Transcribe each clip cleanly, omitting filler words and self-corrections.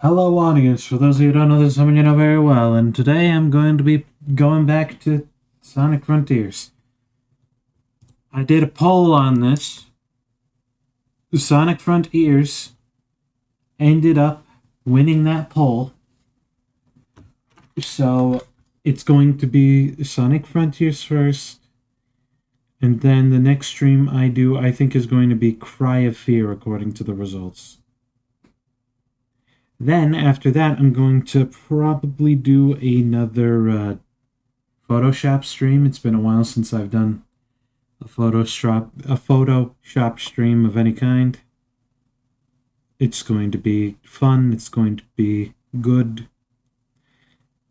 Hello, audience. For those of you who don't know this, some of you know very well, and today I'm going to be going back to Sonic Frontiers. I did a poll on this. Sonic Frontiers ended up winning that poll, so it's going to be Sonic Frontiers first, and then the next stream I do, I think, is going to be Cry of Fear, according to the results. Then, after that, I'm going to probably do another Photoshop stream. It's been a while since I've done a Photoshop stream of any kind. It's going to be fun. It's going to be good.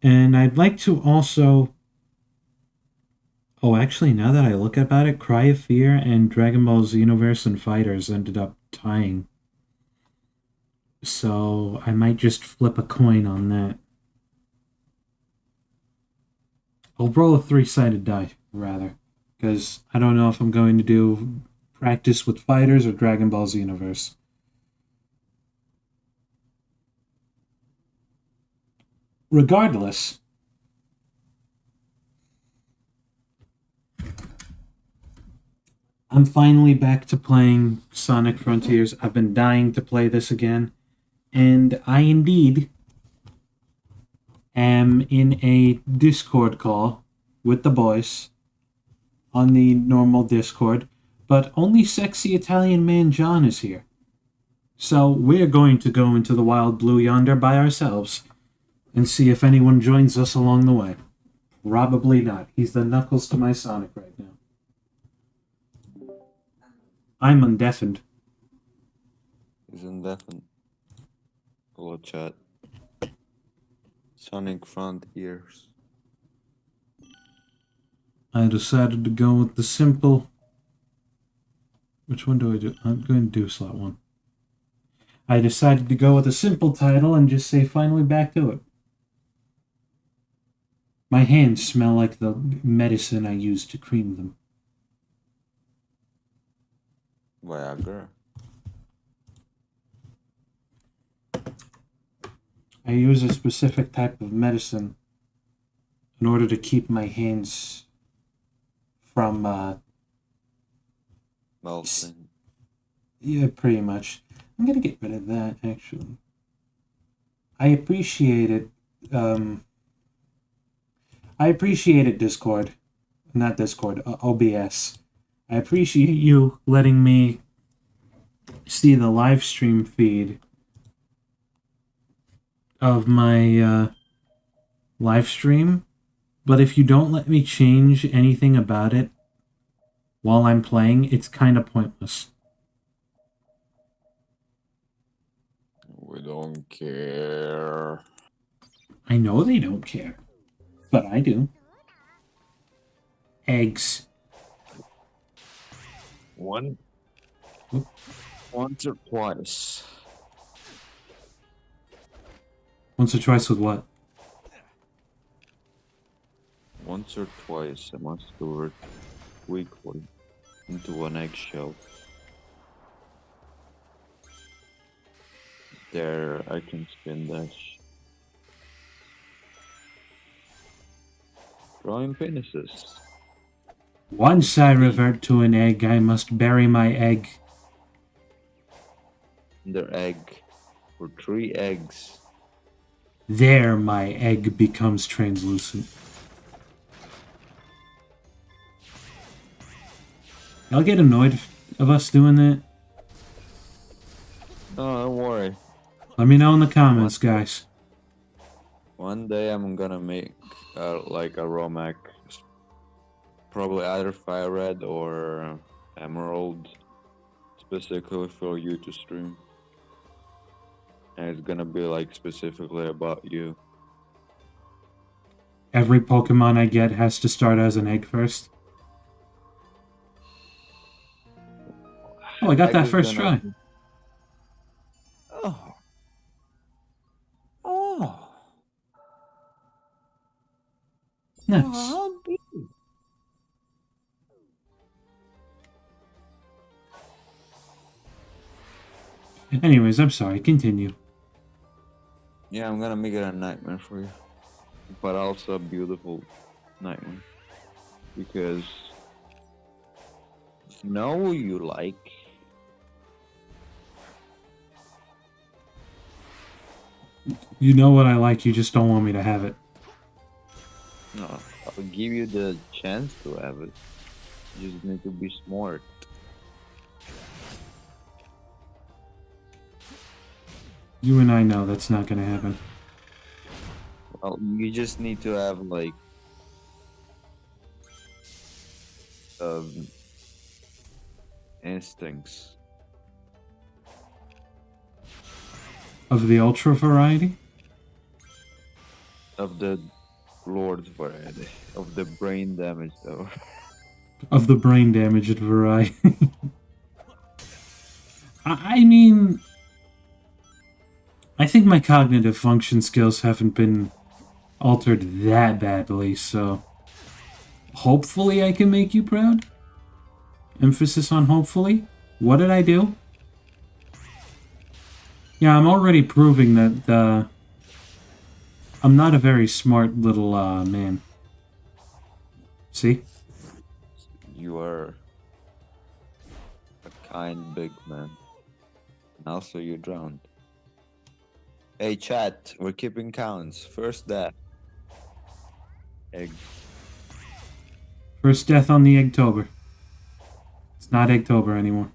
And I'd like to also... Oh, actually, now that I look about it, Cry of Fear and Dragon Ball Xenoverse and Fighters ended up tying. So I might just flip a coin on that. I'll roll a 3-sided die, rather. Because I don't know if I'm going to do practice with Fighters or Dragon Ball Xenoverse. Regardless, I'm finally back to playing Sonic Frontiers. I've been dying to play this again. And I indeed am in a Discord call with the boys on the normal Discord, but only sexy Italian man John is here. So we're going to go into the wild blue yonder by ourselves and see if anyone joins us along the way. Probably not. He's the Knuckles to my Sonic right now. I'm undeafened. He's indefinite. Hello, chat. Sonic Frontiers. I decided to go with the simple... Which one do I do? I'm going to do slot 1. I decided to go with a simple title and just say finally back to it. My hands smell like the medicine I used to cream them. Viagra. I use a specific type of medicine in order to keep my hands from, Melting. yeah, pretty much. I'm gonna get rid of that, actually. I appreciate it, Discord. Not Discord, OBS. I appreciate you letting me see the live stream feed of my live stream, but if you don't let me change anything about it while I'm playing, it's kind of pointless. We don't care. I know they don't care, but I do. Eggs. Once or twice. Once or twice with what? Once or twice, I must do it weekly into an eggshell. There, I can spin dash. Drawing penises. Once I revert to an egg, I must bury my egg. Their egg. For 3 eggs. There my egg becomes translucent. Y'all get annoyed of us doing that? No, don't worry. Let me know in the comments, guys. One day I'm gonna make like a Romac, probably either Fire Red or Emerald, specifically for you to stream. And it's gonna be like specifically about you. Every Pokemon I get has to start as an egg first. Oh, I got that first try. Oh. Oh. Nice. Oh, Anyways, I'm sorry. Continue. Yeah, I'm gonna make it a nightmare for you, but also a beautiful nightmare because snow you like. You know what I like, you just don't want me to have it. No, I'll give you the chance to have it. You just need to be smart. You and I know that's not gonna happen. Well, you just need to have like um, instincts. Of the Ultra variety? Of the Lord's variety. Of the brain damage, though. Of the brain damaged variety. I mean, I think my cognitive function skills haven't been altered that badly, so hopefully I can make you proud. Emphasis on hopefully. What did I do? Yeah, I'm already proving that I'm not a very smart little man. See? You are a kind big man. And also, you drowned. Hey, chat, we're keeping counts. First death. Egg. First death on the Eggtober. It's not Eggtober anymore.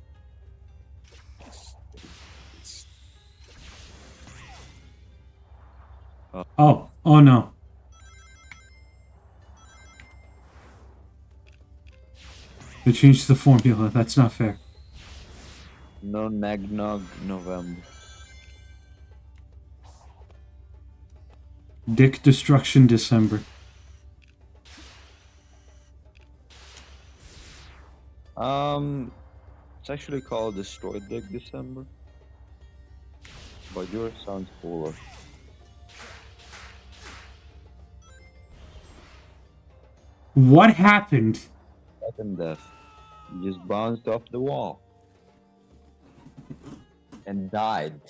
Oh no. They changed the formula. That's not fair. No Nagnog November. Dick Destruction December. It's actually called Destroyed Dick December. But yours sounds cooler. What happened? Second death. You just bounced off the wall. And died.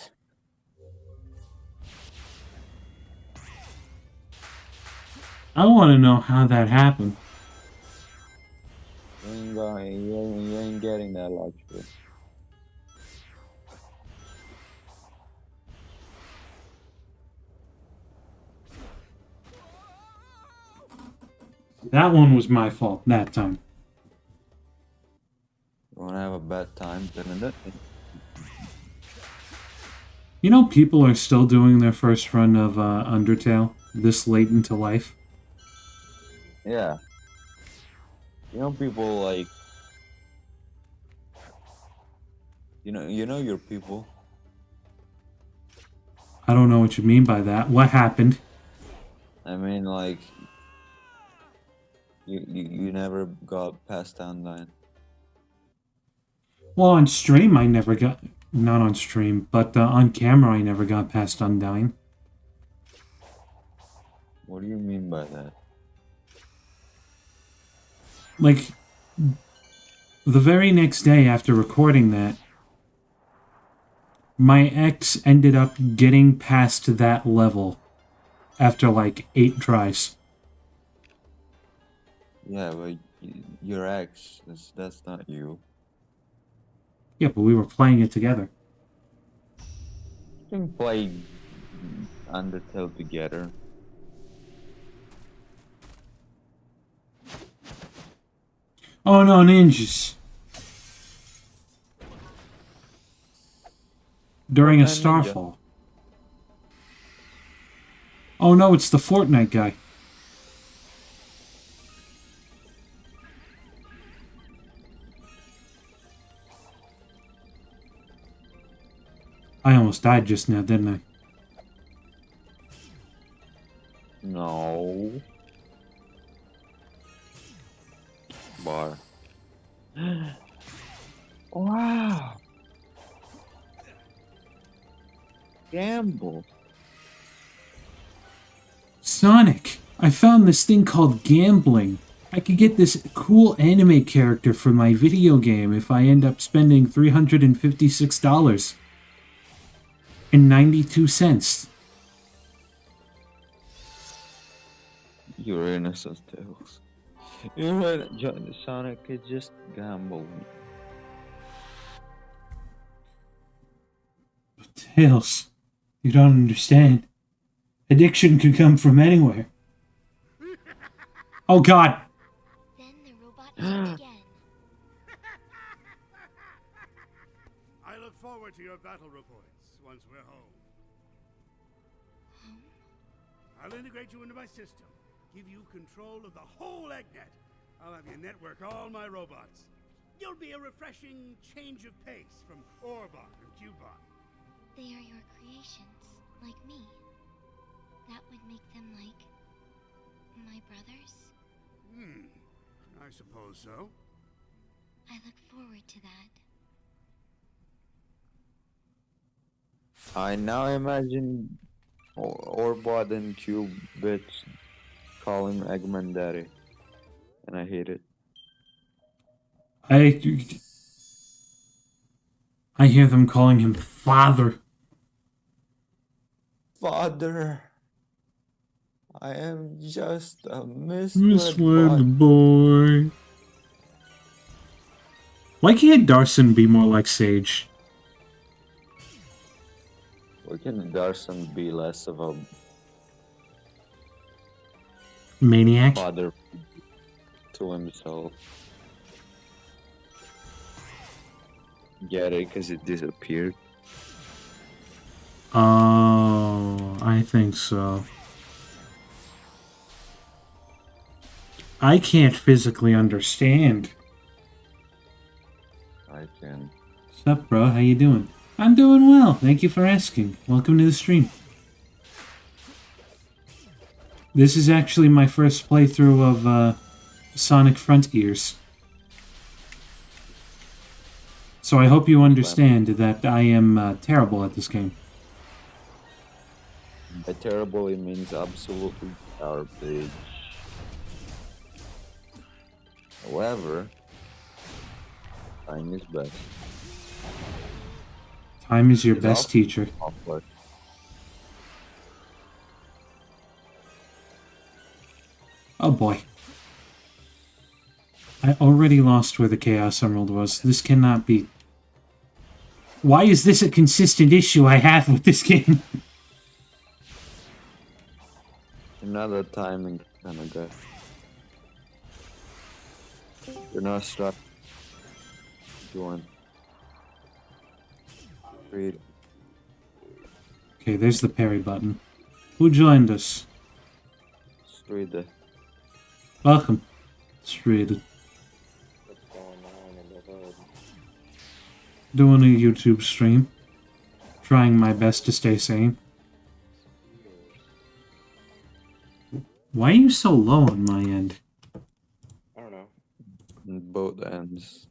I want to know how that happened. You ain't getting that luxury. That one was my fault that time. You wanna have a bad time, didn't it? You know, people are still doing their first run of Undertale this late into life. Yeah. You know, people like. You know your people. I don't know what you mean by that. What happened? I mean, like. You never got past Undyne. Well, on stream, I never got... Not on stream, but on camera, I never got past Undyne. What do you mean by that? Like, the very next day after recording that, my ex ended up getting past that level after, like, 8 tries. Yeah, but your ex, that's not you. Yeah, but we were playing it together. You can play Undertale together. Oh no, ninjas! During a What kind of ninja? starfall. Oh no, it's the Fortnite guy. I almost died just now, didn't I? No. Bar. Wow. Gamble. Sonic! I found this thing called gambling. I could get this cool anime character for my video game if I end up spending $356.92. You're innocent, Tails. You're right, Sonic is just gambling. But Tails, you don't understand. Addiction can come from anywhere. Oh God! Then the robot laughed again. I look forward to your battle reports once we're home. I'll integrate you into my system, give you control of the whole EggNet. I'll have you network all my robots. You'll be a refreshing change of pace from Orbot and Cubot. They are your creations, like me. That would make them like my brothers. I suppose so. I look forward to that. I now imagine Orbot and Cubit calling Eggman Daddy. And I hate it. I hear them calling him Father. Father, I am just a Misled boy. Why can't Darson be more like Sage? Why can Darson be less of a Maniac? father to himself? Get it? Because it disappeared. Oh, I think so. I can't physically understand. I can. What's up, bro? How you doing? I'm doing well. Thank you for asking. Welcome to the stream. This is actually my first playthrough of Sonic Frontiers. So I hope you understand that I am terrible at this game. By terrible, it means absolutely garbage. However, time is best. Time is your It's best also teacher. complex. Oh boy. I already lost where the Chaos Emerald was. This cannot be... Why is this a consistent issue I have with this game? Another timing kind of guy. You're not stuck. Go on. Read. Okay, there's the parry button. Who joined us? Just read it. Welcome. Let's read it. What's going on in the hood? Doing a YouTube stream. Trying my best to stay sane. Why are you so low on my end? I don't know. Both ends.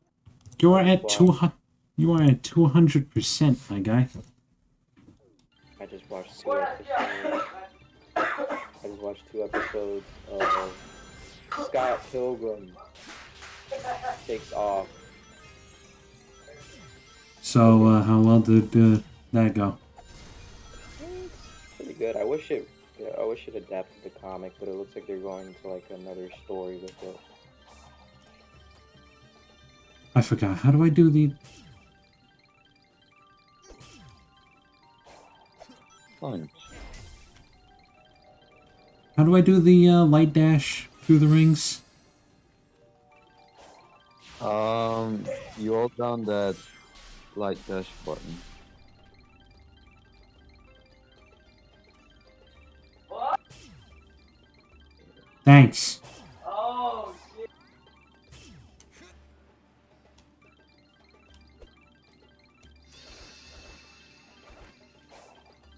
You are at Wow. You are at 200%, my guy. I just watched 2 episodes. I just watched 2 episodes of Scott Pilgrim takes off. So, how well did that go? It's pretty good. I wish it adapted the comic, but it looks like they're going into like another story with it. I forgot. How do I do the... Punch. How do I do the light dash through the rings? You hold down that light dash button. Thanks.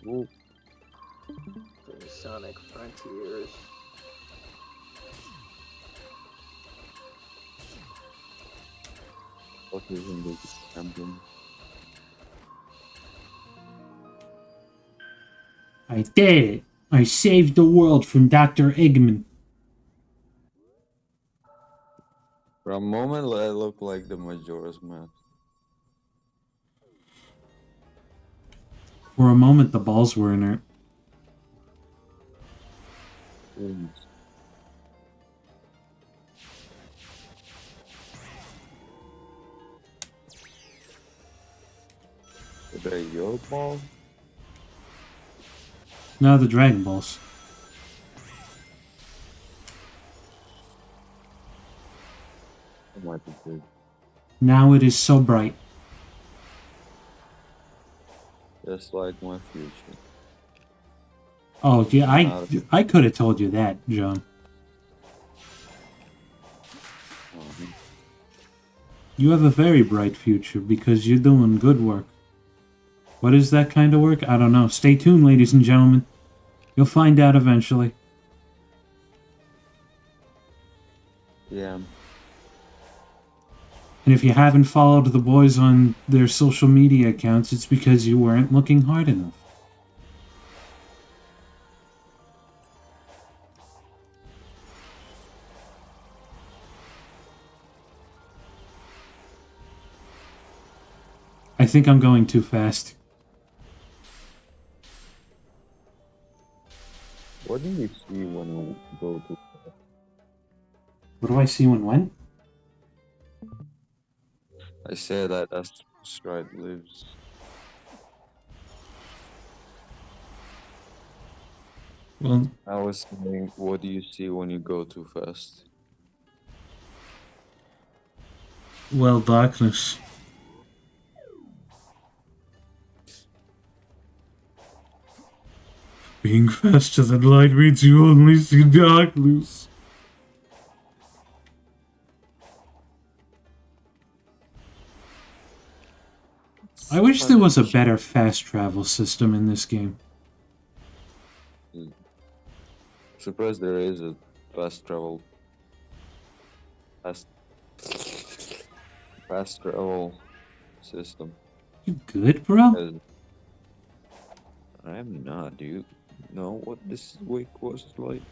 Ooh. Sonic Frontiers. What is in this emblem? I did it. I saved the world from Dr. Eggman. For a moment, I look like the Majora's Mask. For a moment, the balls were inert. Are they your ball? No, the Dragon Balls. That might be good. Now it is so bright. Just like my future. Oh, yeah, Not I could have told you that, John. You have a very bright future because you're doing good work. What is that kind of work? I don't know. Stay tuned, ladies and gentlemen. You'll find out eventually. Yeah. And if you haven't followed the boys on their social media accounts, it's because you weren't looking hard enough. I think I'm going too fast. What do you see when you go to? What do I see when? I say that as Stride lives. Well, I was saying, what do you see when you go too fast? darkness. Being faster than light means you only see darkness. I wish there was a better fast travel system in this game. Surprised there is a fast travel. Fast travel system. You good, bro? 'Cause I'm not. Do you know what this week was like?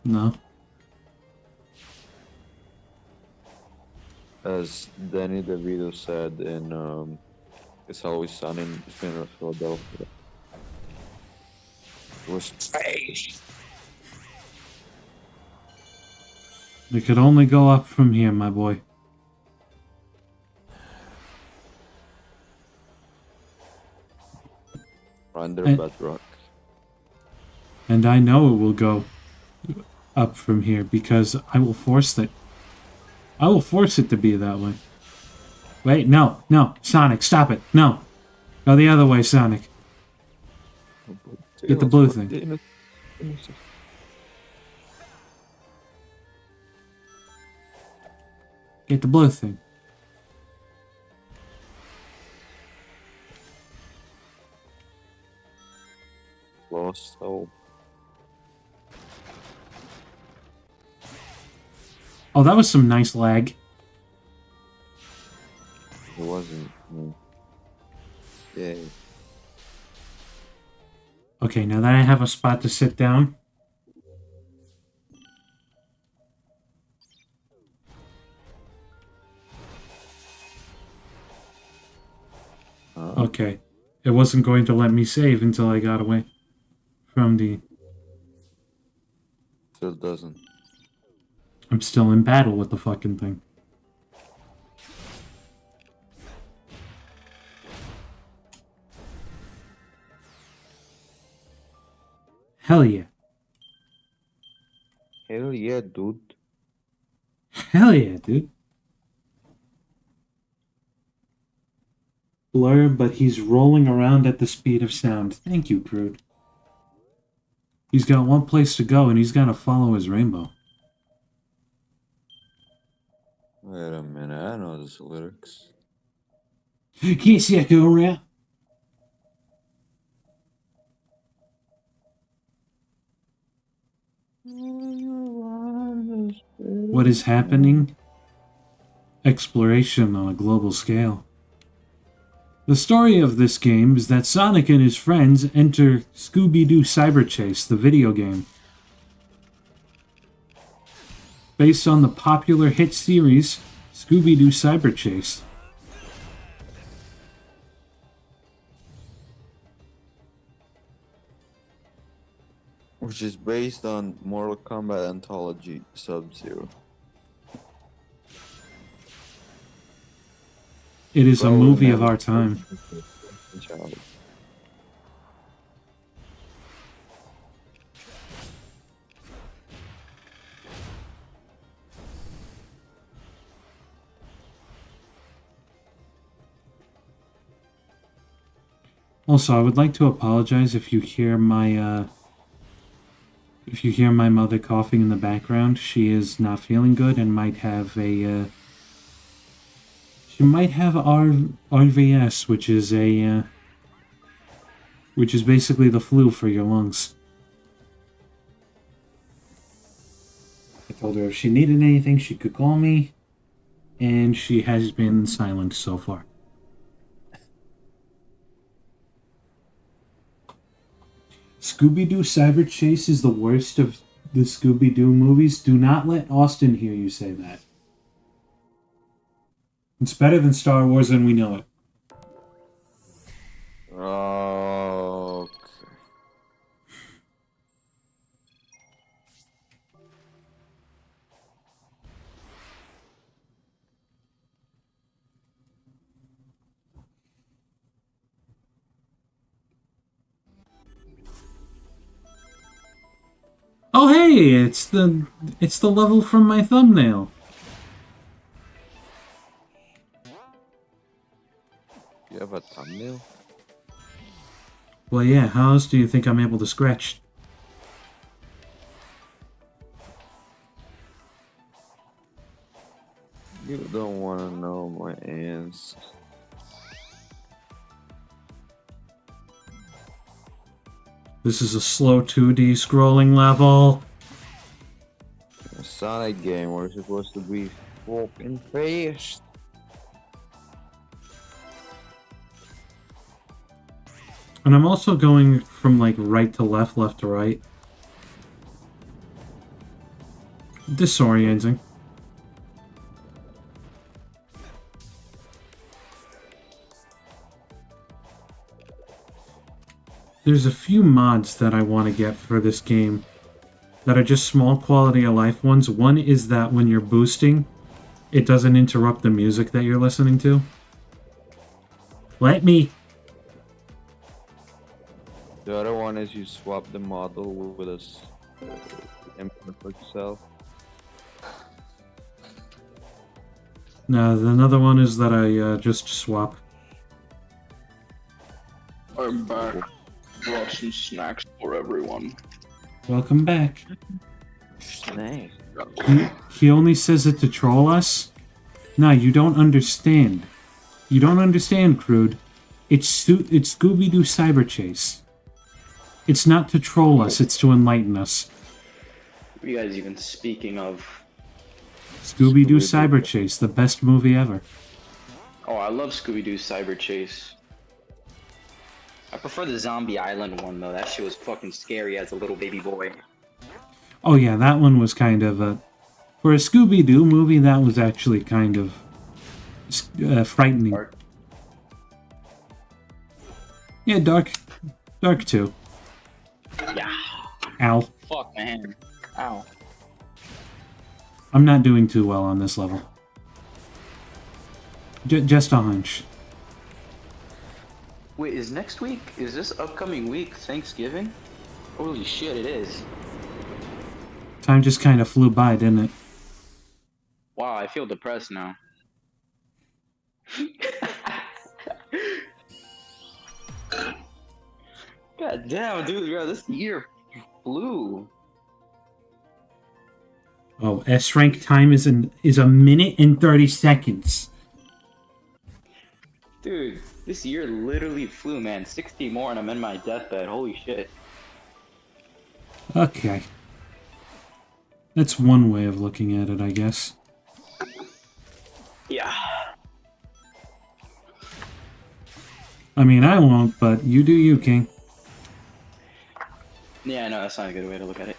No. As Danny DeVito said in It's Always Sunny in Philadelphia. It was space. It could only go up from here, my boy. Under And- bedrock. And I know it will go up from here because I will force it. I will force it to be that way. Wait, no, Sonic, stop it. No. Go the other way, Sonic. Get the blue thing. Get the blue thing. Lost soul. Oh, that was some nice lag. It wasn't. No. Yay. Okay, now that I have a spot to sit down. Okay. It wasn't going to let me save until I got away from the... Still doesn't. I'm still in battle with the fucking thing. Hell yeah. Hell yeah, dude. Hell yeah, dude. Blur, but he's rolling around at the speed of sound. Thank you, Crude. He's got one place to go, and he's got to follow his rainbow. Wait a minute, I know those lyrics. Can't see I go around. What is happening? Exploration on a global scale. The story of this game is that Sonic and his friends enter Scooby-Doo Cyber Chase, the video game. Based on the popular hit series, Scooby-Doo Cyber Chase. Which is based on Mortal Kombat anthology Sub-Zero. It is a Probably movie of never our time. child. Also, I would like to apologize if you hear my mother coughing in the background. She is not feeling good and might have she might have RVS, which is basically the flu for your lungs. I told her if she needed anything, she could call me, and she has been silent so far. Scooby-Doo Cyber Chase is the worst of the Scooby-Doo movies. Do not let Austin hear you say that. It's better than Star Wars and we know it. Okay. Oh hey, it's the level from my thumbnail. You have a thumbnail? Well yeah, how else do you think I'm able to scratch? You don't want to know my answer. This is a slow 2D scrolling level. A Sonic game where it's supposed to be fucking fast. And I'm also going from like right to left, left to right. Disorienting. There's a few mods that I want to get for this game that are just small quality of life ones. One is that when you're boosting, it doesn't interrupt the music that you're listening to. Let me. The other one is you swap the model with a imperfect cell. No, another one is that I just swap. I'm back. Brought some snacks for everyone. Welcome back. Snake. He only says it to troll us? No, you don't understand. You don't understand, Crude. It's Scooby-Doo Cyber Chase. It's not to troll us, it's to enlighten us. What are you guys even speaking of? Scooby-Doo Cyber Chase, the best movie ever. Oh, I love Scooby-Doo Cyber Chase. I prefer the Zombie Island one though. That shit was fucking scary as a little baby boy. Oh yeah, that one was kind of for a Scooby-Doo movie, that was actually kind of frightening. Dark. Yeah, dark too. Yeah. Ow. Fuck, man. Ow. I'm not doing too well on this level. Just a hunch. Wait, is next week? Is this upcoming week Thanksgiving? Holy shit, it is. Time just kind of flew by, didn't it? Wow, I feel depressed now. God damn, dude, bro, this year flew. Oh, S rank time is a minute and 30 seconds. Dude, this year literally flew, man. 60 more and I'm in my deathbed. Holy shit. Okay. That's one way of looking at it, I guess. Yeah. I mean, I won't, but you do you, King. Yeah, no, that's not a good way to look at it.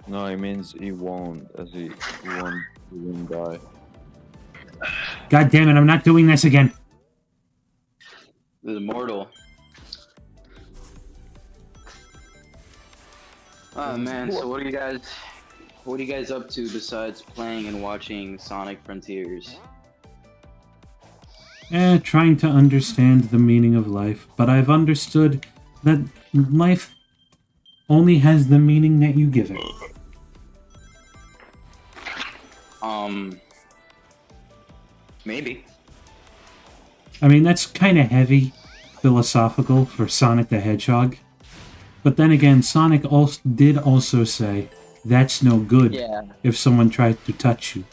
No, it means he won't, as he won't die. God damn it, I'm not doing this again. The immortal. Oh man, so what do you guys What are you guys up to besides playing and watching Sonic Frontiers? Trying to understand the meaning of life, but I've understood that life only has the meaning that you give it. Maybe. I mean, that's kind of heavy, philosophical for Sonic the Hedgehog. But then again, Sonic did also say, that's no good if someone tries to touch you.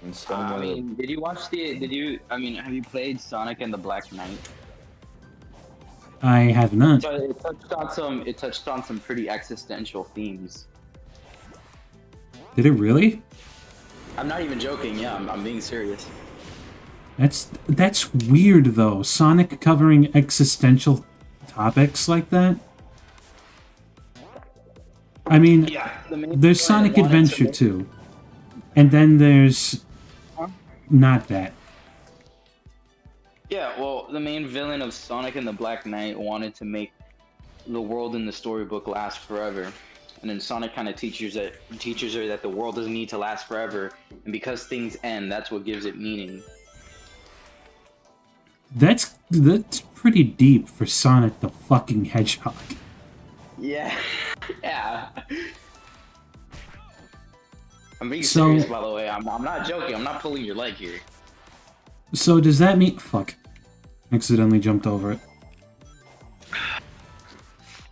And some I mean, have you played Sonic and the Black Knight? I have not. So it touched on some pretty existential themes. Did it really? I'm not even joking, yeah, I'm being serious. That's weird, though. Sonic covering existential topics like that? I mean, there's Sonic Adventure 2. And then there's... not that. Yeah, well, the main villain of Sonic and the Black Knight wanted to make the world in the storybook last forever. And then Sonic kind of teaches her that the world doesn't need to last forever, and because things end, that's what gives it meaning. That's pretty deep for Sonic the fucking Hedgehog. Yeah, yeah. I'm being serious, by the way. I'm not joking. I'm not pulling your leg here. So does that mean... Fuck. Accidentally jumped over it.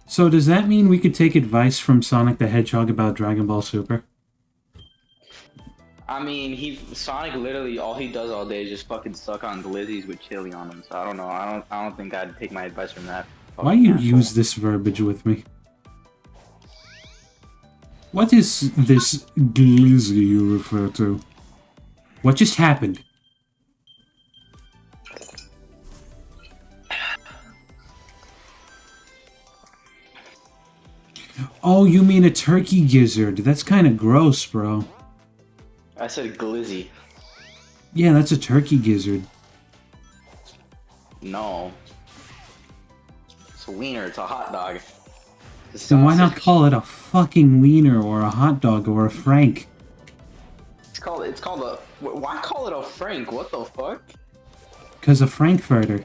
So does that mean we could take advice from Sonic the Hedgehog about Dragon Ball Super? I mean, Sonic literally all he does all day is just fucking suck on glizzies with chili on them. So I don't know. I don't think I'd take my advice from that. Why you use this verbiage with me? What is this glizzy you refer to? What just happened? Oh, you mean a turkey gizzard. That's kind of gross, bro. I said glizzy. Yeah, that's a turkey gizzard. No. It's a wiener. It's a hot dog. Then why not call it a fucking wiener or a hot dog or a frank? It's called a... Why call it a frank? What the fuck? Because a frankfurter.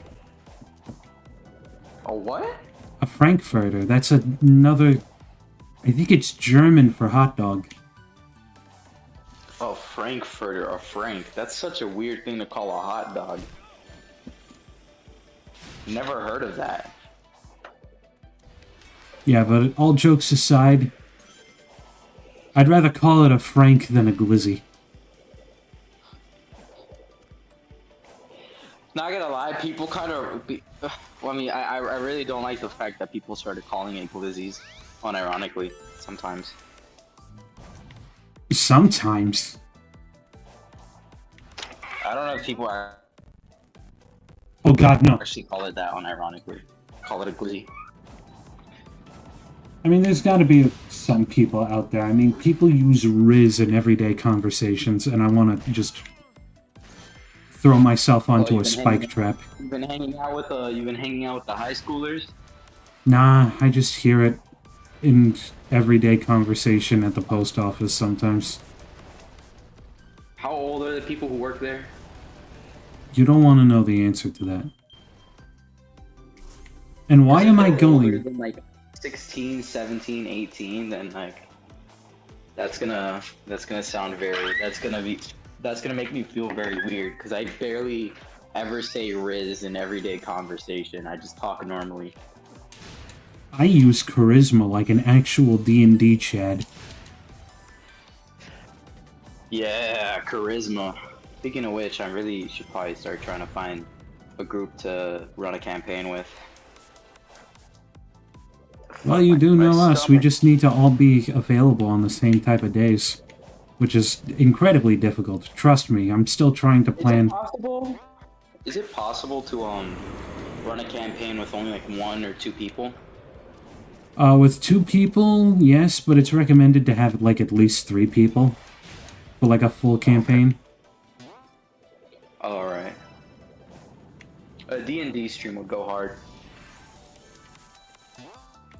A what? A frankfurter. That's another... I think it's German for hot dog. Oh, frankfurter, a frank. That's such a weird thing to call a hot dog. Never heard of that. Yeah, but all jokes aside, I'd rather call it a frank than a glizzy. Not gonna lie, people kind of... Well, I mean, I really don't like the fact that people started calling it glizzies, unironically, sometimes. Sometimes. I don't know if people are... Oh god, no. Actually call it that unironically. Call it a glizzy. I mean, there's gotta be some people out there. I mean, people use Riz in everyday conversations, and I want to just throw myself onto a spike trap. You've been hanging out with the high schoolers? Nah, I just hear it in everyday conversation at the post office sometimes. How old are the people who work there? You don't want to know the answer to that. And why am I Older going? than, like 16, 17, 18, then like that's gonna sound very that's gonna make me feel very weird because I barely ever say Riz in everyday conversation. I just talk normally. I use charisma like an actual D&D Chad. Yeah, charisma. Speaking of which, I really should probably start trying to find a group to run a campaign with. Well, you do know us. We just need to all be available on the same type of days, which is incredibly difficult. Trust me, I'm still trying to plan. Is it possible to run a campaign with only like 1 or 2 people? With 2 people, yes, but it's recommended to have like at least 3 people for like a full campaign. All right. A D&D stream would go hard.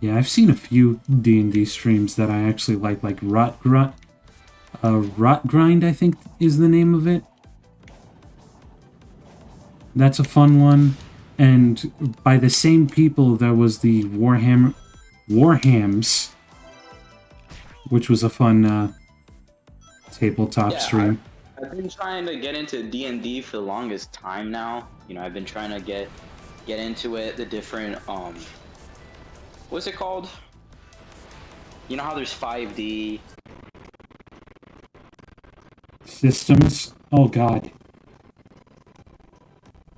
Yeah, I've seen a few D&D streams that I actually like Rot Grind, I think is the name of it. That's a fun one. And by the same people, there was the Warhams, which was a fun tabletop Yeah, stream. I've been trying to get into D&D for the longest time now. You know, I've been trying to get into it. The different what's it called? You know how there's 5D. Systems? Oh god.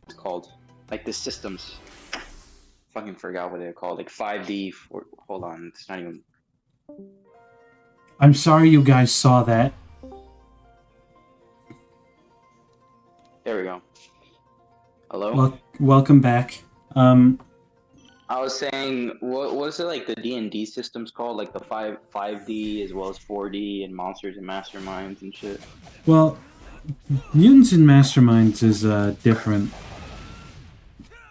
It's called like the systems. Fucking forgot what they're called. Like 5D. Hold on, it's not even. I'm sorry you guys saw that. There we go. Hello. Well, welcome back. I was saying, what was it like the D&D systems called? Like the 5D as well as 4D and monsters and masterminds and shit. Well, Mutants and Masterminds is different.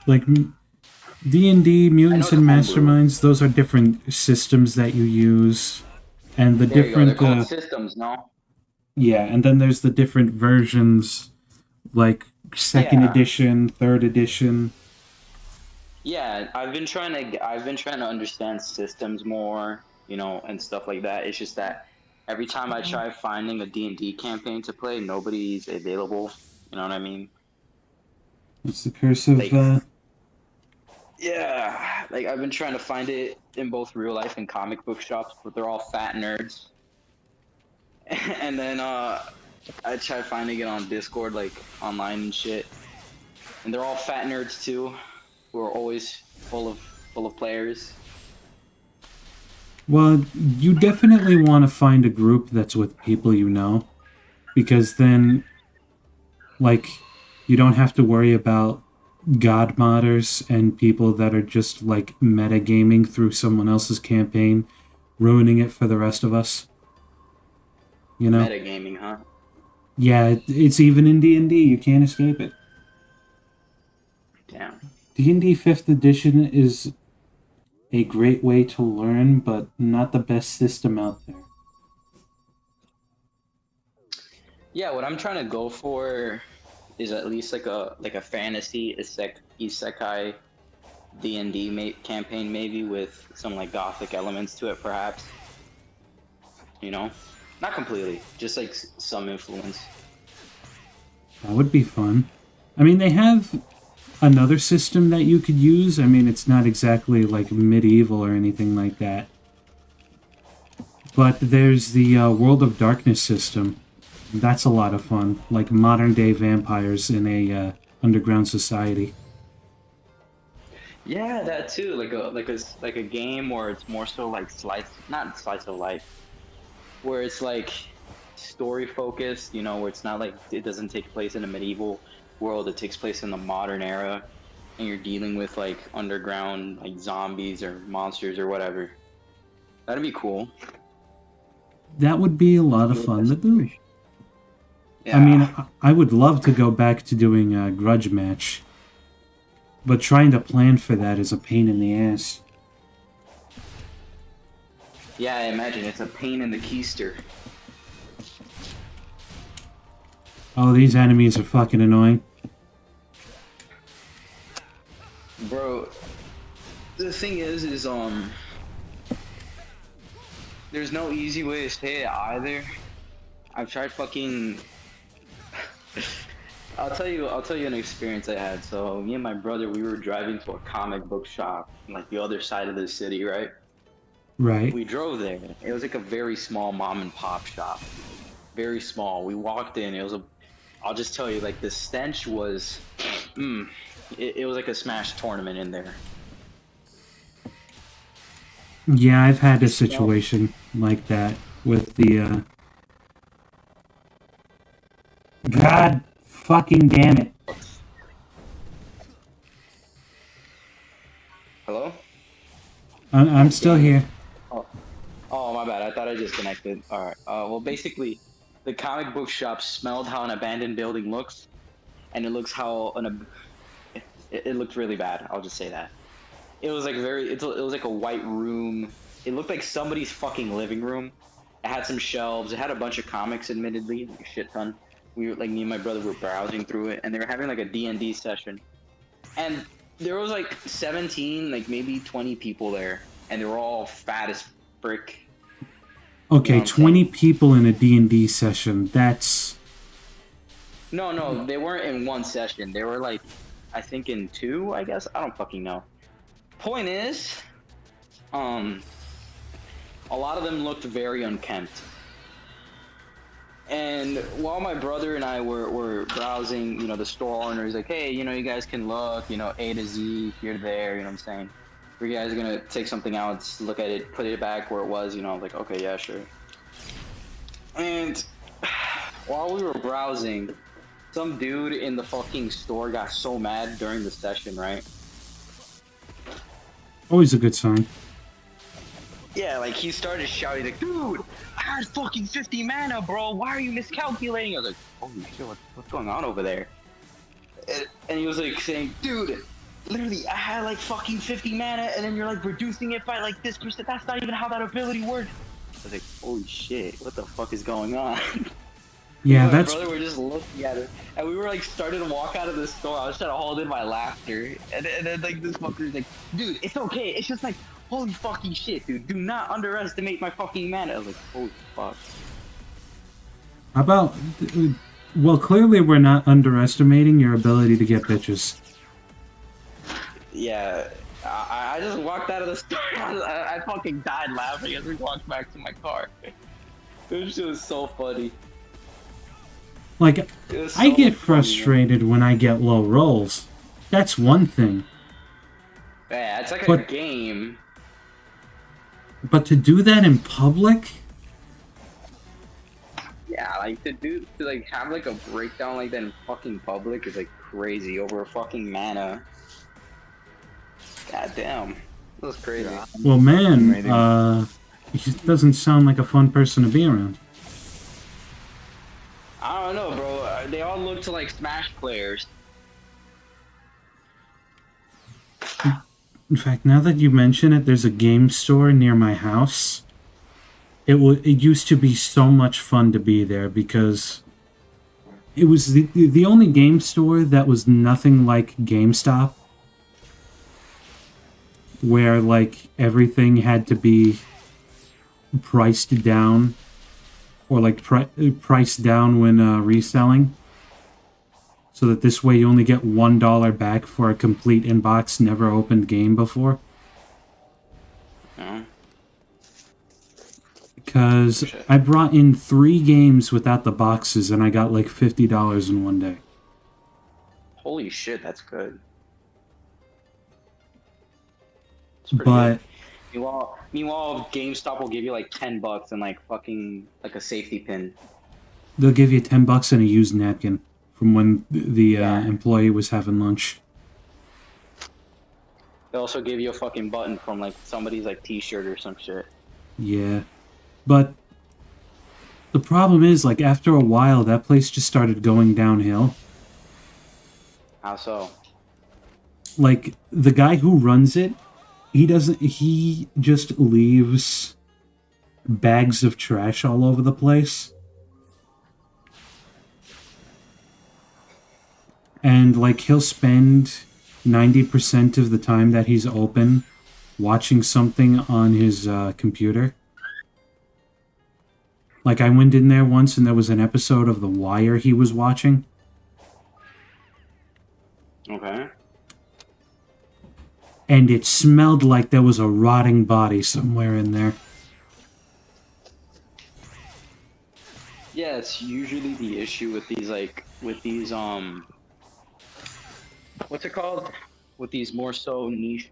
Like D&D, Mutants and Masterminds, those are different systems that you use, and the There different. You go. They're called systems, no? Yeah, and then there's the different versions, like second edition, third edition. Yeah, I've been trying to understand systems more, you know, and stuff like that. It's just that every time I try finding a D&D campaign to play, nobody's available. You know what I mean? It's the curse of. Yeah, like I've been trying to find it in both real life and comic book shops, but they're all fat nerds. And then I tried finding it on Discord, like online and shit, and they're all fat nerds too, who are always full of players. Well, you definitely want to find a group that's with people you know, because then, like, you don't have to worry about god modders and people that are just like metagaming through someone else's campaign, ruining it for the rest of us. You know? Metagaming, huh? Yeah, it's even in D&D. You can't escape it. Damn. D&D 5th edition is a great way to learn, but not the best system out there. Yeah, what I'm trying to go for is at least like a fantasy isekai D&D campaign, maybe with some like gothic elements to it, perhaps. You know, not completely, just like some influence. That would be fun. I mean, they have another system that you could use. I mean, it's not exactly like medieval or anything like that. But there's the World of Darkness system. That's a lot of fun. Like modern day vampires in a underground society. Yeah, that too. Like a game where it's more so like not slice of life, where it's like story focused. You know, where it's not like it doesn't take place in a medieval world. It takes place in the modern era, and you're dealing with like underground like zombies or monsters or whatever. That'd be cool. That would be a lot of fun to do. Yeah. I mean, I would love to go back to doing a grudge match. But trying to plan for that is a pain in the ass. Yeah, I imagine it's a pain in the keister. Oh, these enemies are fucking annoying. Bro, the thing is there's no easy way to say it either. I've tried fucking I'll tell you an experience I had. So me and my brother, we were driving to a comic book shop in like the other side of the city, right? Right. We drove there. It was like a very small mom and pop shop. Very small. We walked in, I'll just tell you, like the stench was it was like a Smash tournament in there. Yeah, I've had a situation like that with the God fucking damn it. Hello? I'm still here. Oh, my bad. I thought I disconnected. Alright. Well, basically, the comic book shop smelled how an abandoned building looks, and it looks how it looked really bad. I'll just say that. It was like it was like a white room. It looked like somebody's fucking living room. It had some shelves. It had a bunch of comics, admittedly, like a shit ton. We were like me and my brother were browsing through it, and they were having like a D&D session, and there was like 17, like maybe 20 people there, and they were all fat as frick. Okay, You know what I'm 20 saying? people in a D&D session. That's No, they weren't in one session. They were like, I think in two. I guess I don't fucking know. Point is, a lot of them looked very unkempt. And while my brother and I were browsing, you know, the store owner is like, hey, you know, you guys can look, you know, A to Z, here to there, you know what I'm saying? You guys are gonna take something out, look at it, put it back where it was, you know, like, okay, yeah, sure. And while we were browsing, some dude in the fucking store got so mad during the session, right? always a good sign. Yeah, like he started shouting like, dude, I had fucking 50 mana, bro. Why are you miscalculating? I was like, holy shit, what's going on over there? And he was like saying, dude, literally, I had like fucking 50 mana, and then you're like reducing it by like this percent. That's not even how that ability works. I was like, holy shit, what the fuck is going on? Yeah, My that's brother were just looking at it, and we were like starting to walk out of the store. I was trying to hold in my laughter, and then like this fucker's like, dude, it's okay. It's just like, holy fucking shit, dude. Do not underestimate my fucking mana. I was like, holy fuck. how about. Well, clearly we're not underestimating your ability to get bitches. Yeah, I just walked out of the store. I fucking died laughing as we walked back to my car. This shit was so funny. Like, It was I so get funny, frustrated when I get low rolls. That's one thing. man. Yeah, it's like a But- game. But to do that in public? Yeah, like to like have like a breakdown like that in fucking public is like crazy over a fucking mana. God damn. That was crazy. Yeah. Well, man, Amazing. he just doesn't sound like a fun person to be around. I don't know, bro. They all look to like Smash players. In fact, now that you mention it, there's a game store near my house. It used to be so much fun to be there because it was the only game store that was nothing like GameStop, where like everything had to be priced down, or like priced down when reselling, so that this way you only get $1 back for a complete inbox never opened game before. No. Because I brought in 3 games without the boxes and I got like $50 in one day. Holy shit, that's good. It's pretty But good. Meanwhile, GameStop will give you like $10 and like fucking like a safety pin. they'll give you $10 and a used napkin from when the Yeah. employee was having lunch. They also give you a fucking button from like somebody's like t-shirt or some shit. Yeah. But the problem is, like, after a while, that place just started going downhill. How so? Like, the guy who runs it, he just leaves bags of trash all over the place. And, like, he'll spend 90% of the time that he's open watching something on his computer. Like, I went in there once and there was an episode of The Wire he was watching. Okay. And it smelled like there was a rotting body somewhere in there. Yeah, it's usually the issue with these what's it called? With these more so niche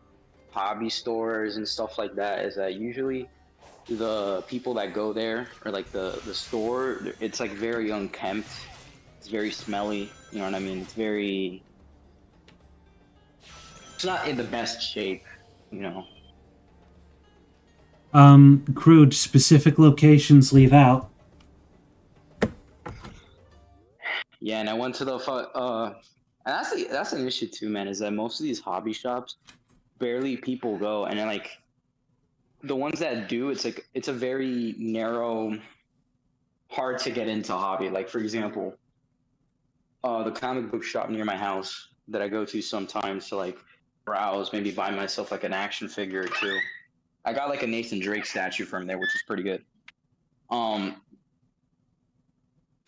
hobby stores and stuff like that, is that usually the people that go there, or like the store, it's like very unkempt. It's very smelly, you know what I mean? It's not in the best shape, you know. Crude, specific locations leave out. Yeah, and I went to the and that's an issue too, man, is that most of these hobby shops, barely people go, and then like the ones that do, it's like it's a very narrow, hard to get into hobby. Like for example, the comic book shop near my house that I go to sometimes to like browse, maybe buy myself like an action figure or two. I got like a Nathan Drake statue from there, which is pretty good. Um,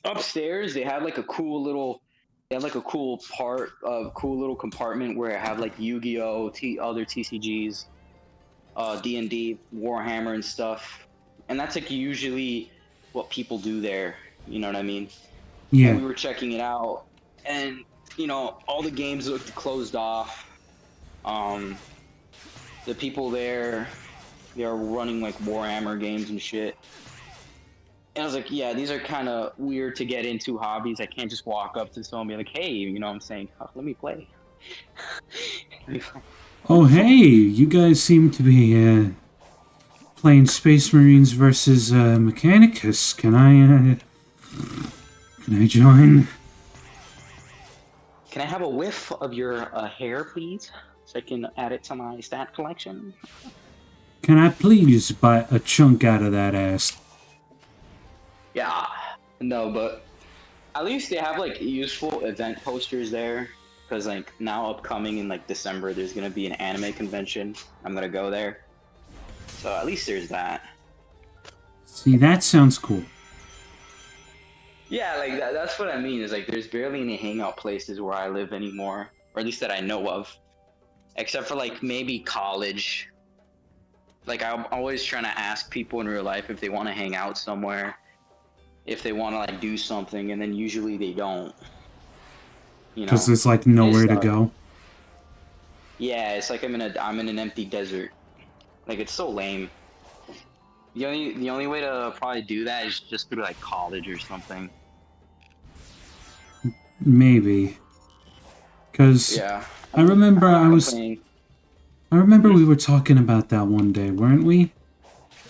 Upstairs they have like a cool little, they have like a cool part of cool little compartment where I have like Yu-Gi-Oh, other TCGs, D&D, Warhammer and stuff, and that's like usually what people do there. You know what I mean? Yeah. And we were checking it out, and all the games looked closed off. The people there, they are running like Warhammer games and shit. And I was like, yeah, these are kind of weird to get into hobbies. I can't just walk up to someone and be like, hey, you know what I'm saying? Oh, let me play. Oh, hey, you guys seem to be playing Space Marines versus Mechanicus. Can I join? Can I have a whiff of your hair, please? So I can add it to my stat collection. Can I please buy a chunk out of that ass? Yeah. No, but at least they have like useful event posters there. Because like now upcoming in like December, there's gonna be an anime convention. I'm gonna go there. So at least there's that. See, that sounds cool. Yeah, like that's what I mean. Is like there's barely any hangout places where I live anymore, or at least that I know of, except for like maybe college. Like I'm always trying to ask people in real life if they want to hang out somewhere, if they want to like do something, and then usually they don't. Because there's like nowhere to go. Yeah, it's like I'm in an empty desert. Like it's so lame. The only way to probably do that is just through like college or something. Maybe. Because yeah, I remember I remember we were talking about that one day, weren't we?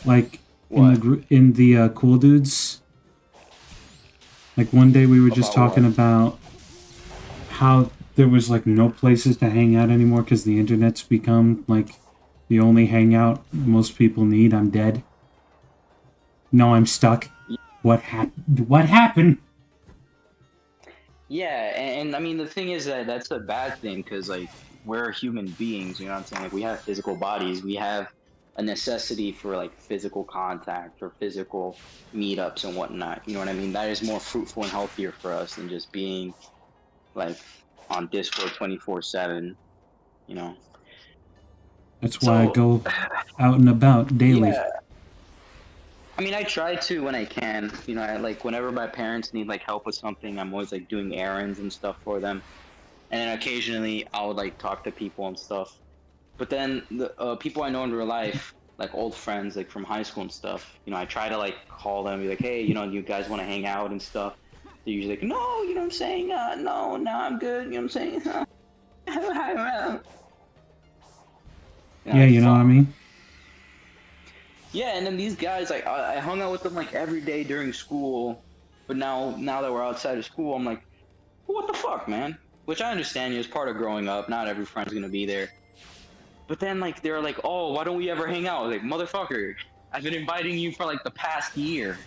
Like in the Cool Dudes. Like one day we were just talking about how there was like no places to hang out anymore because the internet's become like the only hangout most people need. I'm dead. No, I'm stuck. What happened? Yeah, and I mean the thing is that that's a bad thing because like we're human beings, you know what I'm saying? Like we have physical bodies, we have a necessity for like physical contact or physical meetups and whatnot. You know what I mean? That is more fruitful and healthier for us than just being like on Discord 24/7. You know. That's why I go out and about daily. Yeah. I mean, I try to when I can. You know, like whenever my parents need like help with something, I'm always like doing errands and stuff for them. And then occasionally I would like talk to people and stuff. But then the people I know in real life, like old friends, like from high school and stuff, I try to like call them and be like, hey, you guys want to hang out and stuff. They're usually like, no, you know what I'm saying? No, I'm good. You know what I'm saying? Yeah, you know what I mean? Yeah, and then these guys, like, I hung out with them like every day during school, but now that we're outside of school, I'm like, what the fuck, man? Which I understand, it's part of growing up. Not every friend's gonna be there. But then, like, they're like, oh, why don't we ever hang out? Like, motherfucker, I've been inviting you for like the past year.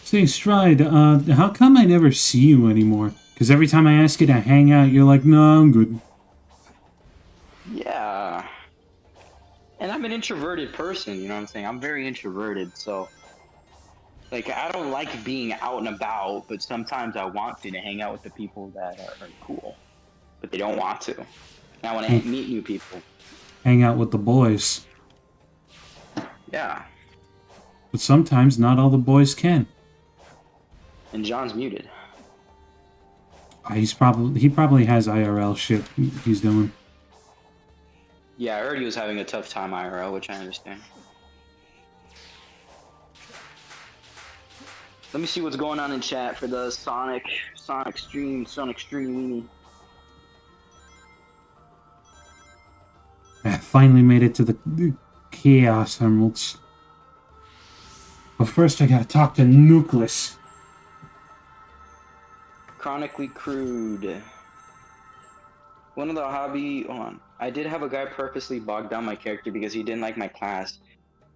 Say, Stride, how come I never see you anymore? Because every time I ask you to hang out, you're like, no, I'm good. Yeah. And I'm an introverted person, you know what I'm saying? I'm very introverted, so... Like, I don't like being out and about, but sometimes I want to hang out with the people that are cool. But they don't want to. And I want to meet new people. Hang out with the boys. Yeah. But sometimes not all the boys can. And John's muted. He probably has IRL shit he's doing. Yeah, I heard he was having a tough time IRL, which I understand. Let me see what's going on in chat for the Sonic stream weenie. I finally made it to the Chaos Emeralds. But first I gotta talk to Nucleus. Chronically crude. One of the hobby... Hold on. I did have a guy purposely bog down my character because he didn't like my class.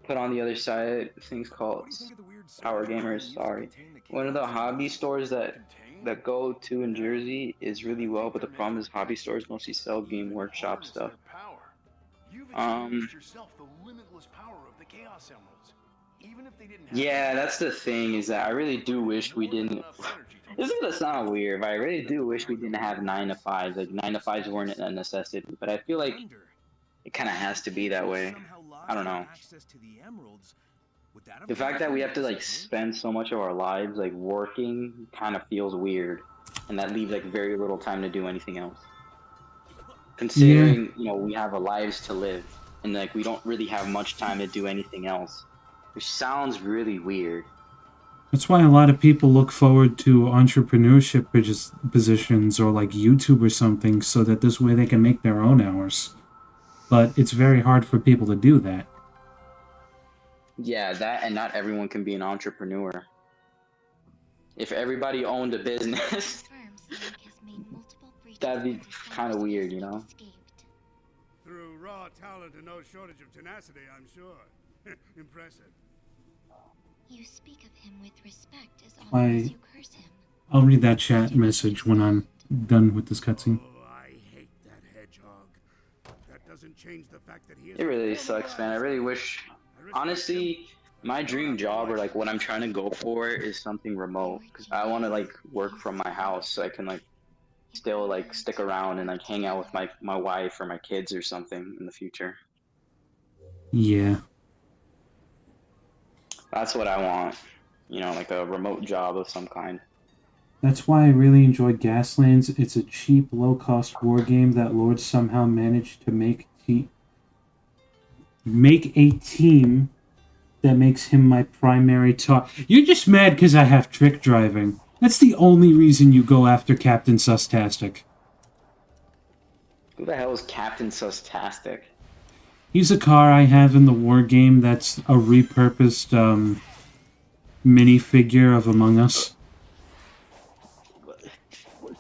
Put on the other side things called Power Gamers. Sorry, one of the hobby stores that go to in Jersey is really well, but the problem is hobby stores mostly sell Game Workshop stuff. Yeah, that's the thing is that I really do wish we didn't. This is gonna sound weird, but I really do wish we didn't have 9 to 5s. Like 9 to 5s weren't a necessity, but I feel like it kind of has to be that way. I don't know. The fact that we have to like spend so much of our lives like working kind of feels weird, and that leaves like very little time to do anything else. Considering we have our lives to live, and like we don't really have much time to do anything else, which sounds really weird. That's why a lot of people look forward to entrepreneurship positions or like YouTube or something, so that this way they can make their own hours. But it's very hard for people to do that. Yeah, that, and not everyone can be an entrepreneur. If everybody owned a business, that'd be kind of weird, you know? Through raw talent and no shortage of tenacity, I'm sure. Impressive. You speak of him with respect as often as you curse him. I'll read that chat message when I'm done with this cutscene. Oh, I hate that hedgehog. That doesn't change the fact that he is. It really sucks, man. I really wish. Honestly, my dream job or like what I'm trying to go for is something remote, because I want to like work from my house so I can like still like stick around and like hang out with my wife or my kids or something in the future. Yeah. That's what I want. Like a remote job of some kind. That's why I really enjoyed Gaslands. It's a cheap, low-cost war game that Lord somehow managed to make a team that makes him my primary target. You're just mad because I have trick driving. That's the only reason you go after Captain Sustastic. Who the hell is Captain Sustastic? He's a car I have in the war game that's a repurposed minifigure of Among Us.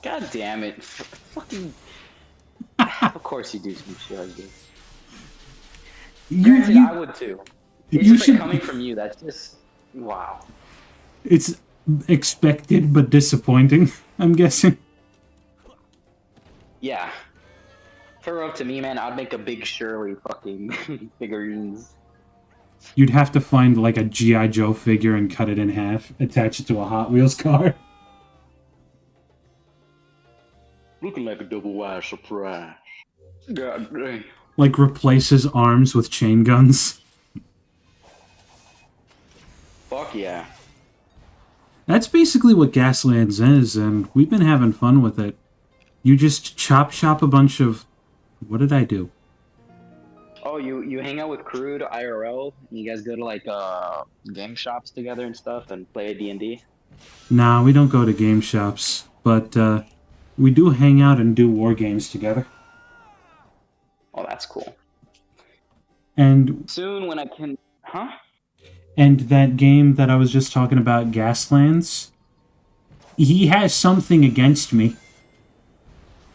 God damn it. Fucking... Of course you do some shit like this. Granted, I would too. It's just like coming from you, that's just... Wow. It's expected but disappointing, I'm guessing. Yeah. If it were up to me, man, I'd make a big Shirley fucking figurines. You'd have to find like a G.I. Joe figure and cut it in half, attach it to a Hot Wheels car. Looking like a double wide surprise. God dang. Like replace his arms with chain guns. Fuck yeah. That's basically what Gaslands is, and we've been having fun with it. You just chop a bunch of... What did I do? Oh, you hang out with Crude IRL, and you guys go to like game shops together and stuff and play D&D? Nah, we don't go to game shops, but we do hang out and do war games together. Oh, that's cool. And soon when I can... Huh? And that game that I was just talking about, Gaslands, he has something against me.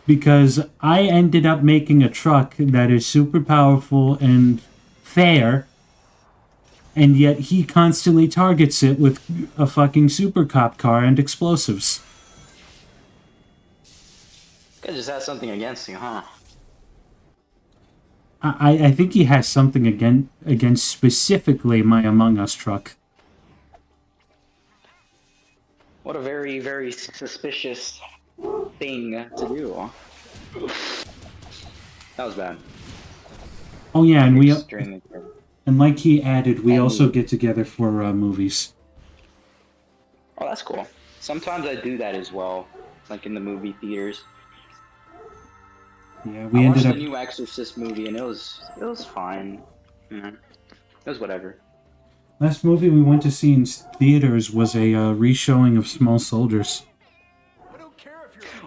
Because I ended up making a truck that is super powerful and fair, and yet he constantly targets it with a fucking super cop car and explosives. This guy just has something against you, huh? I think he has something against specifically my Among Us truck. What a very, very suspicious thing to do. That was bad. Oh yeah, and like he added, we also get together for movies. Oh, that's cool. Sometimes I do that as well, like in the movie theaters. Yeah, we ended up. The new Exorcist movie, and it was fine. Yeah, it was whatever. Last movie we went to see in theaters was a reshowing of Small Soldiers.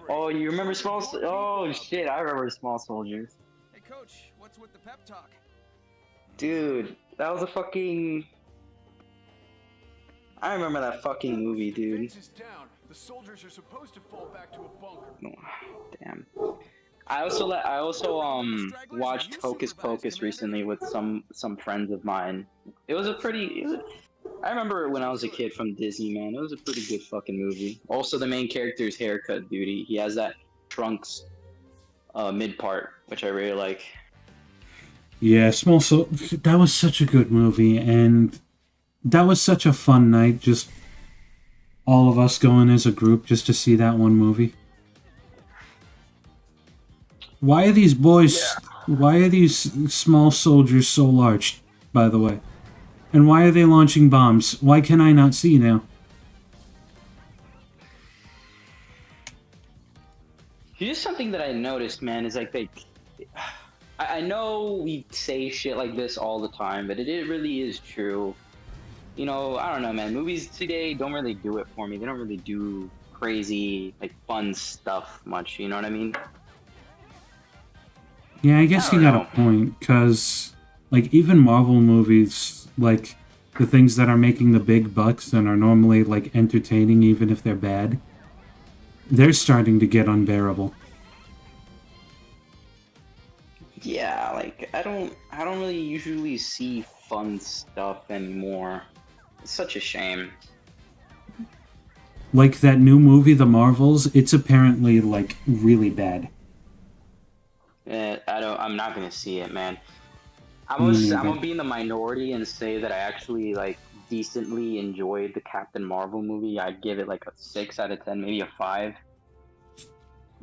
Oh, you remember Oh shit, I remember Small Soldiers. Hey coach, what's with the pep talk? Dude, that was a fucking... I remember that fucking movie, dude. The soldiers are supposed to fall back to a bunker. Damn. I also watched Hocus Pocus recently with some friends of mine. It was a pretty. I remember when I was a kid from Disney, man. It was a pretty good fucking movie. Also, the main character's haircut, dude. He has that Trunks mid part, which I really like. Yeah, Small Soul. That was such a good movie, and that was such a fun night. Just all of us going as a group just to see that one movie. Why are these boys? Why are these small soldiers so large? By the way, and why are they launching bombs? Why can I not see now? Here's something that I noticed, man. Is like they. I know we say shit like this all the time, but it really is true. You know, I don't know, man. Movies today don't really do it for me. They don't really do crazy, like fun stuff much. You know what I mean? Yeah, I guess I you don't got know. a point, because, like, even Marvel movies, like, the things that are making the big bucks and are normally, like, entertaining even if they're bad, they're starting to get unbearable. Yeah, like I don't really usually see fun stuff anymore. It's such a shame. Like, that new movie, The Marvels, it's apparently, like, really bad. I'm not gonna see it, man. Me I'm neither. gonna be in the minority and say that I actually like decently enjoyed the Captain Marvel movie. I'd give it like a 6 out of 10, maybe a 5.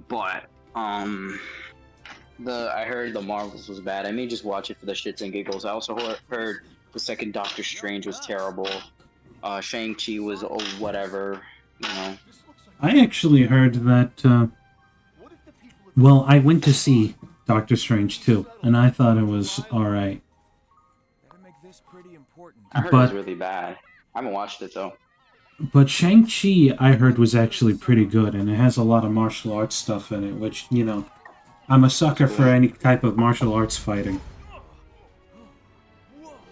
But the I heard the Marvels was bad. I may just watch it for the shits and giggles. I also heard the second Doctor Strange was terrible. Shang-Chi was whatever, you know. I actually heard that, well, I went to see Doctor Strange too, and I thought it was alright. Better make this pretty important. I heard it was But really bad. I haven't watched it though. But Shang-Chi, I heard, was actually pretty good, and it has a lot of martial arts stuff in it, which, I'm a That's sucker for cool. any type of martial arts fighting.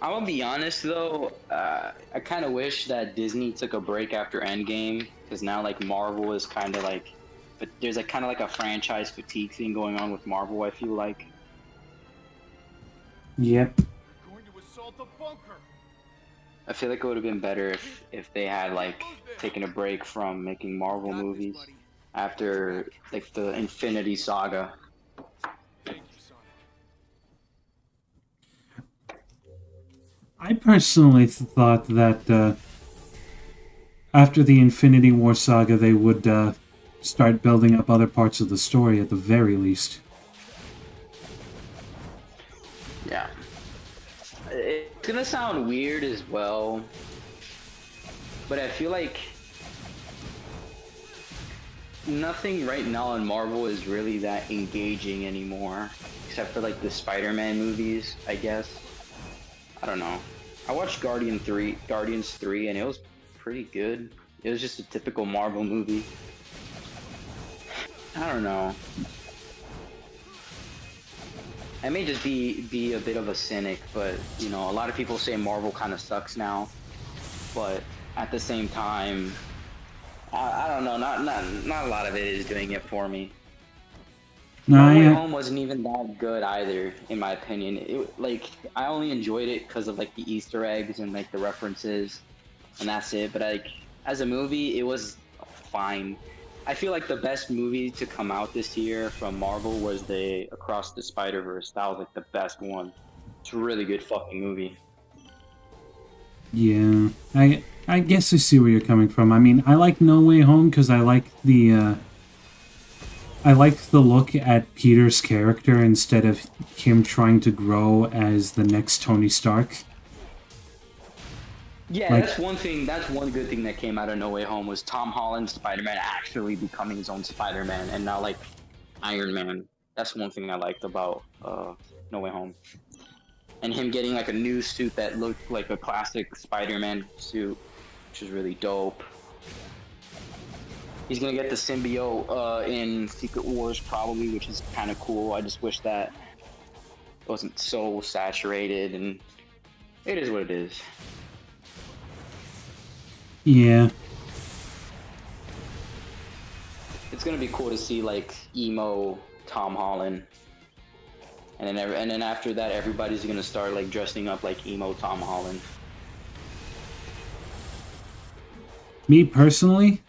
I'm gonna be honest though, I kind of wish that Disney took a break after Endgame, because now like Marvel is kind of like, but there's like kind of like a franchise fatigue thing going on with Marvel. I feel like Yep. Going to assault the bunker. it would have been better if they had like taken a break from making Marvel Got this, movies buddy. after like the Infinity Saga. Thank you, Sonic. I personally thought that after the Infinity War saga, they would start building up other parts of the story at the very least. Yeah, it's gonna sound weird as well, but I feel like nothing right now in Marvel is really that engaging anymore, except for like the Spider-Man movies, I guess. I don't know. I watched Guardians 3, and it was pretty good. It was just a typical Marvel movie. I don't know. I may just be a bit of a cynic, but you know, a lot of people say Marvel kind of sucks now. But at the same time, I don't know. Not a lot of it is doing it for me. No Way I Home wasn't even that good either, in my opinion. Like I only enjoyed it because of like the Easter eggs and like the references, and that's it. But like as a movie, it was fine. I feel like the best movie to come out this year from Marvel was the Across the Spider-Verse. That was like the best one. It's a really good fucking movie. Yeah, I guess I see where you're coming from. I mean, I like No Way Home because I like the look at Peter's character instead of him trying to grow as the next Tony Stark. Yeah, Like, that's one thing. That's one good thing that came out of No Way Home was Tom Holland's Spider-Man actually becoming his own Spider-Man and not like Iron Man. That's one thing I liked about No Way Home, and him getting like a new suit that looked like a classic Spider-Man suit, which is really dope. He's gonna get the symbiote in Secret Wars probably, which is kind of cool. I just wish that it wasn't so saturated, and it is what it is. yeah, It's gonna be cool to see like emo Tom Holland. And then after that, everybody's gonna start like dressing up like emo Tom Holland. Me personally,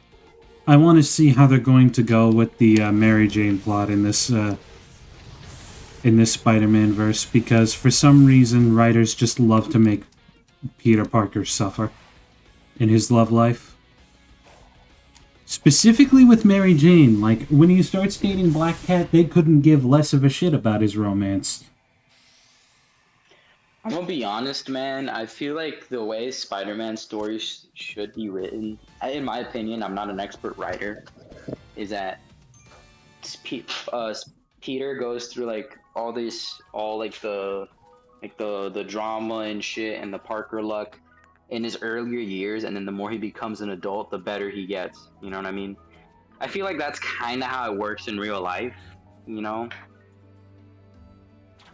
I want to see how they're going to go with the Mary Jane plot in this Spider-Man verse, because for some reason writers just love to make Peter Parker suffer in his love life. Specifically with Mary Jane, like when he starts dating Black Cat, they couldn't give less of a shit about his romance. I'm gonna be honest, man. I feel like the way Spider-Man stories should be written, in my opinion, I'm not an expert writer, is that Peter goes through like all the drama and shit and the Parker luck in his earlier years, and then the more he becomes an adult, the better he gets. You know what I mean? I feel like that's kind of how it works in real life. You know?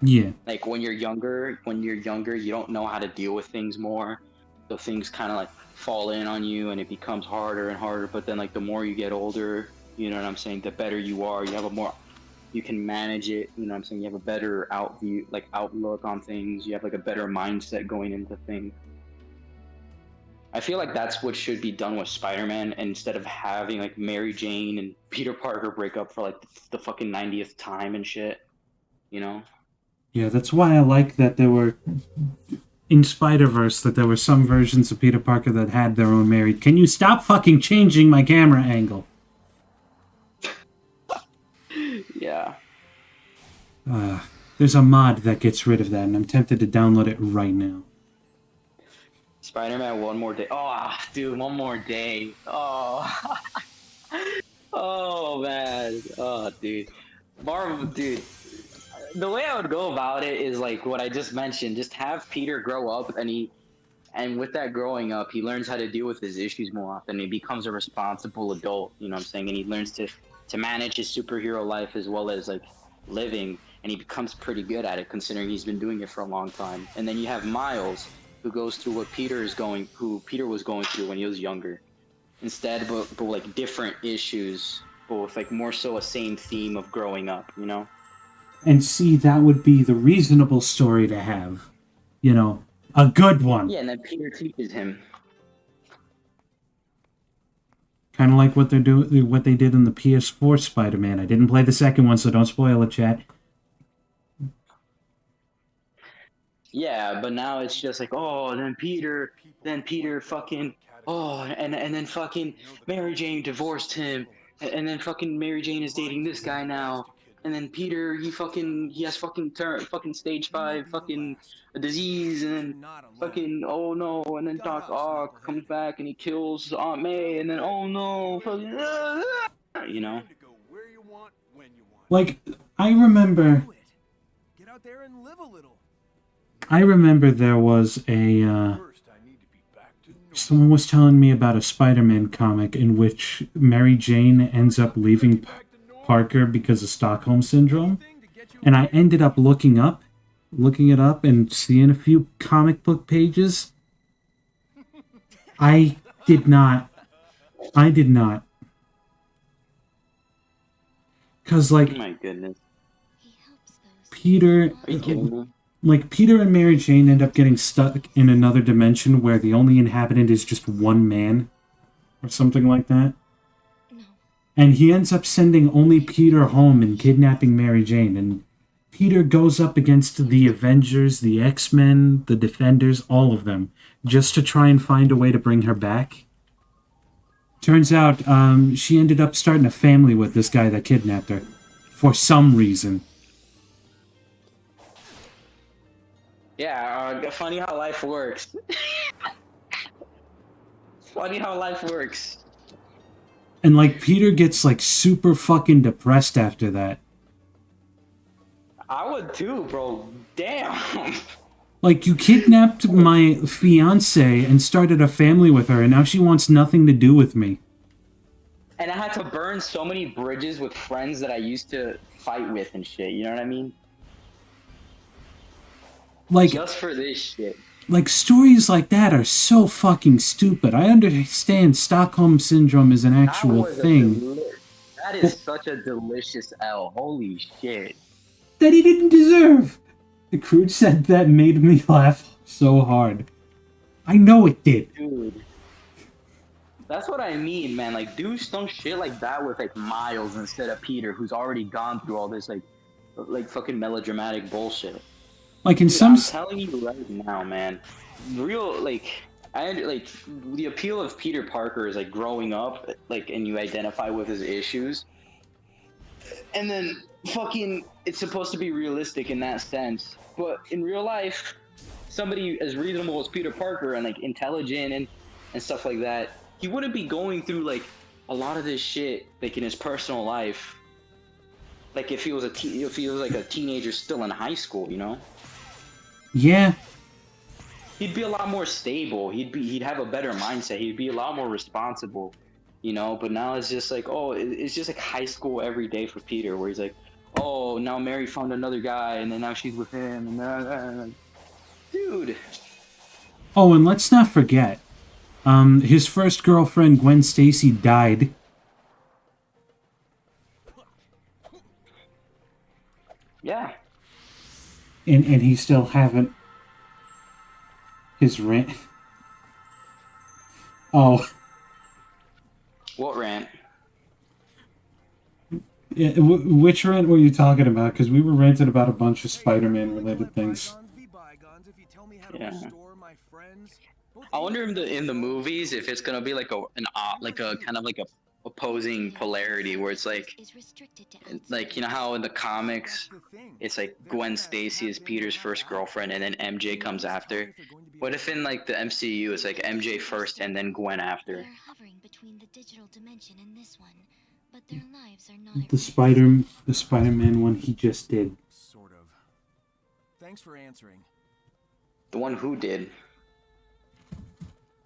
Yeah. Like when you're younger, you don't know how to deal with things more, so things kind of like fall in on you, and it becomes harder and harder. But then like the more you get older, you know what I'm saying, the better you are. You can manage it. You know what I'm saying? You have a better outlook on things. You have like a better mindset going into things. I feel like that's what should be done with Spider-Man, instead of having like Mary Jane and Peter Parker break up for like the fucking 90th time and shit. You know? Yeah, that's why I like that there were, in Spider-Verse, that there were some versions of Peter Parker that had their own married. Can you stop fucking changing my camera angle? Yeah. There's a mod that gets rid of that, and I'm tempted to download it right now. Spider-Man, one more day. Oh, dude, one more day. Oh. Oh, man. Oh, dude. Marvel, dude. The way I would go about it is like what I just mentioned. Just have Peter grow up, and with that growing up, he learns how to deal with his issues more often. He becomes a responsible adult, you know what I'm saying? And he learns to manage his superhero life as well as like living, and he becomes pretty good at it considering he's been doing it for a long time. And then you have Miles, who goes through what Peter was going through when he was younger. Instead, but like different issues, but with like more so a same theme of growing up, you know? And see, that would be the reasonable story to have. You know, a good one. Yeah, and then Peter teaches him. Kind of like what they did in the PS4 Spider-Man. I didn't play the second one, so don't spoil it, chat. Yeah, but now it's just like, oh, then Peter fucking, oh, and then fucking Mary Jane divorced him, and then fucking Mary Jane is dating this guy now, and then Peter, he has fucking stage 5 fucking a disease, and then fucking, oh no, and then Doc Ock comes back and he kills Aunt May, and then oh no, fucking, you know? Like, I remember Get out there and live a little. there was a, someone was telling me about a Spider-Man comic in which Mary Jane ends up leaving Parker because of Stockholm Syndrome. And I ended up looking it up and seeing a few comic book pages. I did not. Because, like, Oh my goodness. Peter... Are you kidding me? Like, Peter and Mary Jane end up getting stuck in another dimension where the only inhabitant is just one man. Or something like that. No. And he ends up sending only Peter home and kidnapping Mary Jane. And Peter goes up against the Avengers, the X-Men, the Defenders, all of them, just to try and find a way to bring her back. Turns out, she ended up starting a family with this guy that kidnapped her. For some reason. Yeah, funny how life works. Funny how life works. And, like, Peter gets, like, super fucking depressed after that. I would too, bro. Damn. Like, you kidnapped my fiancée and started a family with her, and now she wants nothing to do with me. And I had to burn so many bridges with friends that I used to fight with and shit, you know what I mean? Like, Just for this shit. like, stories like that are so fucking stupid. I understand Stockholm Syndrome is an actual thing. That is such a delicious L. Holy shit. That he didn't deserve. The Crude said that made me laugh so hard. I know it did. Dude. That's what I mean, man. Like, do some shit like that with like Miles instead of Peter, who's already gone through all this like fucking melodramatic bullshit. Like in Dude, some... I'm telling you right now, man. Real like the appeal of Peter Parker is like growing up, like, and you identify with his issues, and then fucking it's supposed to be realistic in that sense, but in real life, somebody as reasonable as Peter Parker and like intelligent and stuff like that, he wouldn't be going through like a lot of this shit like in his personal life. Like if he was like a teenager still in high school, you know? Yeah. He'd be a lot more stable. He'd have a better mindset. He'd be a lot more responsible, you know? But now it's just like, oh, it's just like high school every day for Peter, where he's like, oh, now Mary found another guy, and then now she's with him, and dude. Oh, and let's not forget, his first girlfriend, Gwen Stacy, died. Yeah. And he still haven't... His rant... Oh. What rant? Yeah, which rant were you talking about? Because we were ranting about a bunch of Spider-Man related things. Yeah. I wonder in the movies if it's gonna be like a kind of like a opposing polarity where it's like you know how in the comics it's like Gwen Stacy is Peter's first girlfriend and then MJ comes after. What if in like the MCU it's like MJ first and then Gwen after? They're hovering between the digital dimension and this one, but their lives are not The Spider-Man one he just did. Sort of. Thanks for answering. The one who did.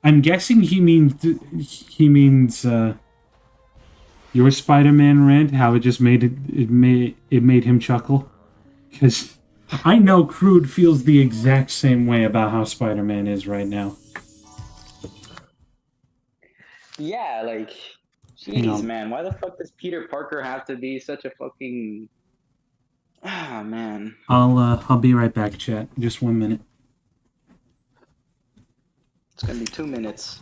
I'm guessing he means your Spider-Man rant, how it just made him chuckle, because I know Crude feels the exact same way about how Spider-Man is right now. Yeah, like, jeez, man, why the fuck does Peter Parker have to be such a fucking... Ah, man. I'll be right back, chat. Just 1 minute. It's gonna be 2 minutes.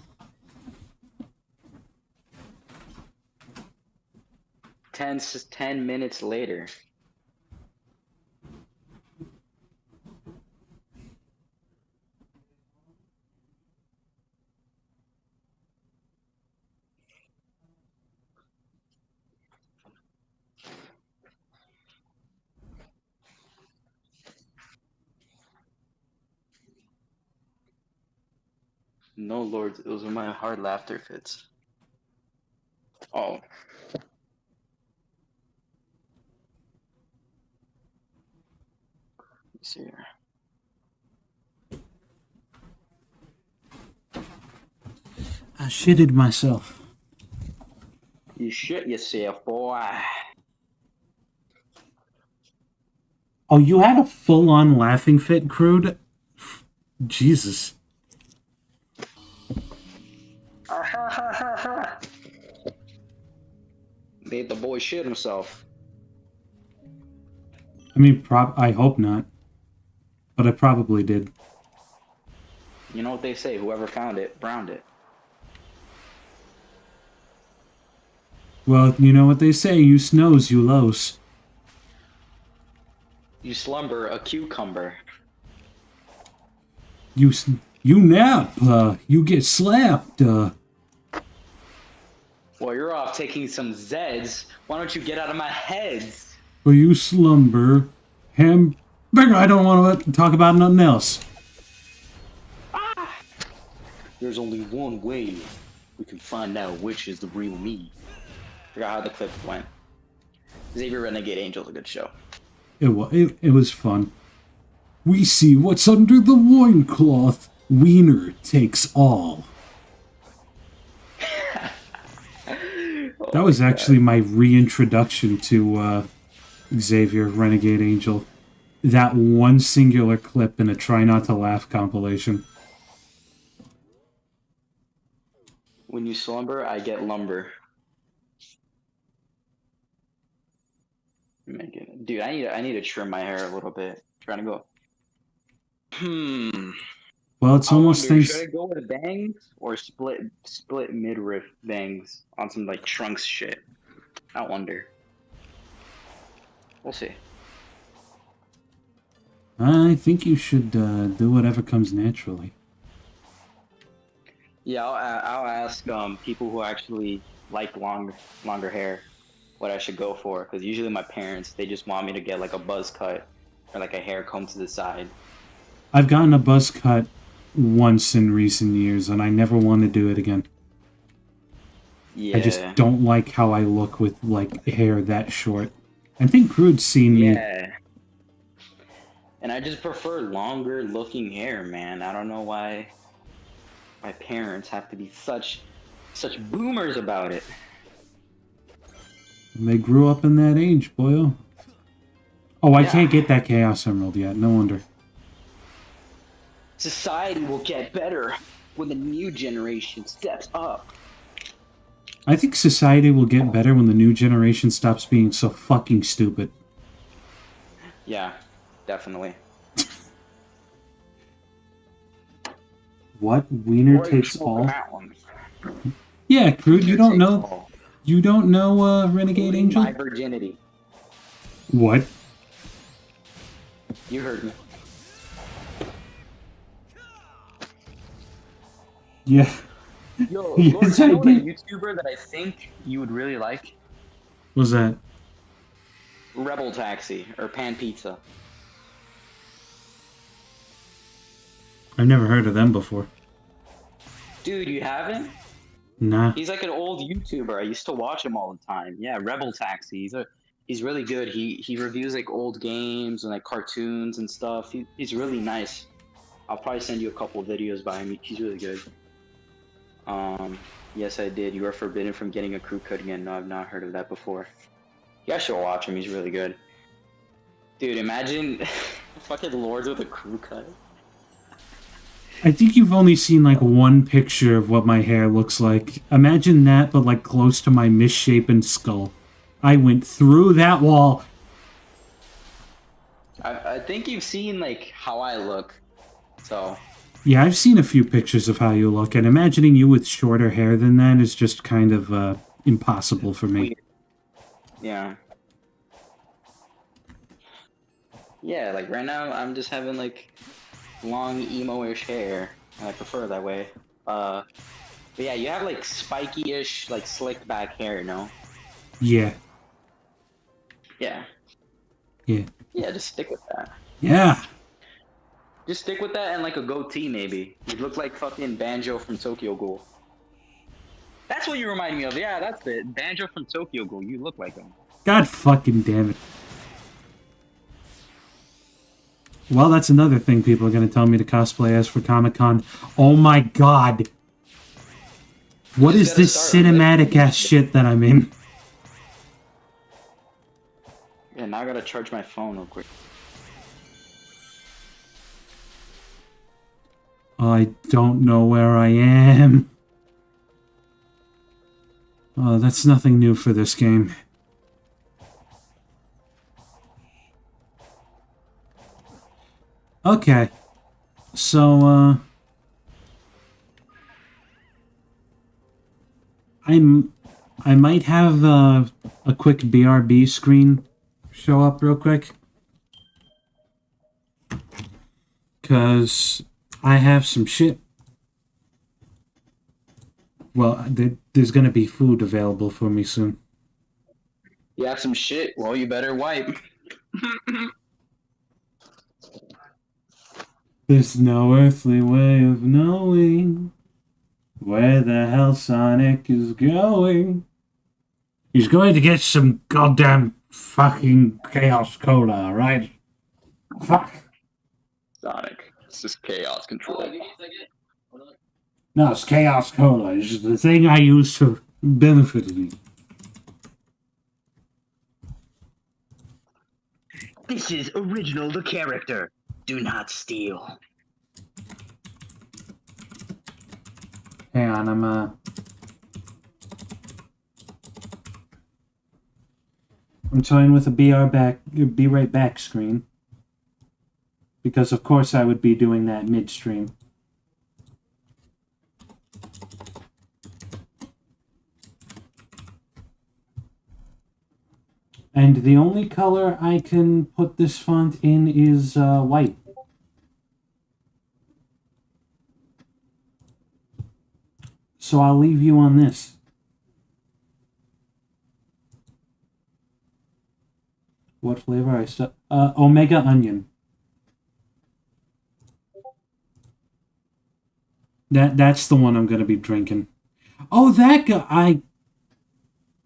10 minutes later. No, Lord, those are my hard laughter fits. Oh. Let's see here. I shitted myself. You shit yourself, boy. Oh, you had a full-on laughing fit, Crude? Jesus. Made the boy shit himself. I mean, I hope not. But I probably did. You know what they say, whoever found it, browned it. Well, you know what they say, you snows, you lows. You slumber a cucumber. You nap, you get slapped, Well, you're off taking some Zeds. Why don't you get out of my head? Well, you slumber, I don't want to talk about nothing else. Ah! There's only one way we can find out which is the real me. Forgot how the clip went. Xavier Renegade Angel's a good show. It was fun. We see what's under the loincloth. Wiener takes all. That was actually my reintroduction to Xavier Renegade Angel. That one singular clip in a Try Not to Laugh compilation. When you slumber, I get lumber. Make it, dude. I need to trim my hair a little bit. Trying to go. Well, it's I almost wonder, things. should I go with bangs or split midriff bangs on some like trunks shit? I wonder. We'll see. I think you should do whatever comes naturally. Yeah, I'll ask people who actually like longer hair what I should go for, because usually my parents, they just want me to get like a buzz cut or like a hair comb to the side. I've gotten a buzz cut once in recent years, and I never want to do it again. Yeah. I just don't like how I look with like hair that short. I think Crude's seen me. Yeah. And I just prefer longer looking hair, man. I don't know why my parents have to be such boomers about it. They grew up in that age, boyo. Oh, I Yeah. can't get that Chaos Emerald yet. No wonder. Society will get better when the new generation steps up. I think society will get better when the new generation stops being so fucking stupid. Yeah, definitely. What? Wiener Or you takes smoke all? that one. Yeah, Crude, you don't Takes know. all. You don't know Renegade Losing Angel? my virginity. What? You heard me. Yeah. Yo, Yes, Lord, you I know what a did. YouTuber that I think you would really like? What's that? Rebel Taxi or Pan Pizza. I've never heard of them before. Dude, you haven't? Nah. He's like an old YouTuber. I used to watch him all the time. Yeah, Rebel Taxi. He's really good. He reviews like old games and like cartoons and stuff. He's really nice. I'll probably send you a couple of videos by him. He's really good. Yes, I did. You are forbidden from getting a crew cut again. No, I've not heard of that before. You guys should watch him. He's really good. Dude, imagine fucking Lords with a crew cut. I think you've only seen like one picture of what my hair looks like. Imagine that, but like close to my misshapen skull. I went through that wall. I think you've seen like how I look. So Yeah, I've seen a few pictures of how you look, and imagining you with shorter hair than that is just kind of impossible for me. weird. Yeah. Yeah, like right now I'm just having like long emo-ish hair. And I prefer it that way. But yeah, you have like spiky-ish, like slicked back hair, no? Yeah. Yeah. Yeah. Yeah, just stick with that. Yeah. Just stick with that and like a goatee maybe. You look like fucking Banjo from Tokyo Ghoul. That's what you remind me of. Yeah, that's it. Banjo from Tokyo Ghoul. You look like him. God fucking damn it. Well, that's another thing people are going to tell me to cosplay as for Comic-Con. Oh my god. What You is gotta this start cinematic ass shit that I'm in? Yeah, now I gotta charge my phone real quick. I don't know where I am. Oh, that's nothing new for this game. Okay. So, I might have a quick BRB screen show up real quick. Because I have some shit. Well, there's going to be food available for me soon. You have some shit? Well, you better wipe. There's no earthly way of knowing where the hell Sonic is going. He's going to get some goddamn fucking Chaos Cola, right? Fuck. Sonic. It's just chaos control. No, it's Chaos Cola. It's the thing I use to benefit me. This is original the character. Do not steal. Hang on, I'm I'm toying with a be right back screen. Because of course I would be doing that midstream. And the only color I can put this font in is white. So I'll leave you on this. What flavor I still... Omega Onion. That's the one I'm going to be drinking. Oh, that guy...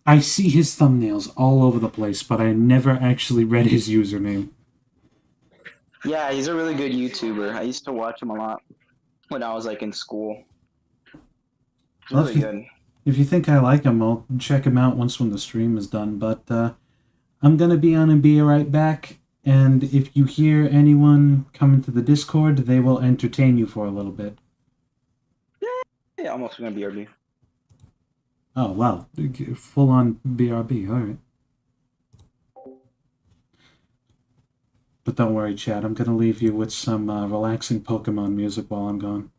I see his thumbnails all over the place, but I never actually read his username. Yeah, he's a really good YouTuber. I used to watch him a lot when I was like in school. He's Well, really good. if you think I like him, I'll check him out once when the stream is done. But I'm going to be on and be right back. And if you hear anyone come into the Discord, they will entertain you for a little bit. Yeah, almost gonna BRB. Oh, wow. Full on BRB. All right. But don't worry, Chad. I'm going to leave you with some relaxing Pokemon music while I'm gone.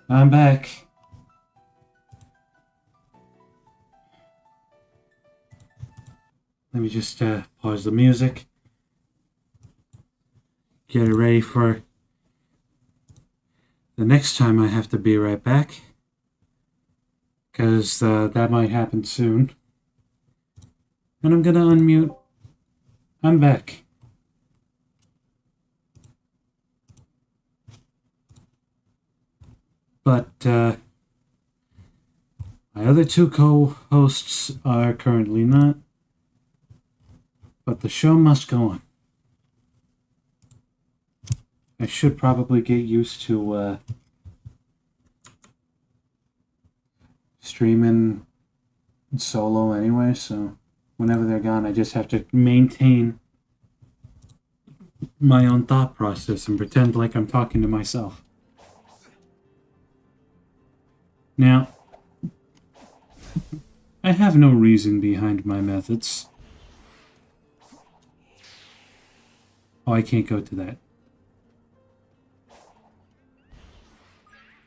I'm back. Let me just pause the music. Get it ready for the next time I have to be right back. Because that might happen soon. And I'm gonna unmute. I'm back. But my other two co-hosts are currently not. But the show must go on. I should probably get used to streaming solo anyway, so whenever they're gone, I just have to maintain my own thought process and pretend like I'm talking to myself. Now, I have no reason behind my methods. Oh, I can't go to that.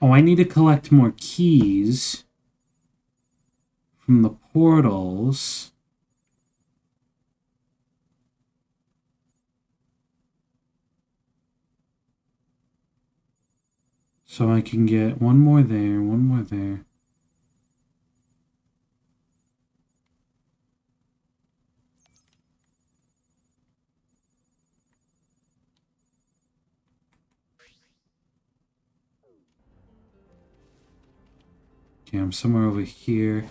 Oh, I need to collect more keys from the portals. So I can get one more there, one more there. Okay, I'm somewhere over here.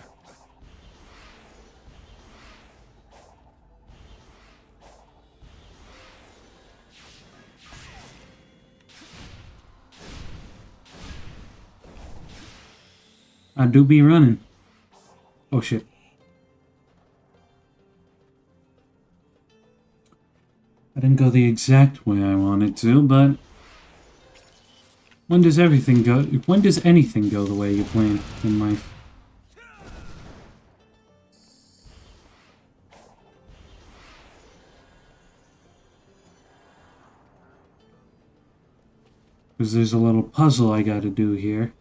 I do be running. Oh shit. I didn't go the exact way I wanted to, but when does anything go the way you plan in life? Because there's a little puzzle I gotta do here.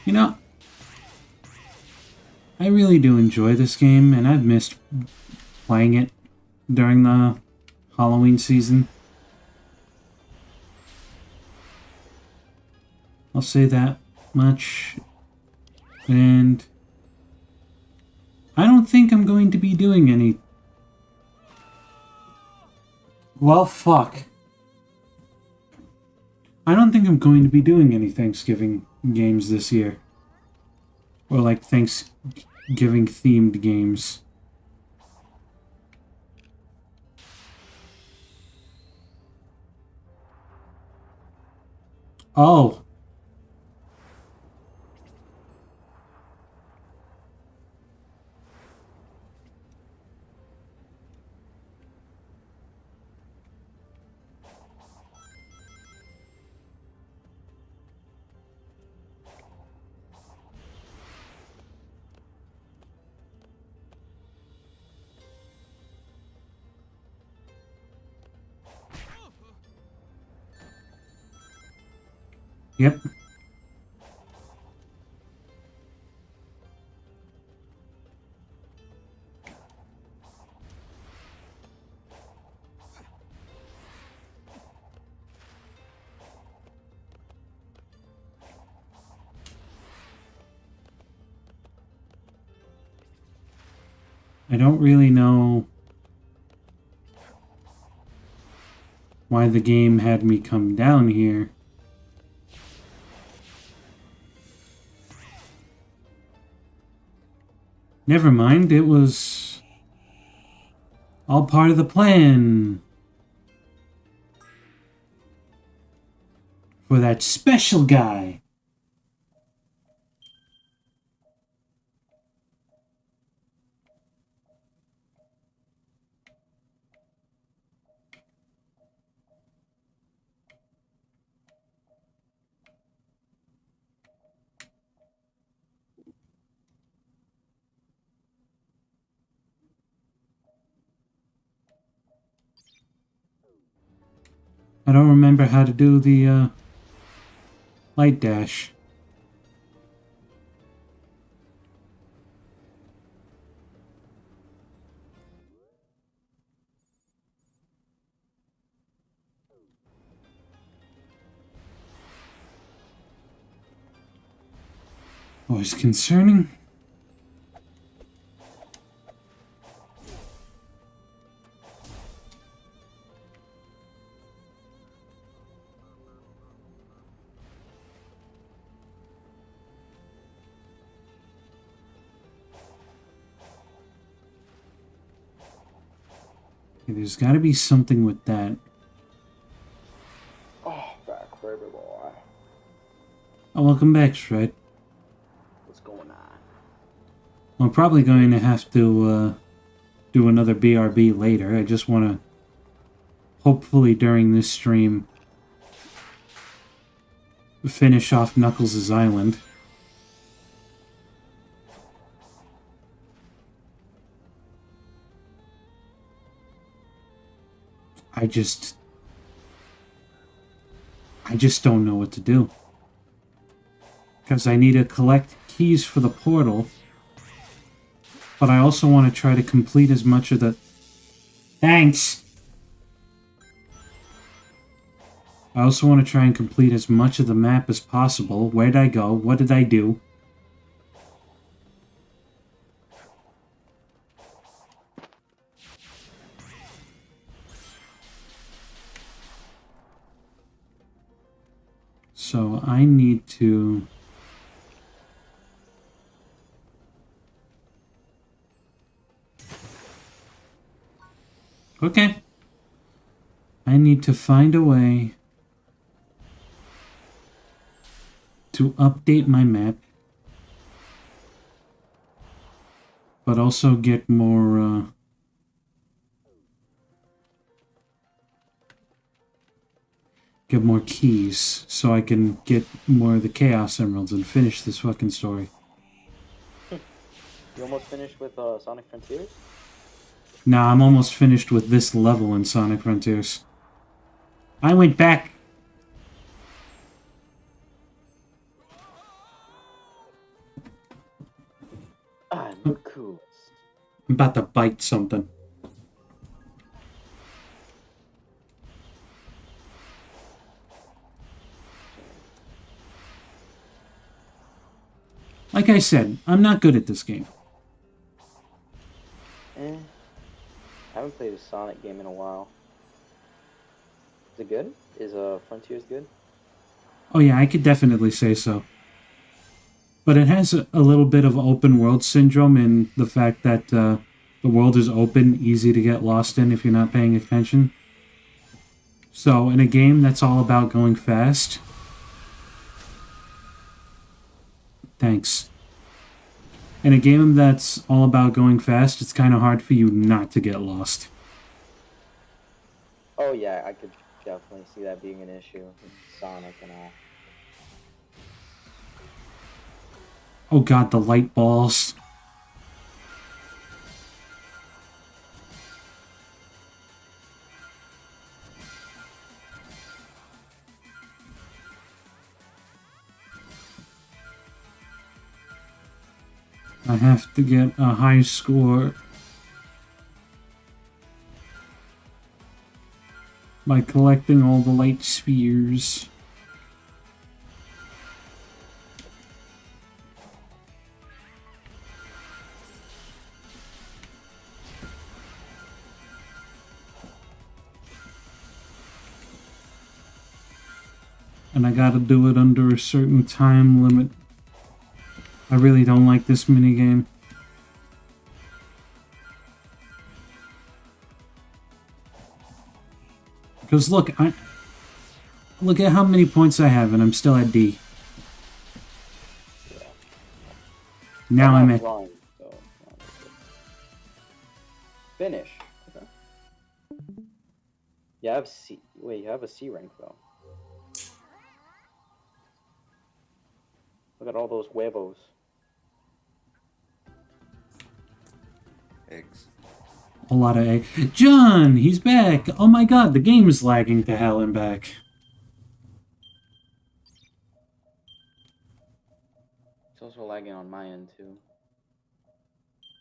You know, I really do enjoy this game, and I've missed playing it during the Halloween season. I'll say that much. And I don't think I'm going to be doing any... Well, fuck. I don't think I'm going to be doing any Thanksgiving games this year. Or like Thanksgiving themed games. Oh. Yep. I don't really know why the game had me come down here. Never mind, it was all part of the plan. For that special guy. I don't remember how to do the light dash. Always concerning. Okay, there's got to be something with that. Oh, back, baby boy. Oh, welcome back, Shred. What's going on? I'm probably going to have to do another BRB later. I just want to, hopefully during this stream, finish off Knuckles' Island. I just don't know what to do. Because I need to collect keys for the portal. But I also want to try to complete as much of the... Thanks! I also want to try and complete as much of the map as possible. Where did I go? What did I do? So I need to... Okay. I need to find a way to update my map, but also get more, keys so I can get more of the Chaos Emeralds and finish this fucking story. You almost finished with Sonic Frontiers? Nah, I'm almost finished with this level in Sonic Frontiers. I went back. I'm the coolest. I'm about to bite something. Like I said, I'm not good at this game. I haven't played a Sonic game in a while. Is it good? Is Frontiers good? Oh yeah, I could definitely say so. But it has a little bit of open world syndrome in the fact that the world is open, easy to get lost in if you're not paying attention. So in a game that's all about going fast... Thanks. In a game that's all about going fast, it's kind of hard for you not to get lost. Oh yeah, I could definitely see that being an issue with Sonic and all. Oh god, the light balls. I have to get a high score by collecting all the light spheres. And I gotta do it under a certain time limit. I really don't like this minigame. Because look at how many points I have and I'm still at D. Now I'm at... Wrong, so, finish. Okay. Yeah, I have C. Wait, you have a C rank though. Look at all those huevos. Eggs. A lot of egg. John! He's back! Oh my god, the game is lagging to hell and back. It's also lagging on my end too.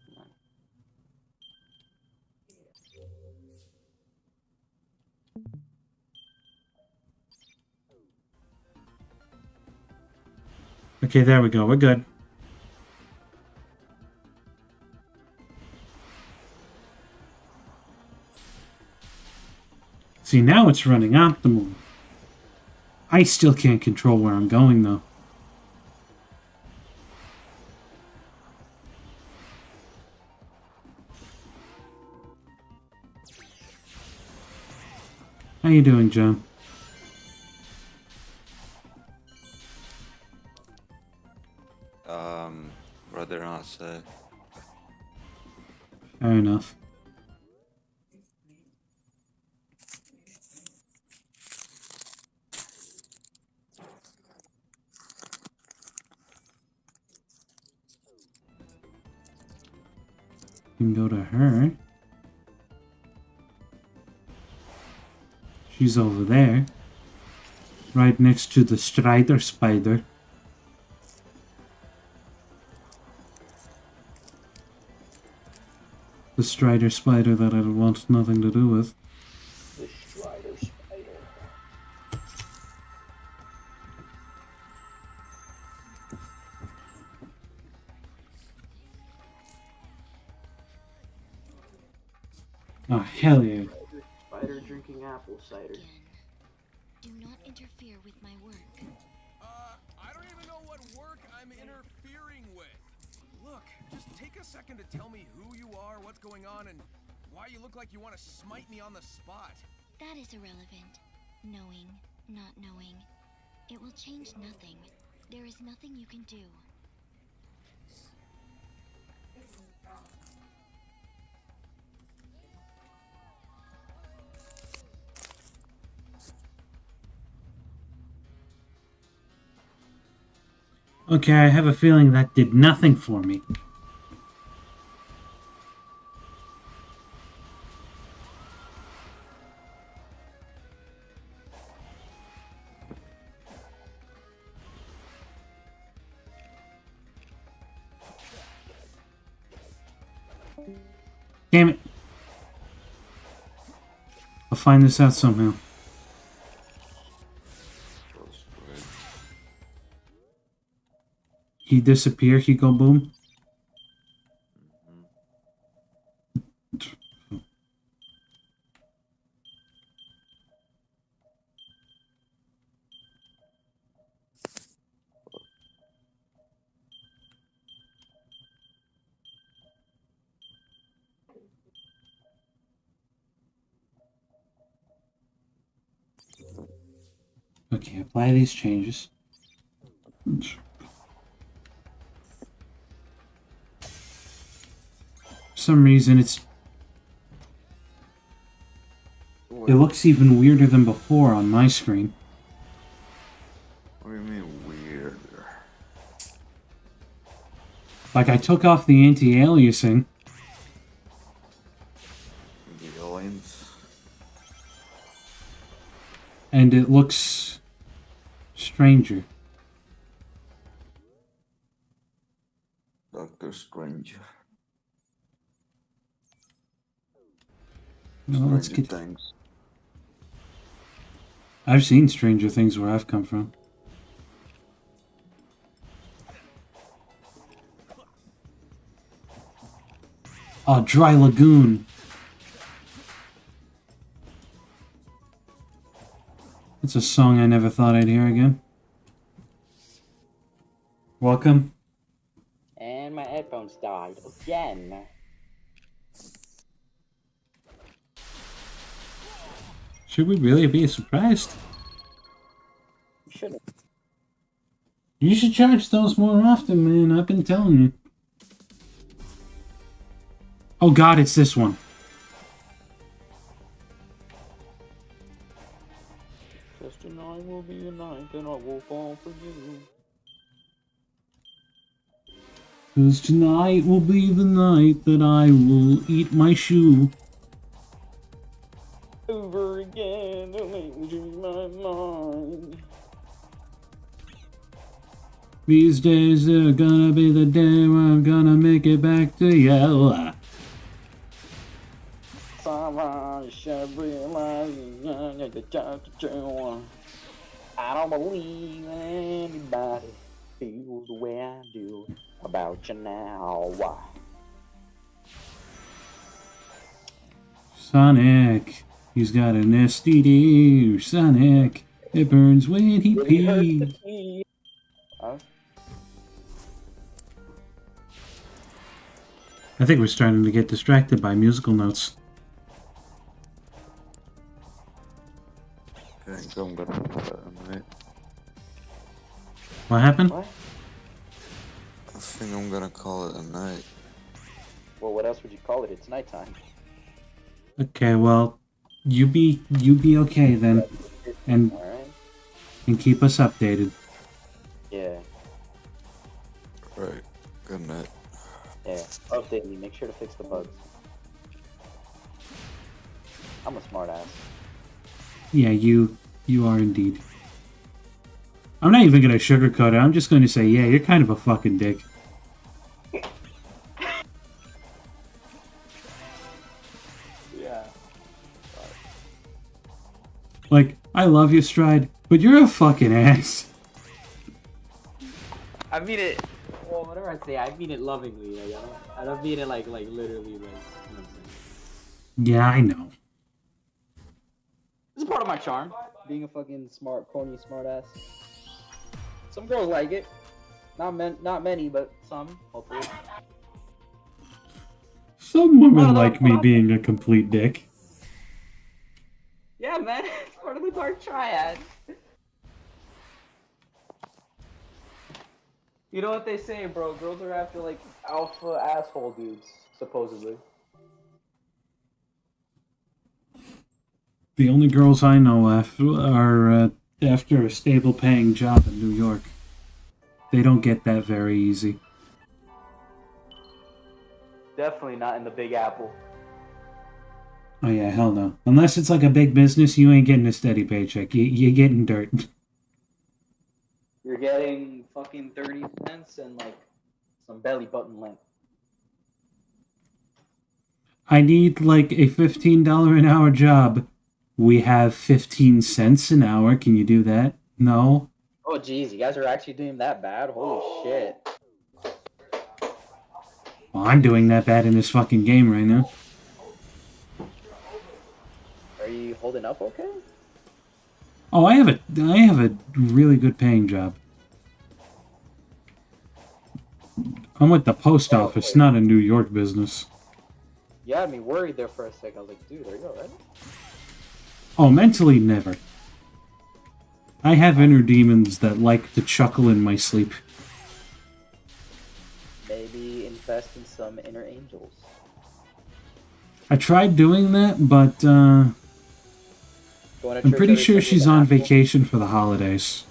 Come on. Okay, there we go. We're good. See, now it's running optimally. I still can't control where I'm going, though. How you doing, John? Rather not say. Fair enough. You can go to her. She's over there. Right next to the Strider Spider. The Strider Spider that I want nothing to do with. The Strider Spider. Oh, hell yeah. Spider drinking apple cider. Again. Do not interfere with my work. I don't even know what work I'm interfering with. Look, just take a second to tell me who you are, what's going on, and why you look like you want to smite me on the spot. That is irrelevant. Knowing, not knowing. It will change nothing. There is nothing you can do. Okay, I have a feeling that did nothing for me. Damn it. I'll find this out somehow. He disappear, he go boom. Okay, apply these changes. For some reason it looks even weirder than before on my screen. What do you mean weird? Like I took off the anti-aliasing. The aliens. And it looks stranger. Doctor Strange. No, let's Stranger get. Things. I've seen Stranger Things where I've come from. Oh, Dry Lagoon. It's a song I never thought I'd hear again. Welcome. And my headphones died again. Should we really be surprised? Shouldn't. You should charge those more often, man. I've been telling you. Oh god, it's this one. Just tonight will be the night that I will fall for you. 'Cause tonight will be the night that I will eat my shoe. Over again, to make me change my mind. These days are gonna be the day where I'm gonna make it back to you. Someone should realize I don't believe anybody feels the way I do about you now. Sonic. He's got an STD, Sonic. It burns when he Really hurts the pees. key. Huh? I think we're starting to get distracted by musical notes. I think I'm gonna call it a night. What happened? What? I think I'm gonna call it a night. Well, what else would you call it? It's nighttime. Okay, well, you be okay then, and Alright. keep us updated. Yeah. Right. Good night. Yeah. Update me. Make sure to fix the bugs. I'm a smartass. Yeah, you are indeed. I'm not even gonna sugarcoat it. I'm just gonna say, yeah, you're kind of a fucking dick. Yeah. Like, I love you, Stride, but you're a fucking ass. I mean it. Well, whatever I say, I mean it lovingly. Like, I don't mean it like literally. Like, you know what I'm saying? Yeah, I know. This is part of my charm. Being a fucking smart, corny, smartass. Some girls like it. Not many, but some. Hopefully. Some women Oh, no, like me fuck. being a complete dick. Yeah, man. It's part of the dark triad. You know what they say, bro? Girls are after like alpha asshole dudes, supposedly. The only girls I know are after a stable paying job in New York. They don't get that very easy. Definitely not in the Big Apple. Oh yeah, hell no. Unless it's like a big business, you ain't getting a steady paycheck. You're getting dirt. You're getting fucking 30 cents and like some belly button length. I need like a $15 an hour job. We have 15 cents an hour. Can you do that? No? Oh jeez, you guys are actually doing that bad? Holy shit. Well, I'm doing that bad in this fucking game right now. Are you holding up okay? Oh, I have a really good paying job. I'm with the post office, not a New York business. You had me worried there for a second. I was like, dude, are you alright? Oh, mentally never. I have inner demons that like to chuckle in my sleep. Maybe invest in some inner angels. I tried doing that, but Going to I'm church pretty every sure Sunday she's to on Apple? vacation for the holidays.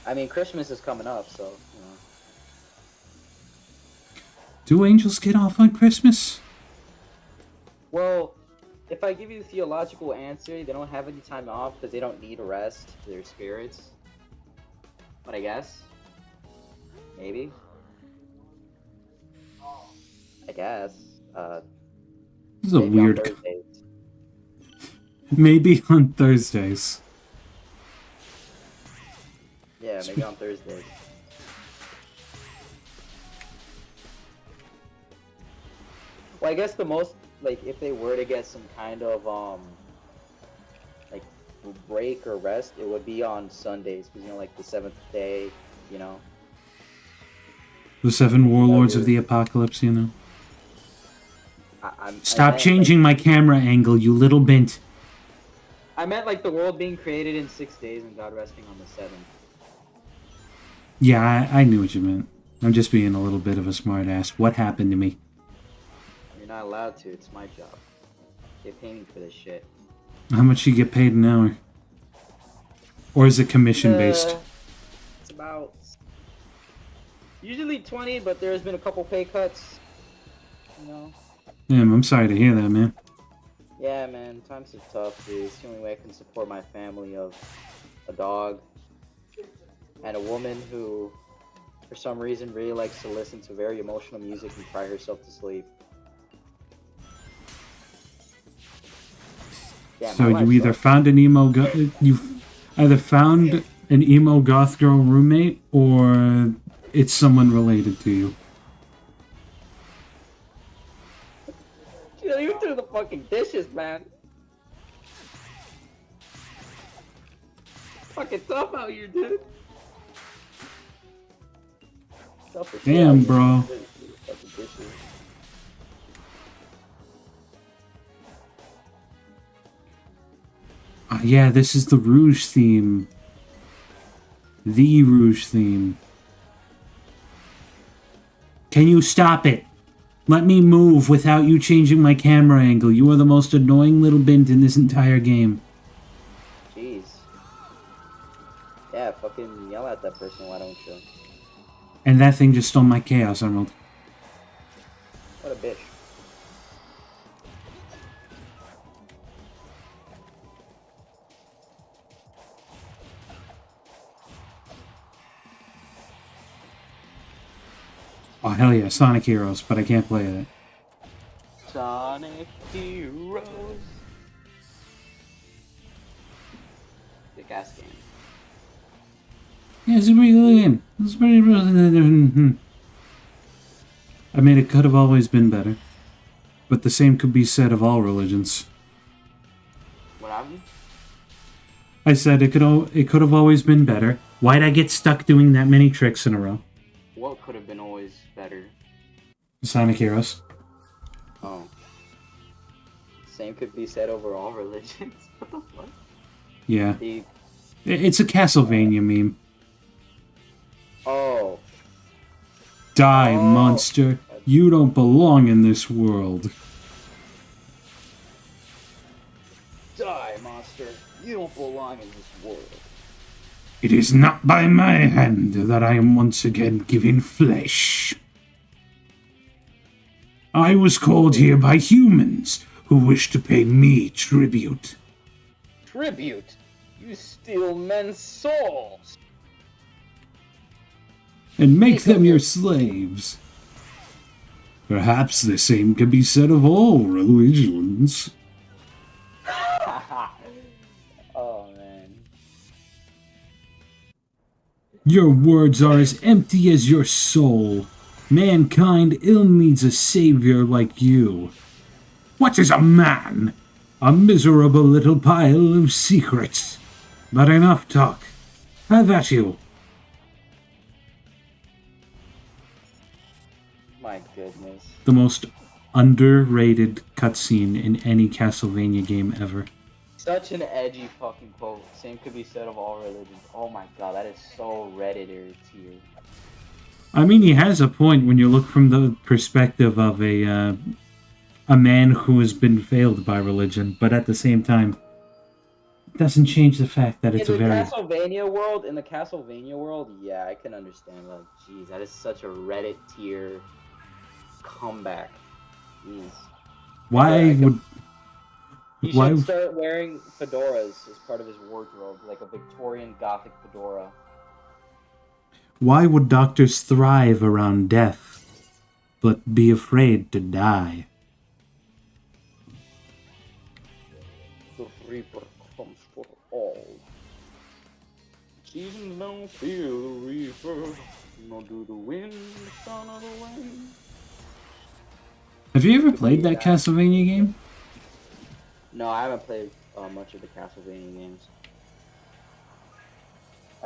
I mean, Christmas is coming up, so, you know. Do angels get off on Christmas? Well, if I give you the theological answer, they don't have any time off because they don't need rest for their spirits. But I guess. Maybe. I guess. This is a Maybe on weird... Thursdays. Maybe on Thursdays. Yeah, maybe on Thursdays. Well, I guess the most, like, if they were to get some kind of, like, break or rest, it would be on Sundays, because, you know, like, the 7th day, you know. The 7 warlords of the apocalypse, you know. I Stop meant, changing my camera angle, you little bint. I meant, like, the world being created in 6 days and God resting on the 7th. Yeah, I knew what you meant. I'm just being a little bit of a smartass. What happened to me? You're not allowed to, it's my job. They pay me for this shit. How much you get paid an hour? Or is it commission-based? It's about... usually 20, but there's been a couple pay cuts. You know? Damn, I'm sorry to hear that, man. Yeah, man, times are tough, dude. It's the only way I can support my family of a dog and a woman who, for some reason, really likes to listen to very emotional music and cry herself to sleep. Yeah, So my life you either sucks. found an you either found an emo goth girl roommate, or it's someone related to you. You threw the fucking dishes, man. Fucking tough out here, dude. Tough as shit Damn, out here. bro. Fucking dishes. Yeah, this is the Rouge theme. The Rouge theme. Can you stop it? Let me move without you changing my camera angle. You are the most annoying little bint in this entire game. Jeez. Yeah, fucking yell at that person, why don't you? And that thing just stole my Chaos Emerald. What a bitch. Oh, hell yeah, Sonic Heroes, but I can't play it. Sonic Heroes. Kick ass game. Yeah, it's a pretty good game. It's pretty I mean, it could have always been better. But the same could be said of all religions. What happened? I said it could have always been better. Why'd I get stuck doing that many tricks in a row? What could have been always better? Sonic Heroes. Oh. Same could be said over all religions. What the fuck? Yeah. The... It's a Castlevania meme. Oh. Die, Oh. monster. You don't belong in this world. Die, monster. You don't belong in this world. It is not by my hand that I am once again given flesh. I was called here by humans who wish to pay me tribute. Tribute? You steal men's souls. And make them your slaves. Perhaps the same can be said of all religions. Oh, man. Your words are as empty as your soul. Mankind ill needs a savior like you. What is a man? A miserable little pile of secrets. But enough talk. Have at you. My goodness. The most underrated cutscene in any Castlevania game ever. Such an edgy fucking quote. Same could be said of all religions. Oh my god, that is so Redditor tier. I mean, he has a point when you look from the perspective of a man who has been failed by religion, but at the same time, it doesn't change the fact that it's in a the very... Castlevania world, yeah, I can understand. Like, jeez, that is such a Reddit tier comeback. Jeez. Why would... He Why... should start wearing fedoras as part of his wardrobe, like a Victorian Gothic fedora. Why would doctors thrive around death, but be afraid to die? The Reaper comes for all. Seasons don't feel the Reaper, nor do the wind, the son of the wind. Have you ever played that Castlevania game? No, I haven't played much of the Castlevania games.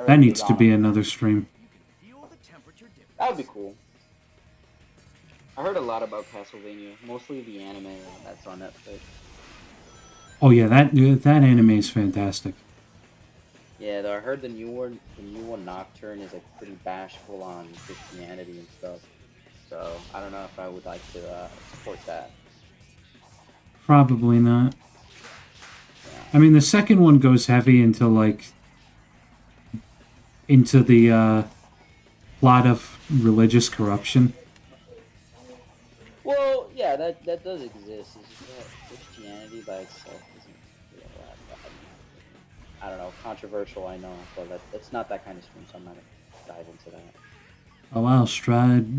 That needs to be another stream. That would be cool. I heard a lot about Castlevania, mostly the anime that's on Netflix. Oh yeah, that anime is fantastic. Yeah, though I heard the new one Nocturne is like pretty bashful on Christianity and stuff. So I don't know if I would like to support that. Probably not. Yeah. I mean, the second one goes heavy into the plot of religious corruption. Well, yeah, that does exist. It's just that Christianity by itself isn't really that I don't know, controversial, I know, but it's not that kind of stream, so I'm not gonna dive into that. Oh wow, Stride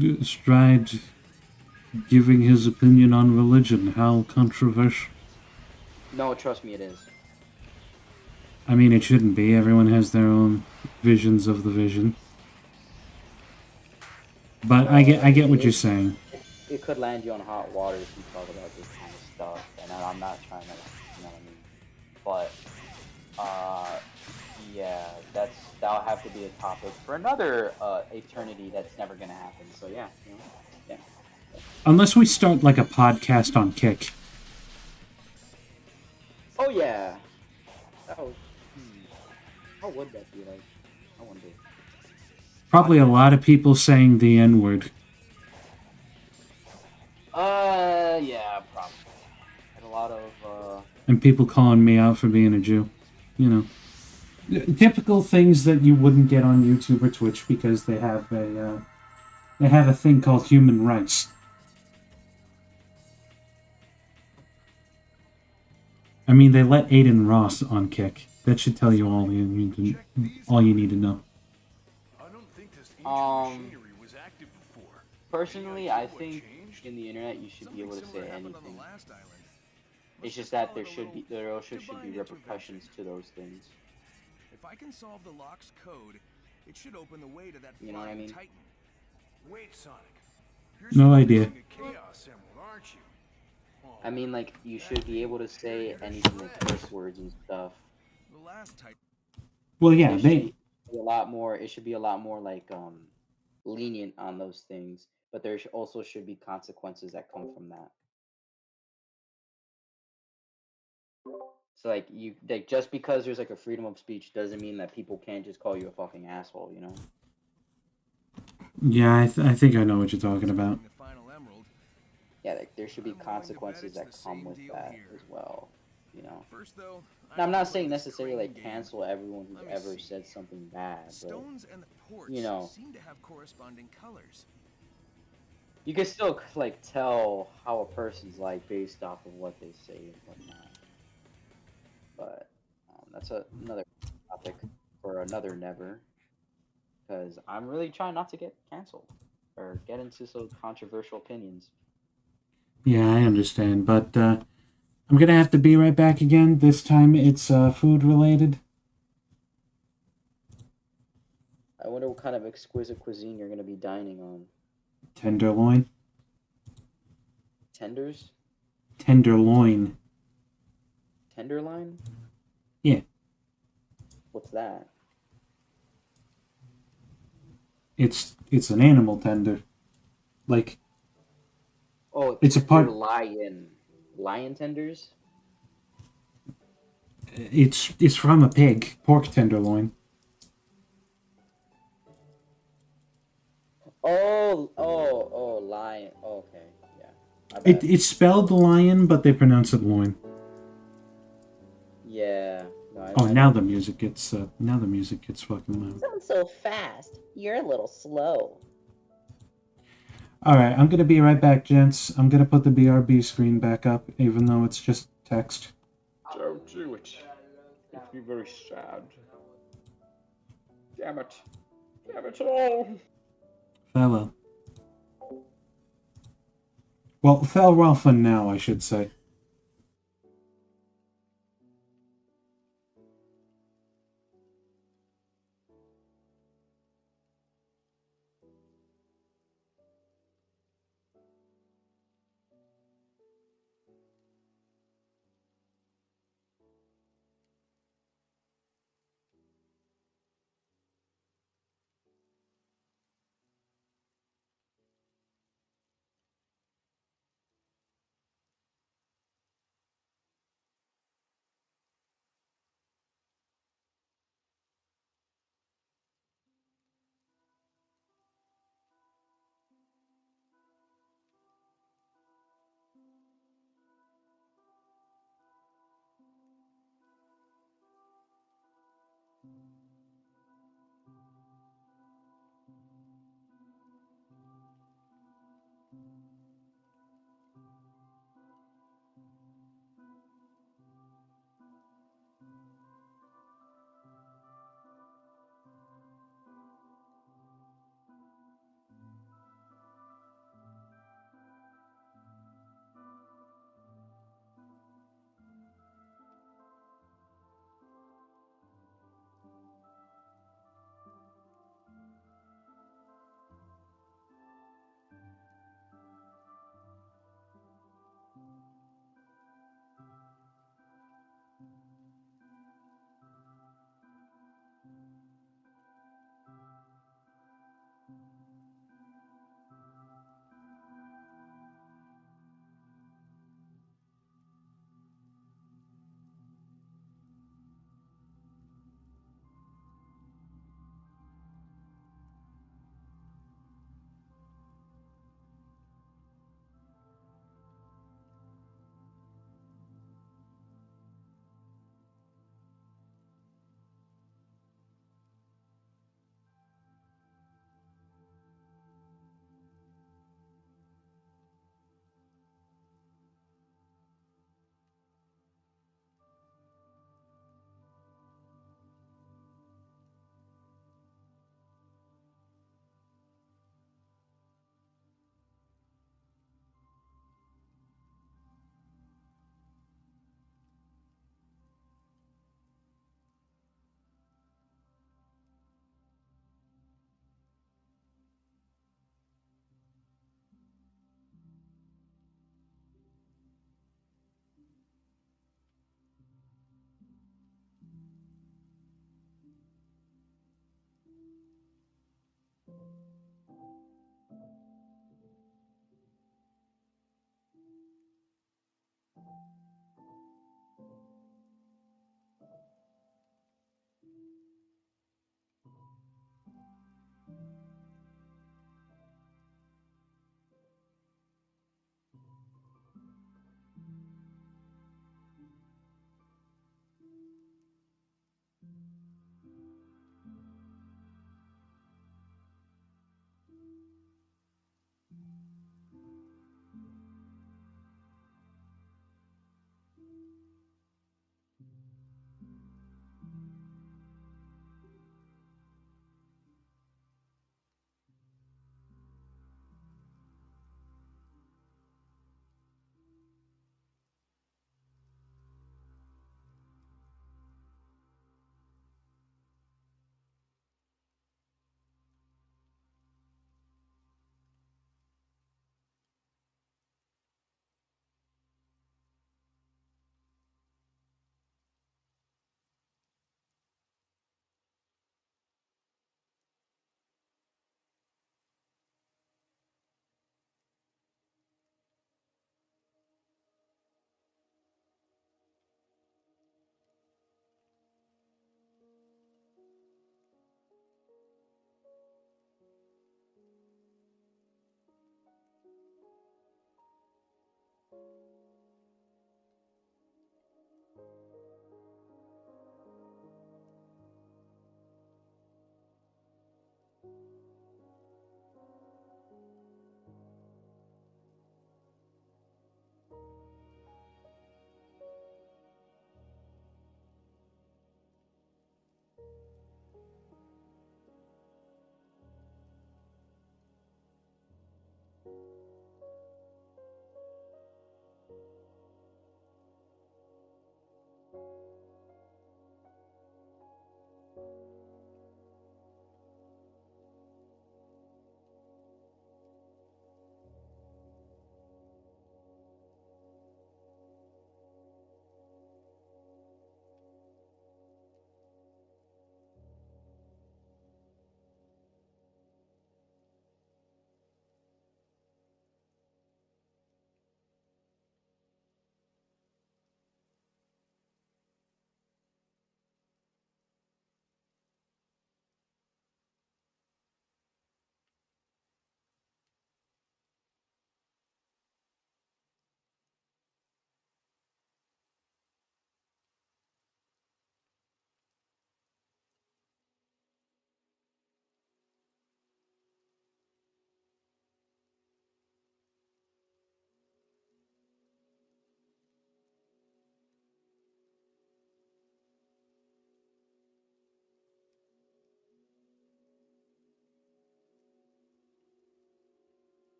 giving his opinion on religion. How controversial. No, trust me, it is. I mean, it shouldn't be. Everyone has their own visions of the vision. But I get what you're saying. It could land you on hot water if you talk about this kind of stuff, and I'm not trying to, you know what I mean. But yeah, that'll have to be a topic for another eternity that's never gonna happen. So yeah, yeah. Unless we start like a podcast on Kick. Oh yeah. That would, how would that be like? I wonder. Probably a lot of people saying the N word. Yeah, probably. And a lot of And people calling me out for being a Jew. You know, typical things that you wouldn't get on YouTube or Twitch because they have a thing called human rights. I mean, they let Aiden Ross on Kick. That should tell you all you need to know. I don't think this Um, machinery was active before. personally, I think in the internet you should be able to say anything. It's just that there also should be repercussions to those things. If I can solve the lock's code, it should open the way to that You know what I mean? Titan. Wait, Sonic. You're No still idea. using a Chaos Emerald, aren't you? I mean, like, you should be able to say anything like curse words and stuff. The last Titan. Well, yeah, It should be a lot more. It should be a lot more like lenient on those things. But there also should be consequences that come from that. So like just because there's like a freedom of speech doesn't mean that people can't just call you a fucking asshole, you know? Yeah, I think I know what you're talking about. The final emerald. Yeah, like there should be I'm willing to bet consequences it's that the come same with deal that here. as well, you know? First though, Now, I'm not I saying this necessarily crane like game. cancel everyone who's Let me ever see. said something bad, but Stones and the ports you know, seem to have corresponding colors. you can still like tell how a person's like based off of what they say and whatnot. But that's another topic for another never. Because I'm really trying not to get canceled or get into some controversial opinions. Yeah, I understand, but I'm gonna have to be right back again. This time it's food related. I wonder what kind of exquisite cuisine you're going to be dining on. Tenderloin. Tenders? Tenderloin. Tenderloin? Yeah. What's that? It's an animal tender. Like Oh, it's a part. lion. Lion tenders? It's from a pig. Pork tenderloin. Oh, lion. Oh, okay, yeah. My bad. It's spelled lion, but they pronounce it loin. Yeah. No, Oh, now the music gets fucking loud. Sounds so fast. You're a little slow. All right, I'm gonna be right back, gents. I'm gonna put the BRB screen back up, even though it's just text. Don't do it. Makes me very sad. Damn it. Damn it all. Farewell. Well, farewell for now, I should say.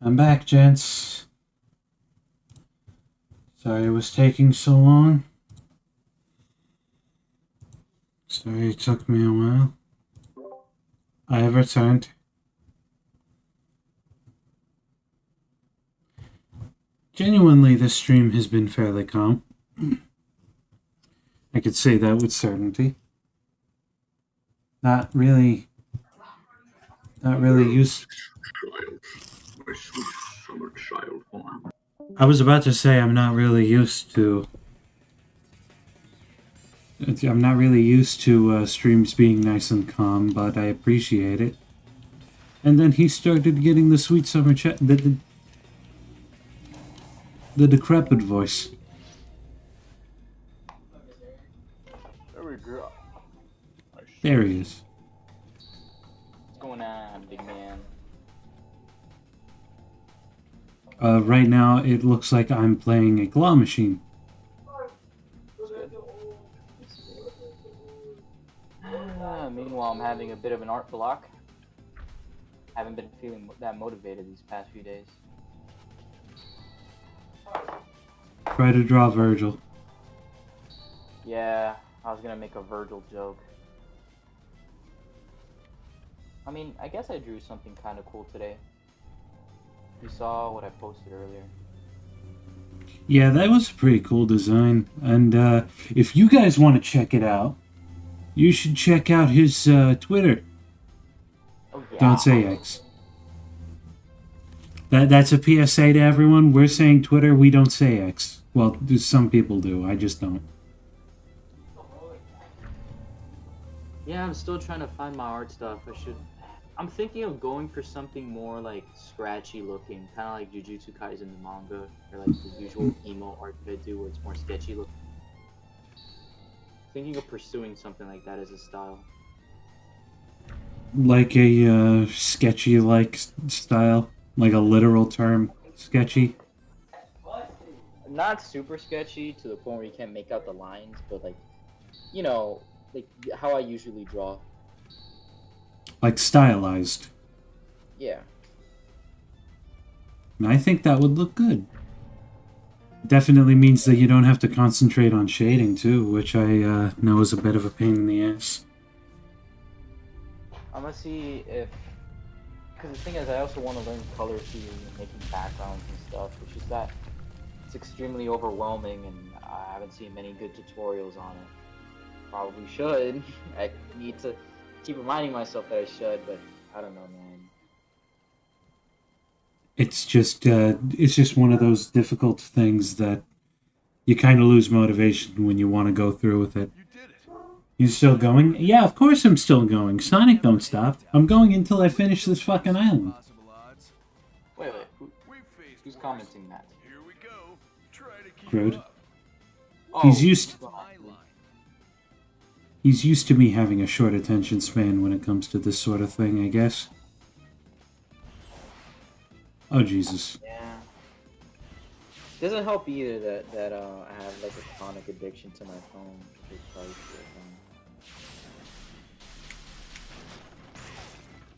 I'm back, gents. Sorry it was taking so long. Sorry it took me a while. I have returned. Genuinely, this stream has been fairly calm. I could say that with certainty. Not really used. My sweet summer child. I was about to say I'm not really used to streams being nice and calm, but I appreciate it. And then he started getting the sweet summer the decrepit voice. There we go. There he is. What's going on, big man? Right now, it looks like I'm playing a claw machine. Meanwhile, I'm having a bit of an art block. Haven't been feeling that motivated these past few days. Try to draw Virgil. Yeah, I was gonna make a Virgil joke. I mean, I guess I drew something kind of cool today. You saw what I posted earlier. Yeah, that was a pretty cool design. And if you guys want to check it out, you should check out his Twitter. Oh, yeah. Don't say X. That's a PSA to everyone. We're saying Twitter, we don't say X. Well, some people do. I just don't. Yeah, I'm still trying to find my art stuff. I'm thinking of going for something more like scratchy looking, kind of like Jujutsu Kaisen in the manga, or like the usual emo art that I do, where it's more sketchy looking. Thinking of pursuing something like that as a style. Like a sketchy-like style, like a literal term, sketchy. Not super sketchy to the point where you can't make out the lines, but like, you know, like how I usually draw. Like stylized. Yeah. And I think that would look good. Definitely means that you don't have to concentrate on shading too, which I know is a bit of a pain in the ass. I'm gonna see if, because the thing is, I also want to learn color theory and making backgrounds and stuff. It's just that it's extremely overwhelming, and I haven't seen many good tutorials on it. Probably should. I need to keep reminding myself that I should, but I don't know, man. It's just one of those difficult things that you kind of lose motivation when you want to go through with it. You did it. You still going? Yeah, of course I'm still going. Sonic don't stop. I'm going until I finish this fucking island. Possible odds. Wait, We've faced who's worse. commenting that? Here we go. Try to keep Rude. up. He's used My line. He's used to me having a short attention span when it comes to this sort of thing, I guess. Oh, Jesus. Yeah. Doesn't help either that I have like a chronic addiction to my phone.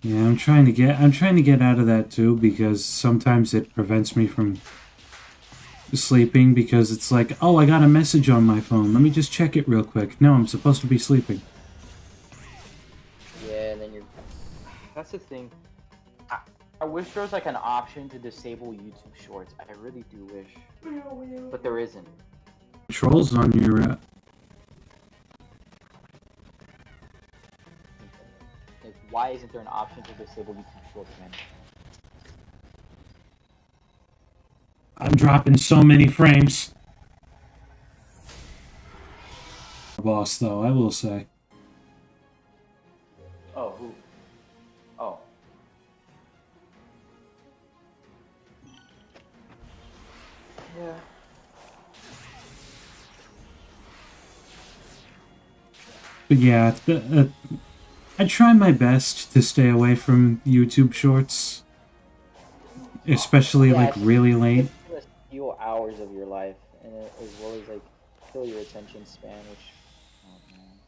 Yeah, I'm trying to get out of that too, because sometimes it prevents me from sleeping, because it's like, oh, I got a message on my phone. Let me just check it real quick. No, I'm supposed to be sleeping. Yeah, and then that's the thing. I wish there was like an option to disable YouTube Shorts. I really do wish, but there isn't. Controls on your Like, why isn't there an option to disable YouTube Shorts, man? I'm dropping so many frames. Boss, though, I will say. Oh, who? Oh. Yeah. But yeah, I try my best to stay away from YouTube Shorts, especially like really late. It's gonna steal hours of your life, and as well as like kill your attention span, which. Oh, man.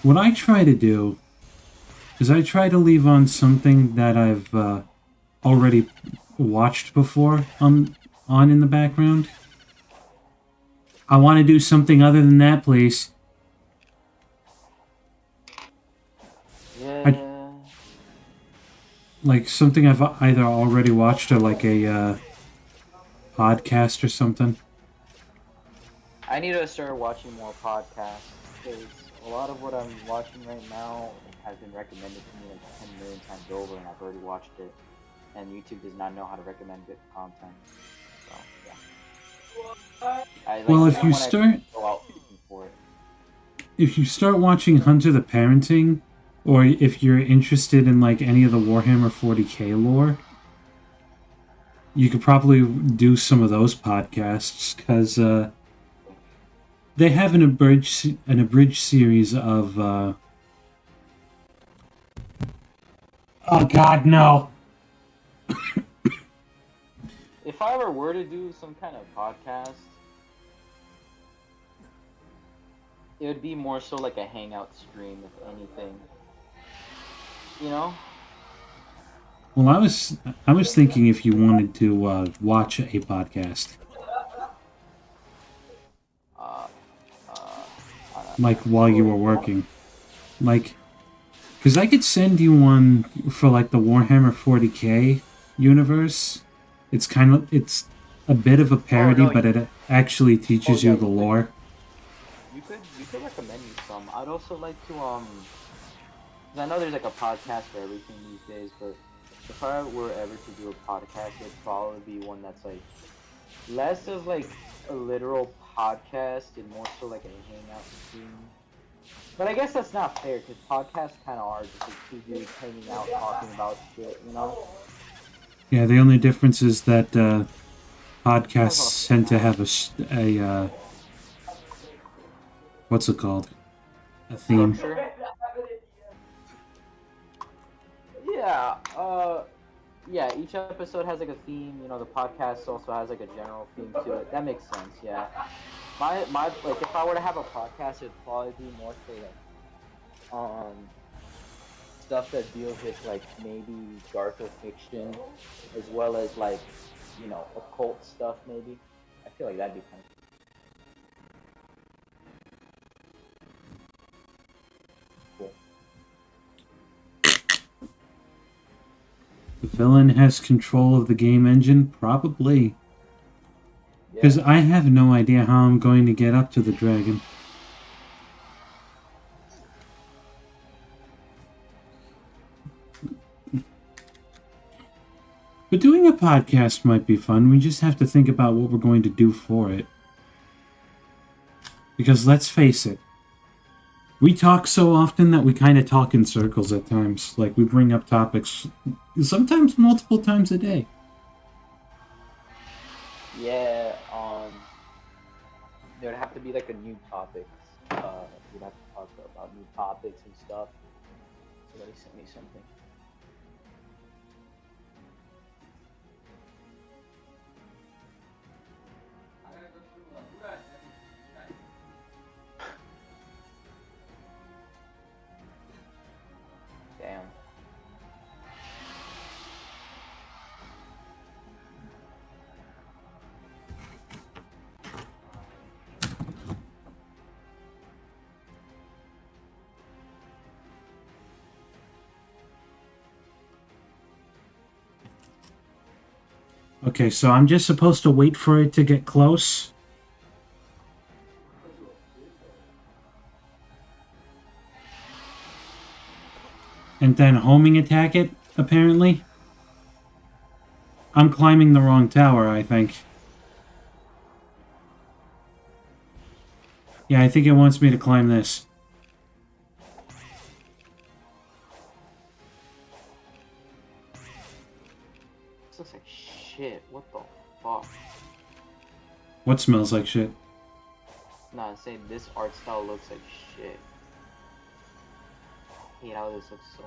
What I try to do is I try to leave on something that I've already watched before on in the background. I want to do something other than that, please. Yeah. Like something I've either already watched or like a podcast or something. I need to start watching more podcasts because a lot of what I'm watching right now has been recommended to me like 10 million times over, and I've already watched it. And YouTube does not know how to recommend good content. So yeah. Well, if you start go out looking for it. if you start watching Hunter the Parenting, or if you're interested in like any of the Warhammer 40k lore, you could probably do some of those podcasts because they have an abridged series of. Oh God, no! If I ever were to do some kind of podcast, it would be more so like a hangout stream, if anything. You know? Well, I was thinking if you wanted to watch a podcast, like while you were working, like, because I could send you one for like the Warhammer 40k universe. It's a bit of a parody, but it actually teaches you the lore. You could recommend me some. I'd also like to 'cause I know there's like a podcast for everything these days, but if I were ever to do a podcast, it'd probably be one that's like less of like a literal podcast and more so like a hangout stream. But I guess that's not fair because podcasts kind of are just like two dudes hanging out talking about shit, you know? Yeah, the only difference is that podcasts tend to have a what's it called? A theme. Structure. Yeah, yeah, each episode has like a theme, you know, the podcast also has like a general theme to it. That makes sense, yeah. My like if I were to have a podcast it'd probably be more for like stuff that deals with like maybe darker fiction as well as like, you know, occult stuff maybe. I feel like that'd be kind of The villain has control of the game engine? Probably. Because I have no idea how I'm going to get up to the dragon. But doing a podcast might be fun. We just have to think about what we're going to do for it. Because let's face it, we talk so often that we kind of talk in circles at times. Like, we bring up topics sometimes multiple times a day. yeah, there would have to be like a new topics. We'd have to talk about new topics and stuff. Somebody sent me something. Damn. Okay, so I'm just supposed to wait for it to get close. And then homing attack it, apparently. I'm climbing the wrong tower, I think. Yeah, I think it wants me to climb this. This looks like shit. What the fuck? What smells like shit? Nah, I'm saying this art style looks like shit. I hate how this looks so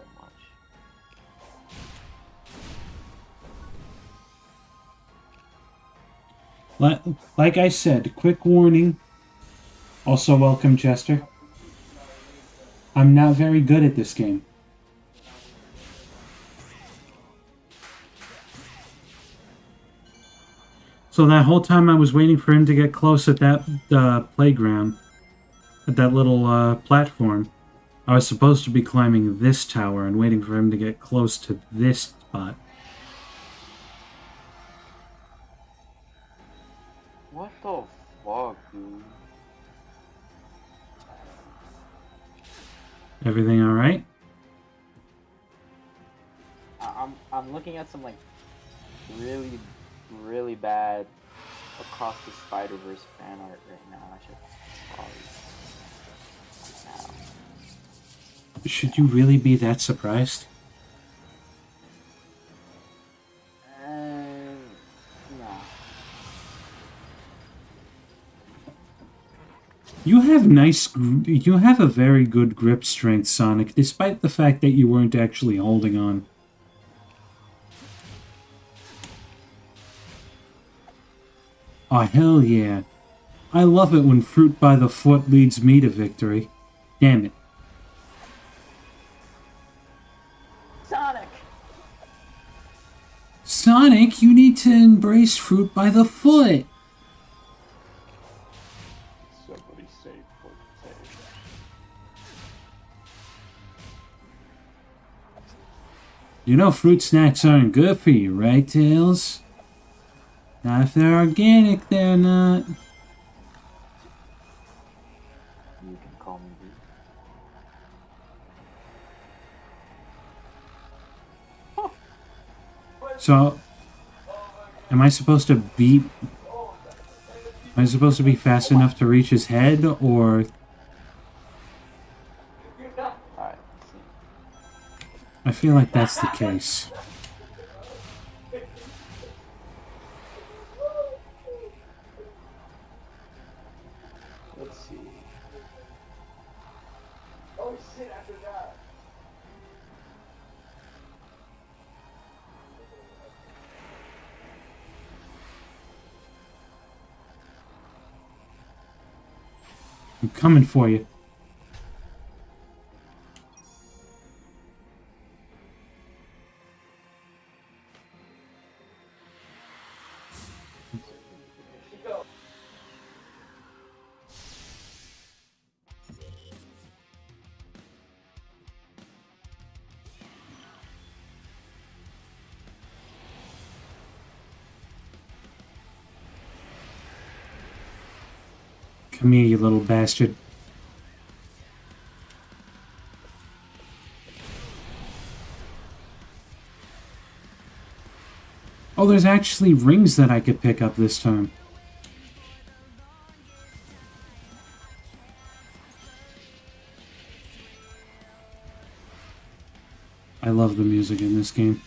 much. Like I said, quick warning. Also, welcome, Chester. I'm not very good at this game. So that whole time I was waiting for him to get close at that playground, at that little platform, I was supposed to be climbing this tower and waiting for him to get close to this spot. What the fuck, dude? Everything alright? I'm looking at some like really, really bad Across the Spider-Verse fan art right now. I should probably now. Should you really be that surprised? No. You have a very good grip strength, Sonic, despite the fact that you weren't actually holding on. Oh, hell yeah. I love it when fruit by the foot leads me to victory. Damn it. Sonic! Sonic, you need to embrace fruit by the foot. Somebody save foot, save. You know fruit snacks aren't good for you, right, Tails? Not if they're organic, they're not. You can call me dude. So, am I supposed to be fast enough to reach his head, or... Alright, I feel like that's the case. let's see. Oh shit, I forgot. I'm coming for you. Come here, you little bastard. Oh, there's actually rings that I could pick up this time. I love the music in this game.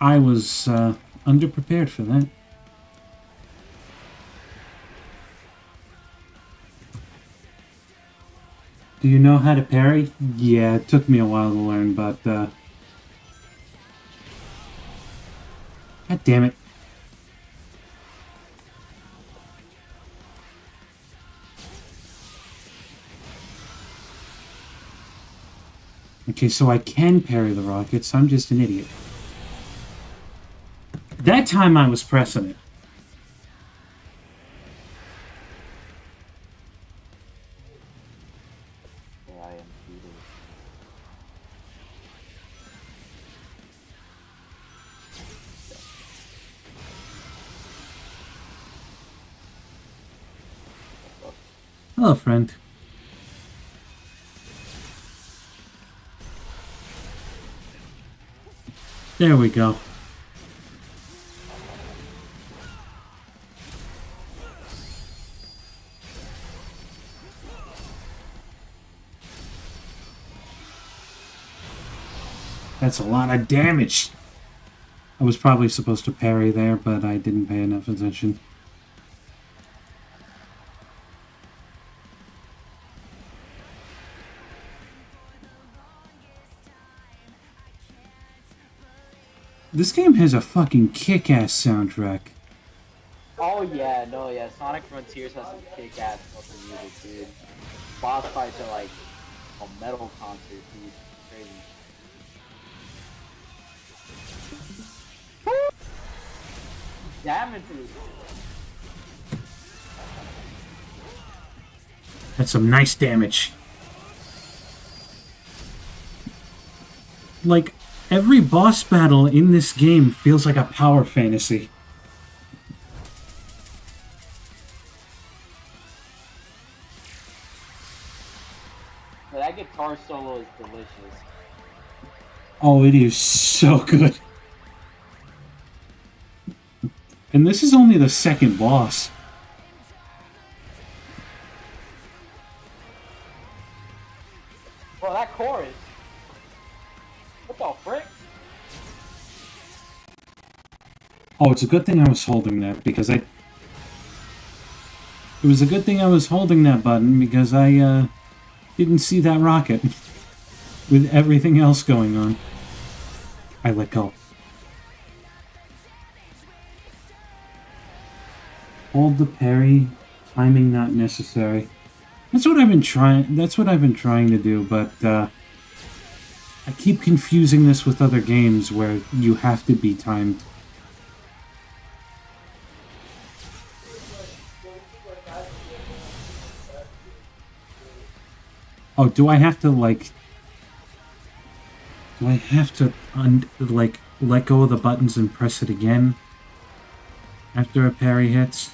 I was underprepared for that. Do you know how to parry? Yeah, it took me a while to learn, but God damn it. Okay, so I can parry the rockets. I'm just an idiot. That time I was pressing it. Yeah, I am Peter. Hello, friend. There we go. That's a lot of damage. I was probably supposed to parry there, but I didn't pay enough attention. This game has a fucking kick-ass soundtrack. Oh yeah, no, yeah. Sonic Frontiers has some kick-ass fucking music, dude. Boss fights are like a metal concert, dude. Crazy. damages. That's some nice damage. Like, every boss battle in this game feels like a power fantasy. But that guitar solo is delicious. Oh, it is so good. And this is only the second boss. Bro, that chorus. What the frick? Oh, it's a good thing I was holding that because It was a good thing I was holding that button because I didn't see that rocket with everything else going on. I let go. Hold the parry, timing not necessary. That's what I've been trying to do, but I keep confusing this with other games where you have to be timed. Oh, do I have to let go of the buttons and press it again after a parry hits?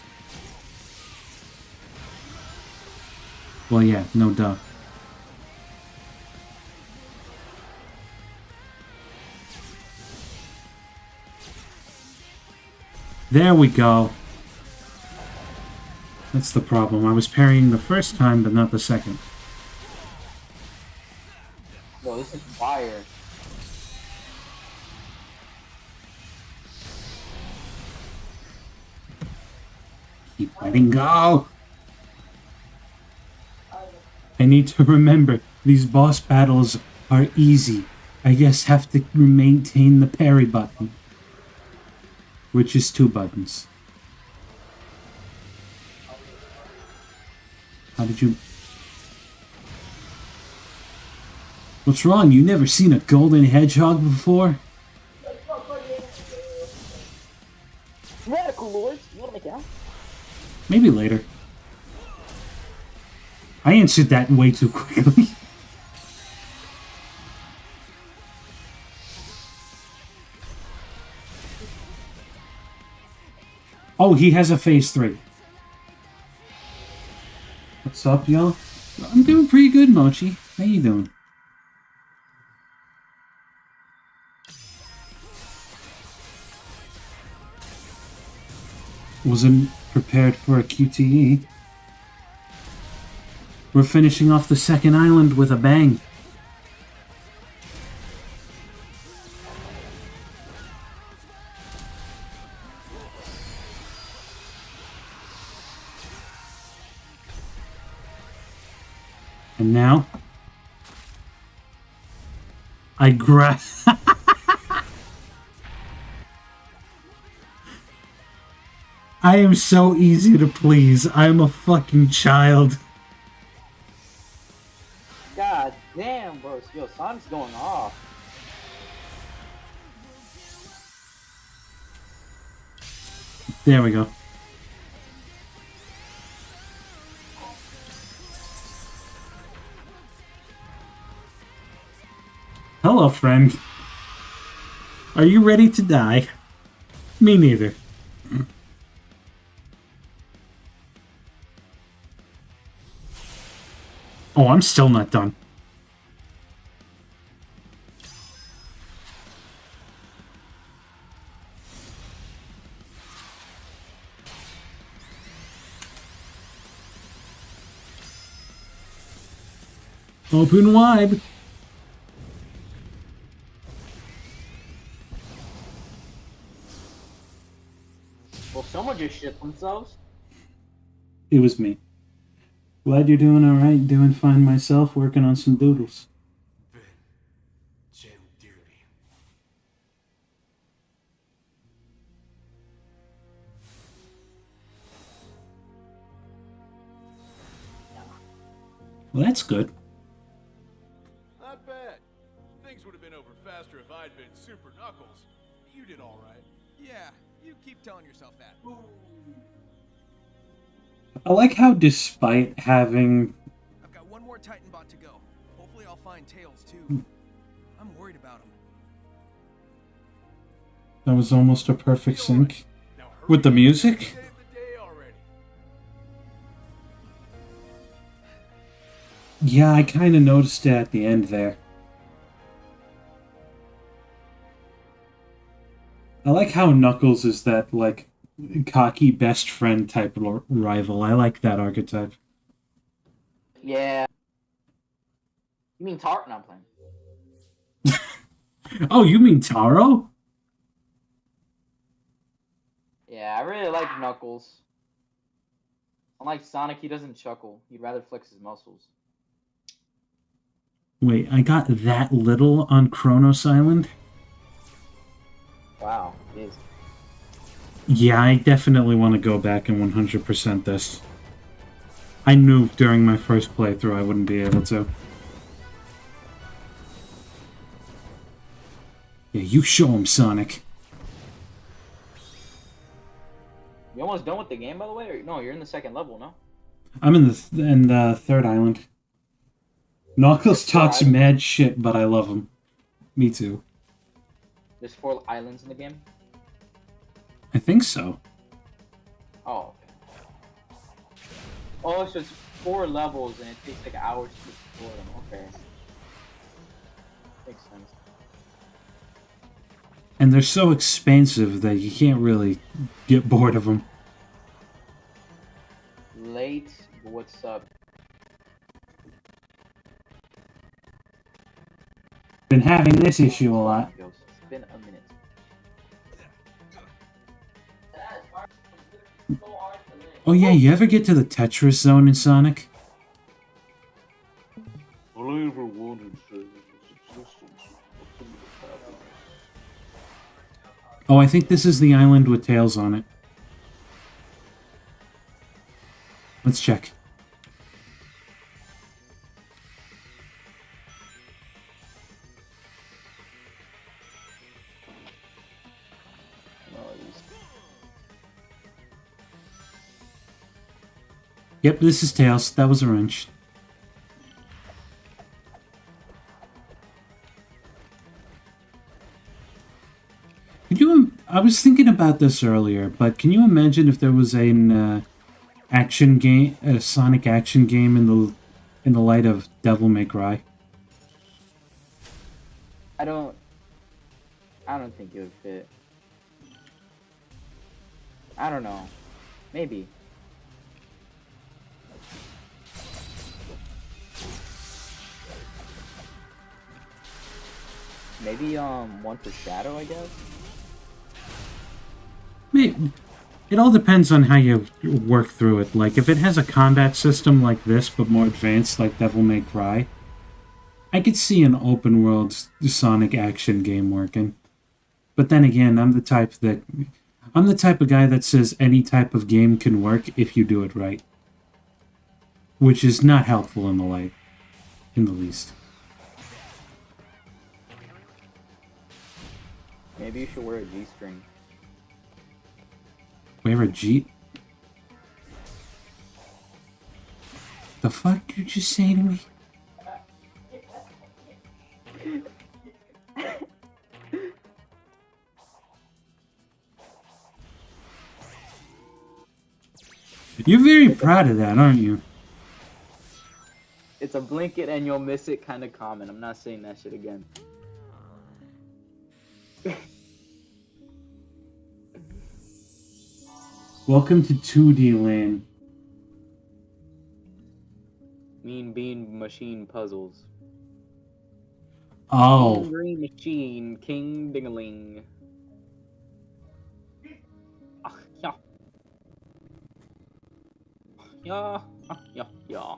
Well, yeah, no duh. There we go. That's the problem. I was parrying the first time, but not the second. Bro, this is fire. Keep letting go! I need to remember, these boss battles are easy. I just have to maintain the parry button. Which is 2 buttons. How did you... What's wrong? You never seen a golden hedgehog before? Radical Lords, you wanna make out? Maybe later. I answered that way too quickly. Oh, he has a phase 3. What's up, y'all? I'm doing pretty good, Mochi. How you doing? Wasn't prepared for a QTE. We're finishing off the second island with a bang. And now, I grab... I am so easy to please. I'm a fucking child. God damn, bro. Yo, Sonic's going off. There we go. Hello, friend. Are you ready to die? Me neither. Oh, I'm still not done. Open wide. Well, someone just shit themselves. It was me. Glad you're doing alright. Doing fine myself. Working on some doodles. Well, that's good. Not bad. Things would have been over faster if I'd been Super Knuckles. You did all right. Yeah, You keep telling yourself that. I like how despite having... I've got one more Titan bot to go. Hopefully I'll find Tails too. I'm worried about him. That was almost a perfect sync. With the music? Save the day already. Yeah, I kind of noticed it at the end there. I like how Knuckles is that, like, cocky best friend type of rival. I like that archetype. Yeah. You mean Tart? No, I'm playing. Oh, you mean Taro? Yeah, I really like Knuckles. Unlike Sonic, he doesn't chuckle. He'd rather flex his muscles. Wait, I got that little on Kronos Island? Wow, it is. Yeah, I definitely want to go back and 100% this. I knew during my first playthrough I wouldn't be able to. Yeah, you show him, Sonic. You almost done with the game, by the way? Or, no, you're in the second level, no? I'm in the third island. Knuckles talks islands? mad shit, but I love him. Me too. There's 4 islands in the game? I think so. Oh, okay. Oh, so it's 4 levels and it takes like hours to explore them. Okay. Makes sense. And they're so expansive that you can't really get bored of them. Late, but what's up? Been having this issue a lot. It's been a minute. Oh yeah, you ever get to the Tetris zone in Sonic? All I ever wanted for his existence was for him to happen. Oh, I think this is the island with Tails on it. Let's check. Yep, this is Tails. That was a wrench. Could you? I was thinking about this earlier, but can you imagine if there was an action game, a Sonic action game in the light of Devil May Cry? I don't think it would fit. I don't know. Maybe. Maybe one for Shadow, I guess. Maybe. It all depends on how you work through it. Like, if it has a combat system like this, but more advanced like Devil May Cry, I could see an open world Sonic action game working. But then again, I'm the type of guy that says any type of game can work if you do it right. Which is not helpful in the least. Maybe you should wear a G-string. Wear a G... The fuck did you just say to me? You're very proud of that, aren't you? It's a blink it and you'll miss it kind of comment. I'm not saying that shit again. Welcome to 2D land. Mean Bean Machine Puzzles. Oh. Mean Green Machine, King Dingaling. Yeah. Yeah. Yeah. Yeah.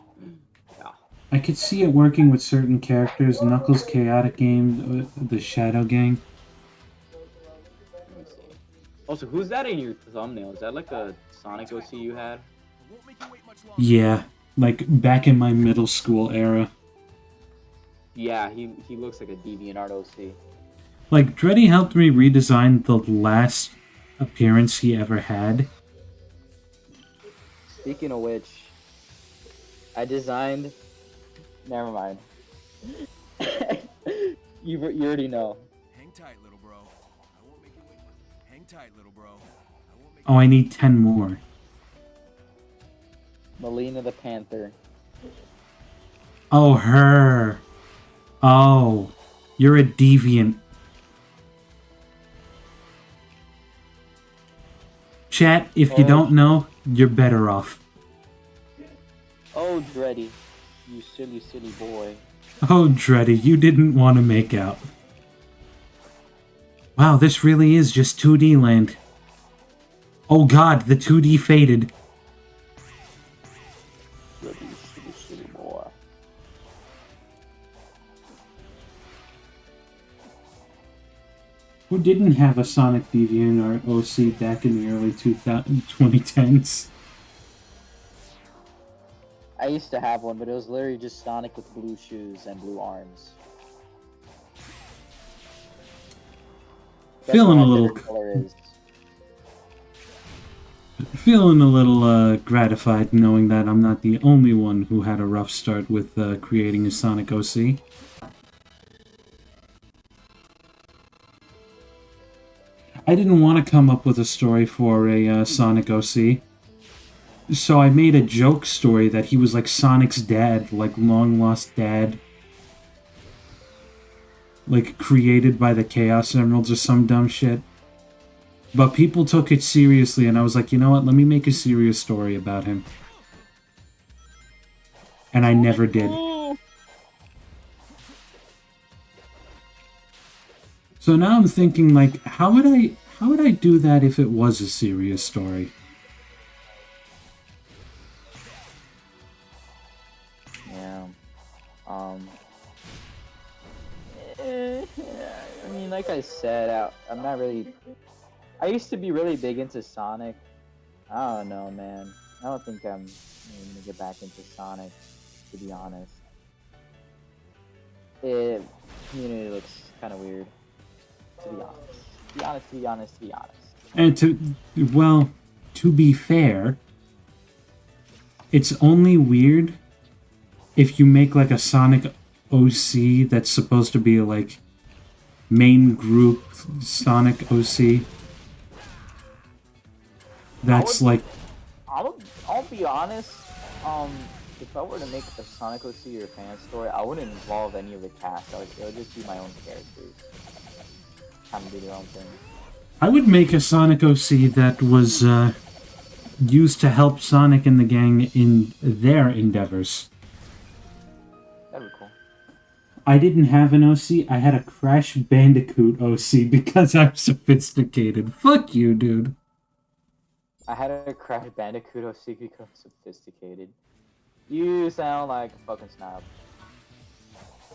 Yeah. I could see it working with certain characters. Knuckles' Chaotic Game, the Shadow Gang. Let me see. Also, who's that in your thumbnail? Is that like a Sonic OC you had? Yeah, like back in my middle school era. Yeah, he looks like a DeviantArt OC. Like, Dreddy helped me redesign the last appearance he ever had. Speaking of which, I designed. Never mind. you already know. Hang tight, little bro. I won't make you wait. Hang tight, little bro. I won't make Oh, I need 10 more. Melina the Panther. Oh, her. Oh, you're a deviant. Chat, if you don't know, you're better off. Oh, Dreddy. You silly, silly boy. Oh, Dreddy, you didn't want to make out. Wow, this really is just 2D land. Oh god, the 2D faded. Dreddy, you silly, silly boy. Who didn't have a Sonic Deviant or OC back in the early 2010s? I used to have one, but it was literally just Sonic with blue shoes and blue arms. Guess Feeling what a my little... favorite color is. Feeling a little gratified knowing that I'm not the only one who had a rough start with creating a Sonic OC. I didn't want to come up with a story for a Sonic OC, so I made a joke story that he was like Sonic's dad, like long-lost dad. Like, created by the Chaos Emeralds or some dumb shit. But people took it seriously, and I was like, you know what, let me make a serious story about him. And I never did. So now I'm thinking, like, how would I do that if it was a serious story? Yeah. I mean, like I said, I'm not really... I used to be really big into Sonic. I don't know, man. I don't think I'm gonna get back into Sonic, to be honest. Community looks kind of weird, to be honest. And to be fair, it's only weird if you make like a Sonic OC that's supposed to be like main group Sonic OC. That's like... I'll be honest. If I were to make a Sonic OC or fan story, I wouldn't involve any of the cast. It would just be my own characters. Kind of do their own thing. I would make a Sonic OC that was used to help Sonic and the gang in their endeavors. That'd be cool. I didn't have an OC, I had a Crash Bandicoot OC because I'm sophisticated. Fuck you, dude. I had a Crash Bandicoot OC because I'm sophisticated. You sound like a fucking snob.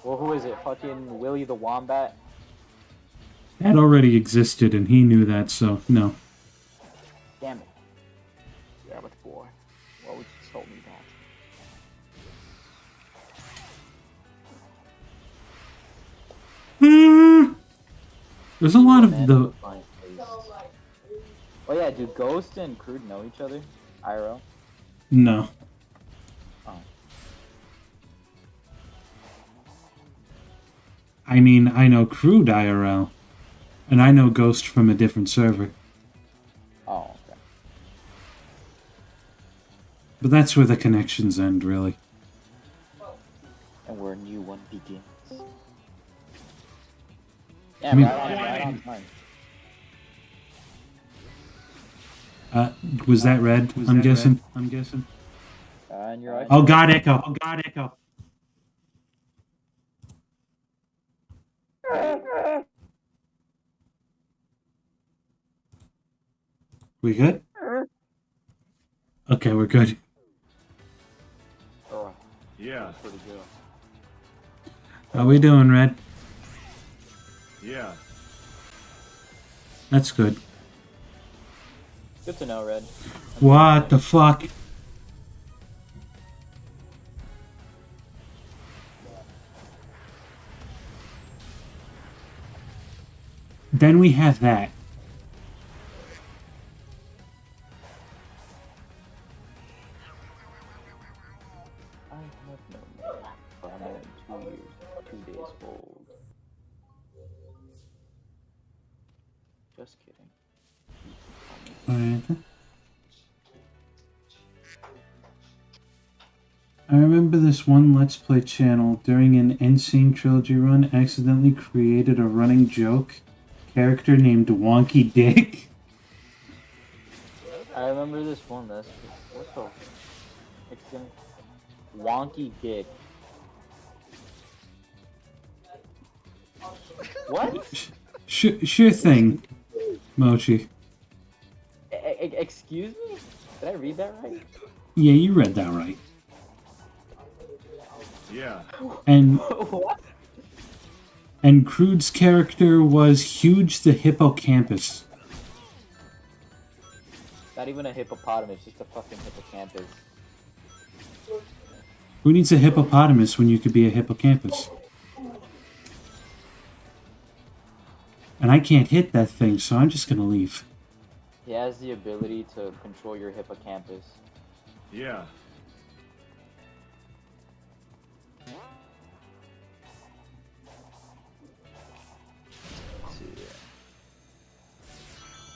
Well, who is it? Fucking Willy the Wombat? That already existed and he knew that, so no. Damn it. Yeah, but boy. What would you told me that? There's a lot of the... Oh yeah, do Ghost and Crude know each other? IRL? No. Oh. I mean, I know Crude IRL. And I know Ghost from a different server. Oh, okay. But that's where the connections end, really. And where a new one begins. Yeah, I mean- right on time. Was that red? I'm guessing. And you're right. Oh god, Echo. We good? Okay, we're good. Oh, Yeah, pretty good. How we doing, Red? yeah. That's good. Good to know, Red. What the fuck? Then we have that. have known that, for I'm only 2 years, 2 days old. Just kidding. Alright. I remember this one Let's Play channel during an Insane Trilogy run accidentally created a running joke character named Wonky Dick. I remember this one. That's what the. It's gonna wonky dick. What? Sure thing, Mochi. Excuse me? Did I read that right? Yeah, you read that right. Yeah. And What? and Crude's character was Huge the Hippocampus. Not even a hippopotamus, just a fucking hippocampus. Who needs a hippopotamus when you could be a hippocampus? And I can't hit that thing, so I'm just gonna leave. He has the ability to control your hippocampus. Yeah. Let's see.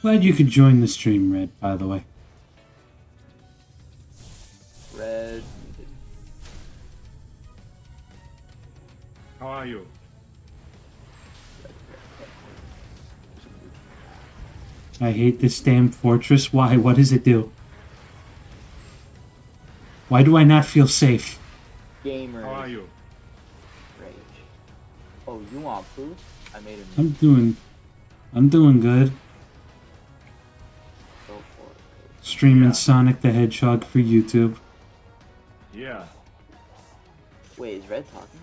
Glad you could join the stream, Red, by the way. Red. How are you? I hate this damn fortress. Why? What does it do? Why do I not feel safe? Gamer. How are you? Rage. Oh, you want food? I made a I'm doing good. Go for it. Streaming Yeah. Sonic the Hedgehog for YouTube. Yeah. Wait, is Red talking?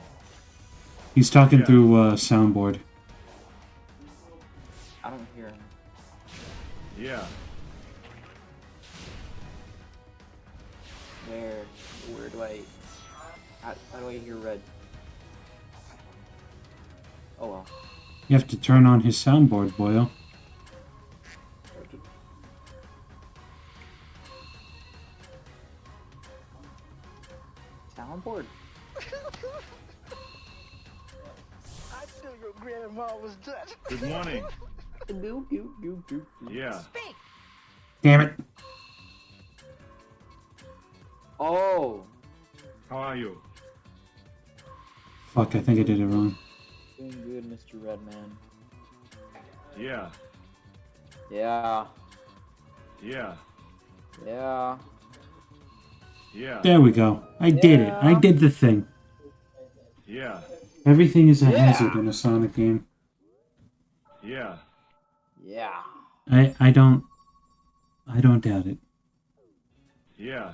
He's talking Yeah. through soundboard. I don't hear him. Yeah. Where do I... How do I hear Red? Oh well. You have to turn on his soundboard, boyo. Soundboard? I knew your grandma was Dutch. Good morning. Doop, doop, doop, doop, doop. Yeah. Damn it. Oh! How are you? Fuck, I think I did it wrong. Doing good, Mr. Redman. Yeah. Yeah. Yeah. Yeah. Yeah. There we go. I did it. I did the thing. Yeah. Everything is a Yeah. hazard in a Sonic game. Yeah. Yeah. I don't doubt it. Yeah.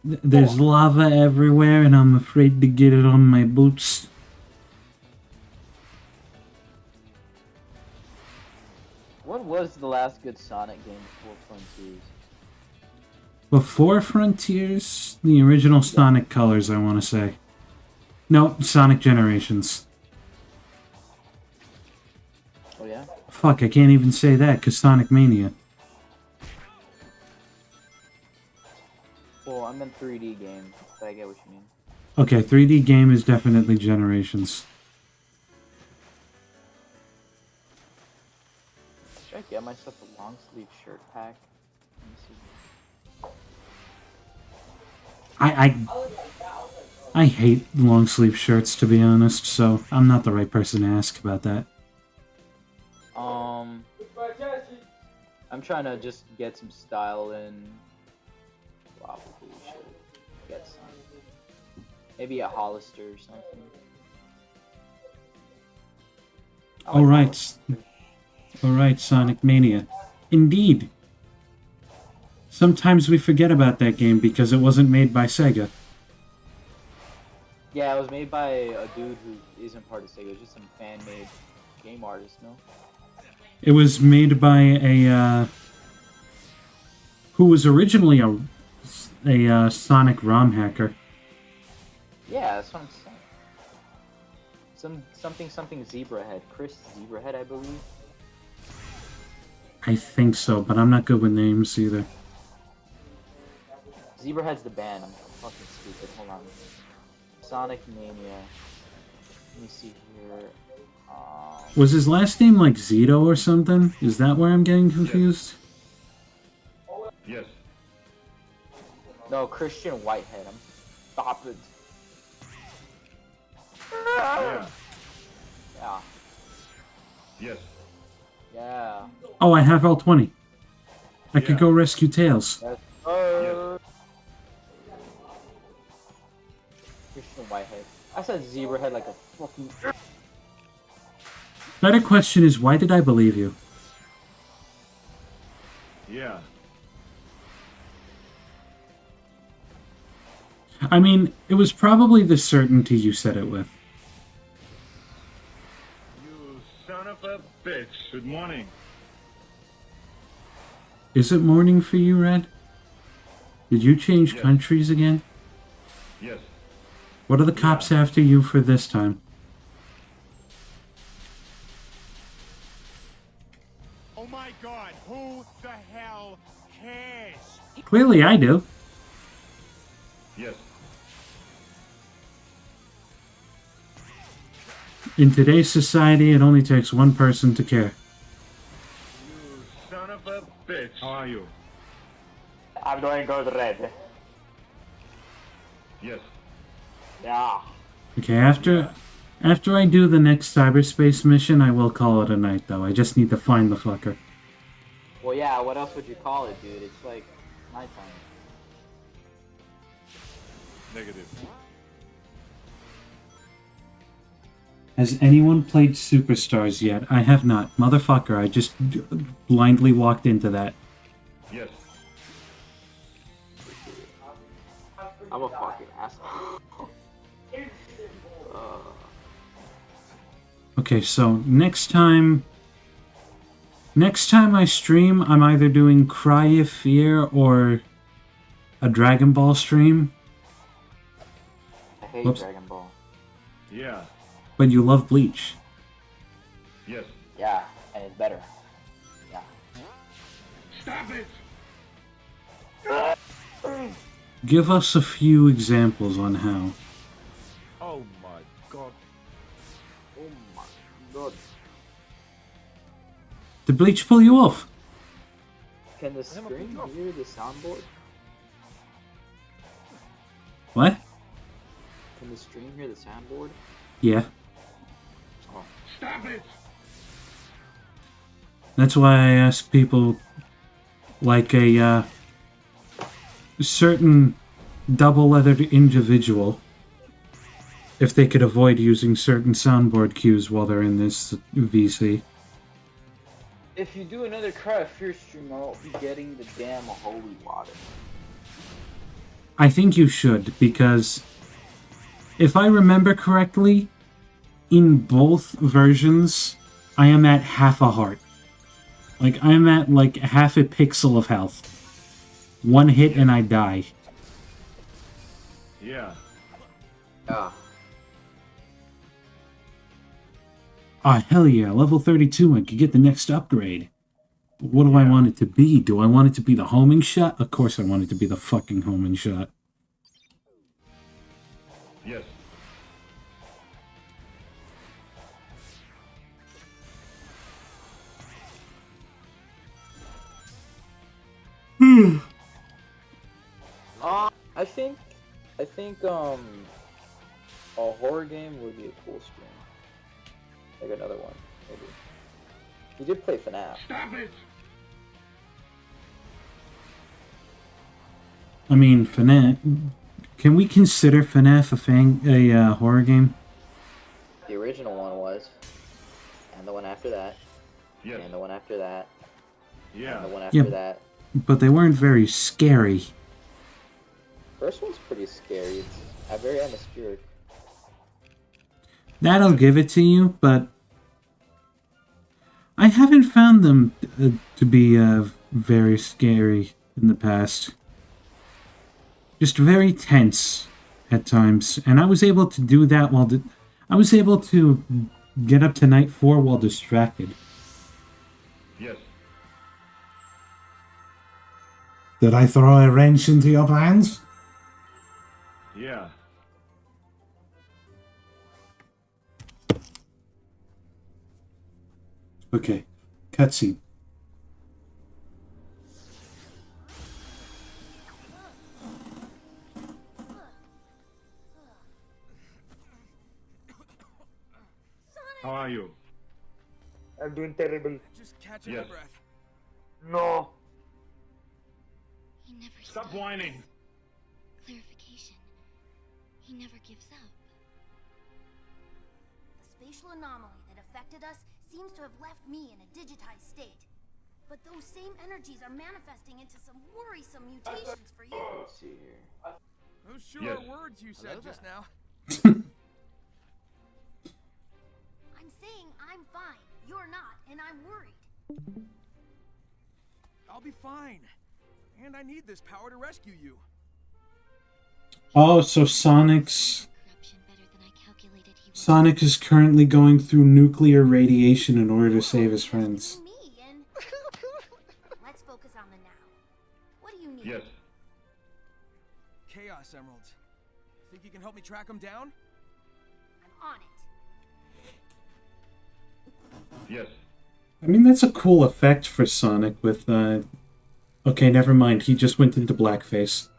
There's lava everywhere, and I'm afraid to get it on my boots. What was the last good Sonic game before Frontiers? Before Frontiers, the original Sonic Colors, I want to say. No, Sonic Generations. Oh yeah? Fuck, I can't even say that, because Sonic Mania. Well, I meant 3D game, but I get what you mean. Okay, 3D game is definitely Generations. Should I get myself a long sleeve shirt pack? Let me see. I hate long sleeve shirts, to be honest, so I'm not the right person to ask about that. I'm trying to just get some style in. Probably should get some. Maybe a Hollister or something. I like Alright. Hollister. Alright, Sonic Mania. Indeed. Sometimes we forget about that game because it wasn't made by Sega. Yeah, it was made by a dude who isn't part of Sega. It's just some fan-made game artist, no? It was made by a, who was originally a Sonic ROM hacker. Yeah, that's what I'm saying. Something Zebrahead. Chris Zebrahead, I believe. I think so, but I'm not good with names either. Zebrahead's the band. I'm fucking stupid. Hold on. Sonic Mania. Let me see here. Was his last name like Zito or something? Is that where I'm getting confused? Yes. No, Christian Whitehead. Stop it. Yeah. Yeah. Yes. Yeah. Oh, I have L20. I could Yeah. go rescue Tails. Yes. Christian Whitehead. I said Zebrahead like a fucking. Better question is, why did I believe you? Yeah. I mean, it was probably the certainty you said it with. You son of a bitch. Good morning. Is it morning for you, Red? Did you change Yes. countries again? Yes. What are the cops after you for this time? Oh my god, who the hell cares? Clearly I do. Yes. In today's society, it only takes one person to care. You son of a bitch. How are you? I'm doing good, Red. Yes. Yeah. Okay, after I do the next cyberspace mission, I will call it a night, though. I just need to find the fucker. Well, yeah. What else would you call it, dude? It's like nighttime. Negative. Has anyone played Superstars yet? I have not. Motherfucker, I just blindly walked into that. Yes. I'm a fucking asshole. Okay, so next time I stream, I'm either doing Cry of Fear or a Dragon Ball stream. I hate Whoops. Dragon Ball. Yeah. But you love Bleach. Yes. Yeah, and it's better. Yeah. Stop it. Give us a few examples on how. Oh my god. Oh my god. Did Bleach pull you off? Can the screen hear the soundboard? What? Can the stream hear the soundboard? Yeah. Oh. Stop it. That's why I ask people like a certain double-leathered individual if they could avoid using certain soundboard cues while they're in this VC. If you do another Cry of Fear stream, I won't be getting the damn holy water. I think you should, because if I remember correctly, in both versions, I am at half a heart. Like, I'm at like half a pixel of health. One hit and I die. Yeah. Ah. Ah, hell yeah, level 32, I could get the next upgrade. But what do I want it to be? Do I want it to be the homing shot? Of course I want it to be the fucking homing shot. Yes. I think a horror game would be a cool stream. Like another one, maybe. You did play FNAF. Stop it. I mean, FNAF... Can we consider FNAF a horror game? The original one was. And the one after that. Yes. And the one after that. Yeah. And the one after Yeah. that. But they weren't very scary. First one's pretty scary. It's very atmospheric. That'll give it to you, but I haven't found them to be very scary in the past. Just very tense at times, and I was able to do that while I was able to get up to night 4 while distracted. Yes. Did I throw a wrench into your plans? Yeah. Okay. Cutscene. How are you? I'm doing terrible. Just catching Yes. my breath. No. He never Stop stops. whining. Clarification. He never gives up. The spatial anomaly that affected us seems to have left me in a digitized state. But those same energies are manifesting into some worrisome mutations for you. Let's see here. Those sure Yes. are words you said just now. I'm saying I'm fine. You're not, and I'm worried. I'll be fine. And I need this power to rescue you. Oh, so Sonic's... Corruption better than I calculated he would. Sonic is currently going through nuclear radiation in order to save his friends. Me and let's focus on the now. What do you need? Yes. Chaos Emeralds. Think you can help me track them down? I'm on it. Yes. I mean, that's a cool effect for Sonic with, Okay, never mind. He just went into blackface.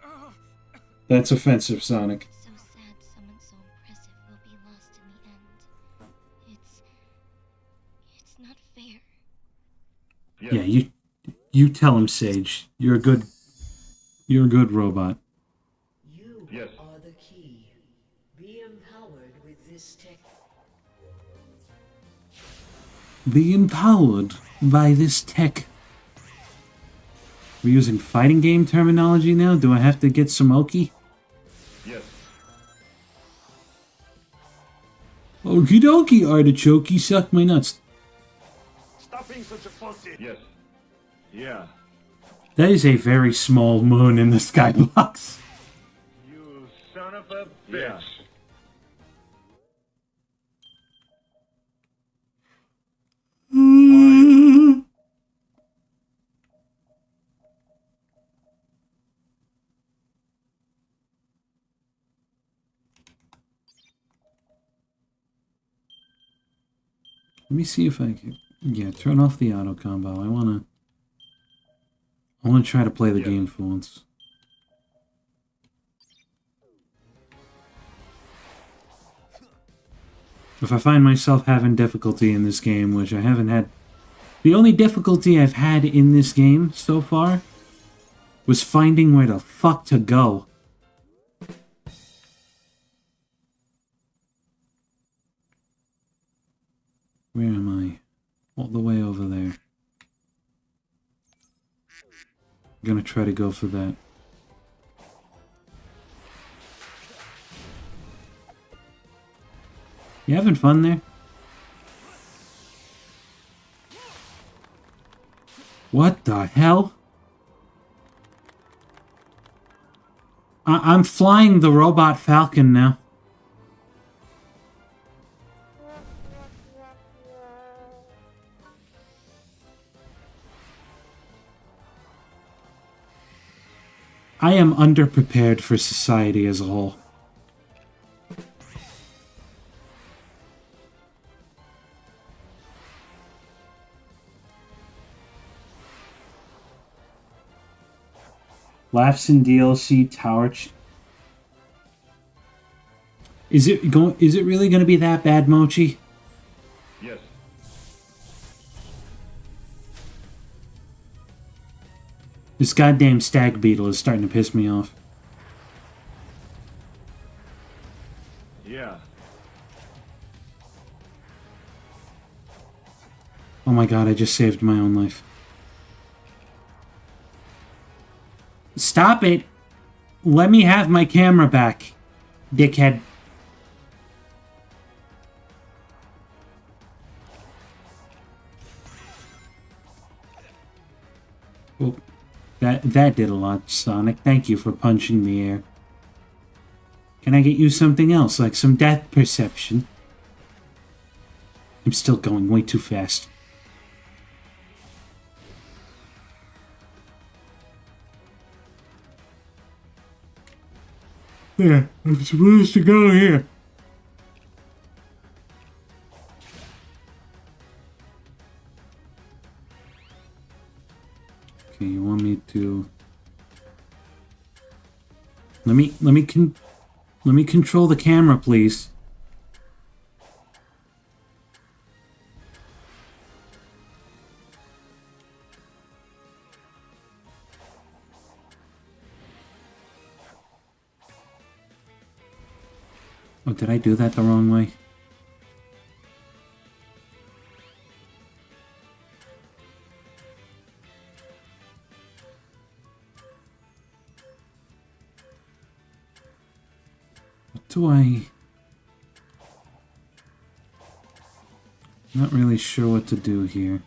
That's offensive, Sonic. So sad someone so impressive will be lost in the end. It's not fair. Yes. Yeah, you tell him, Sage. You're a good robot. You Yes. are the key. Be empowered with this tech. Be empowered by this tech. We're using fighting game terminology now? Do I have to get Smoky? Yes. Okie dokie, artichoke, suck my nuts. Stop being such a pussy. Yes. Yeah. That is a very small moon in the skybox. You son of a bitch. Let me see if I can... Yeah, turn off the auto combo. I wanna try to play the game for once. If I find myself having difficulty in this game, which I haven't had... The only difficulty I've had in this game so far was finding where the fuck to go. Where am I? All the way over there. I'm gonna try to go for that. You having fun there? What the hell? I'm flying the robot falcon now. I am underprepared for society as a whole. Laughs in DLC Tower. Is it really going to be that bad, Mochi? Yes. This goddamn stag beetle is starting to piss me off. Yeah. Oh my god, I just saved my own life. Stop it! Let me have my camera back, dickhead. Oh, that did a lot, Sonic. Thank you for punching the air. Can I get you something else, like some depth perception? I'm still going way too fast. There, I'm supposed to go here. Okay, you want me to... Let me control the camera, please. Oh, did I do that the wrong way? What do I... Not really sure what to do here.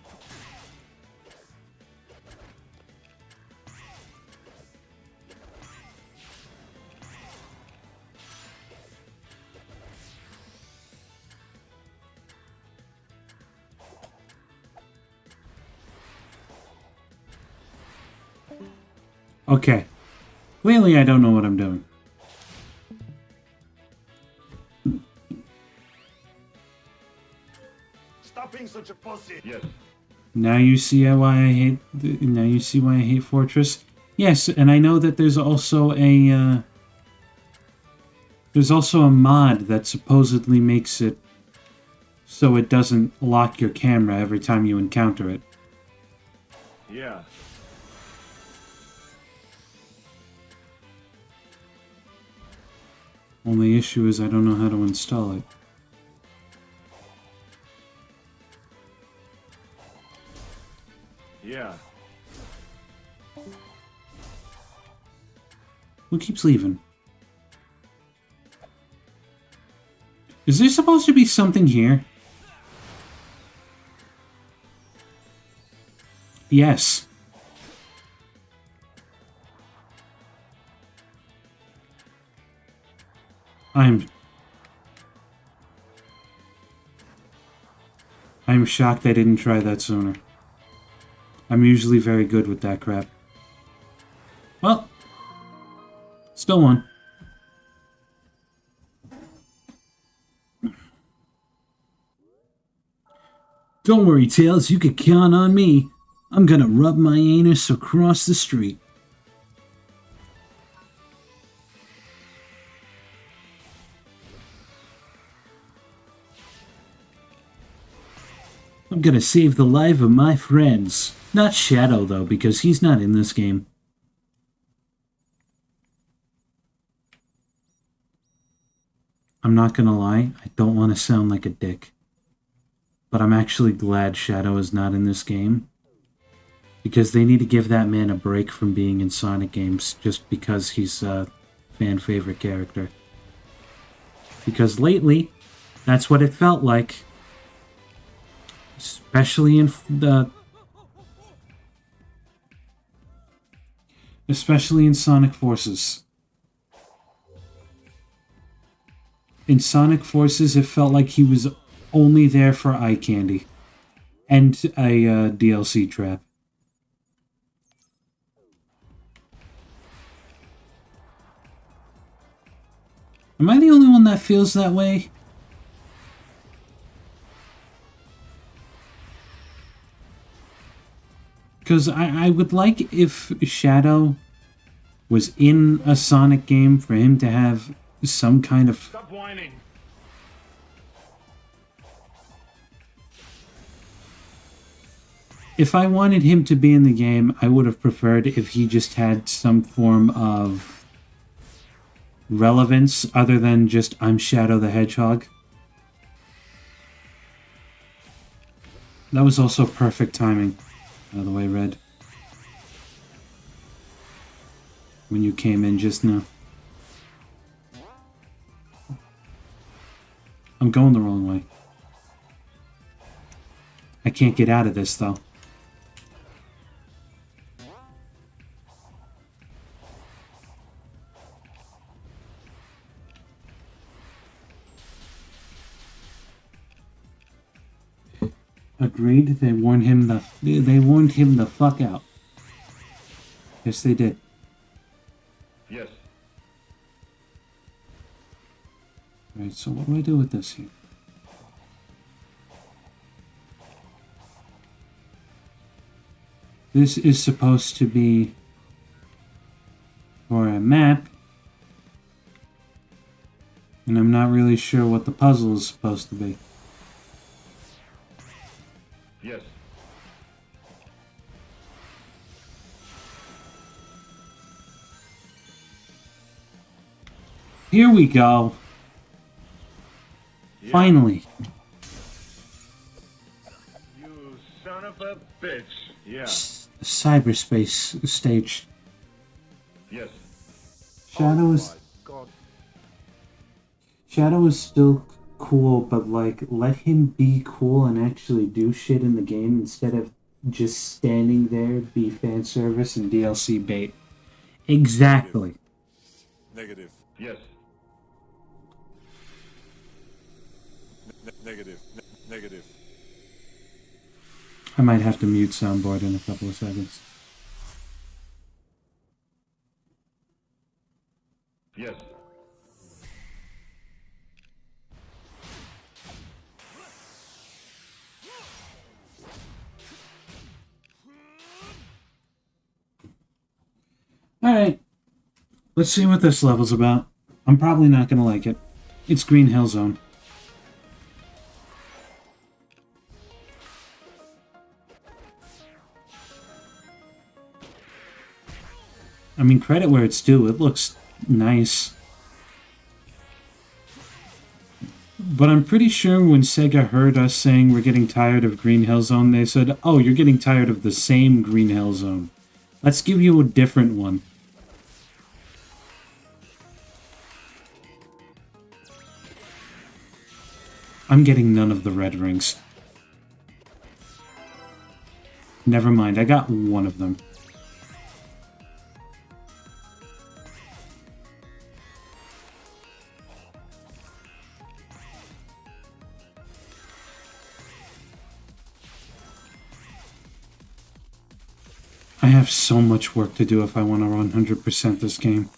Okay. Clearly I don't know what I'm doing. Stop being such a pussy. Yes. Now you see why I hate. Now you see why I hate Fortress. Yes, and I know that there's also a mod that supposedly makes it so it doesn't lock your camera every time you encounter it. Yeah. Only issue is I don't know how to install it. Yeah. Who keeps leaving? Is there supposed to be something here? Yes. I'm shocked I didn't try that sooner. I'm usually very good with that crap. Well, still won. Don't worry, Tails, you can count on me. I'm gonna rub my anus across the street. I'm gonna save the life of my friends. Not Shadow, though, because he's not in this game. I'm not gonna lie, I don't want to sound like a dick. But I'm actually glad Shadow is not in this game. Because they need to give that man a break from being in Sonic games just because he's a fan favorite character. Because lately, that's what it felt like. Especially in Sonic Forces. In Sonic Forces, it felt like he was only there for eye candy and a DLC trap. Am I the only one that feels that way? Because I would like if Shadow was in a Sonic game for him to have some kind of... Stop whining. If I wanted him to be in the game, I would have preferred if he just had some form of relevance other than just I'm Shadow the Hedgehog. That was also perfect timing. By the way, Red. When you came in just now. I'm going the wrong way. I can't get out of this, though. Agreed. They warned him the fuck out. Yes, they did. Yes. Alright, so what do I do with this here? This is supposed to be for a map. And I'm not really sure what the puzzle is supposed to be. Yes. Here we go. Yeah. Finally. You son of a bitch. Yeah. Cyberspace stage. Yes. Shadow is... God. Shadow is still cool, but like, let him be cool and actually do shit in the game instead of just standing there, be fan service and DLC bait. Exactly. Negative. Yes. Negative. Negative. I might have to mute soundboard in a couple of seconds. Yes. Alright. Let's see what this level's about. I'm probably not gonna like it. It's Green Hill Zone. I mean, credit where it's due. It looks nice. But I'm pretty sure when Sega heard us saying we're getting tired of Green Hill Zone, they said, oh, you're getting tired of the same Green Hill Zone. Let's give you a different one. I'm getting none of the red rings. Never mind, I got one of them. I have so much work to do if I want to 100% this game.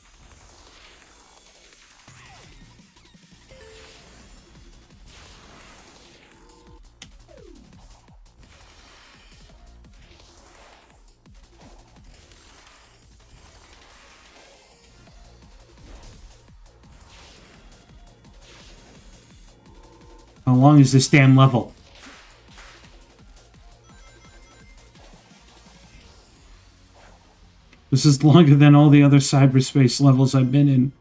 How long is this damn level? This is longer than all the other cyberspace levels I've been in.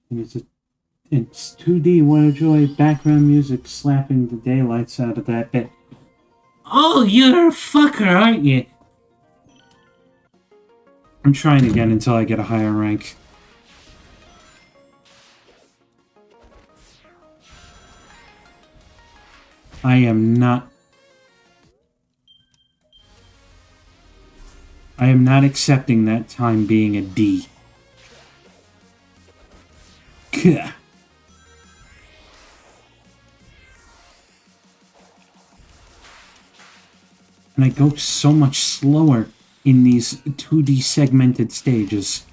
And it's 2D, what a joy, background music slapping the daylights out of that bit. Oh, you're a fucker, aren't you? I'm trying again until I get a higher rank. I am not accepting that time being a D. Gah. And I go so much slower in these 2D segmented stages.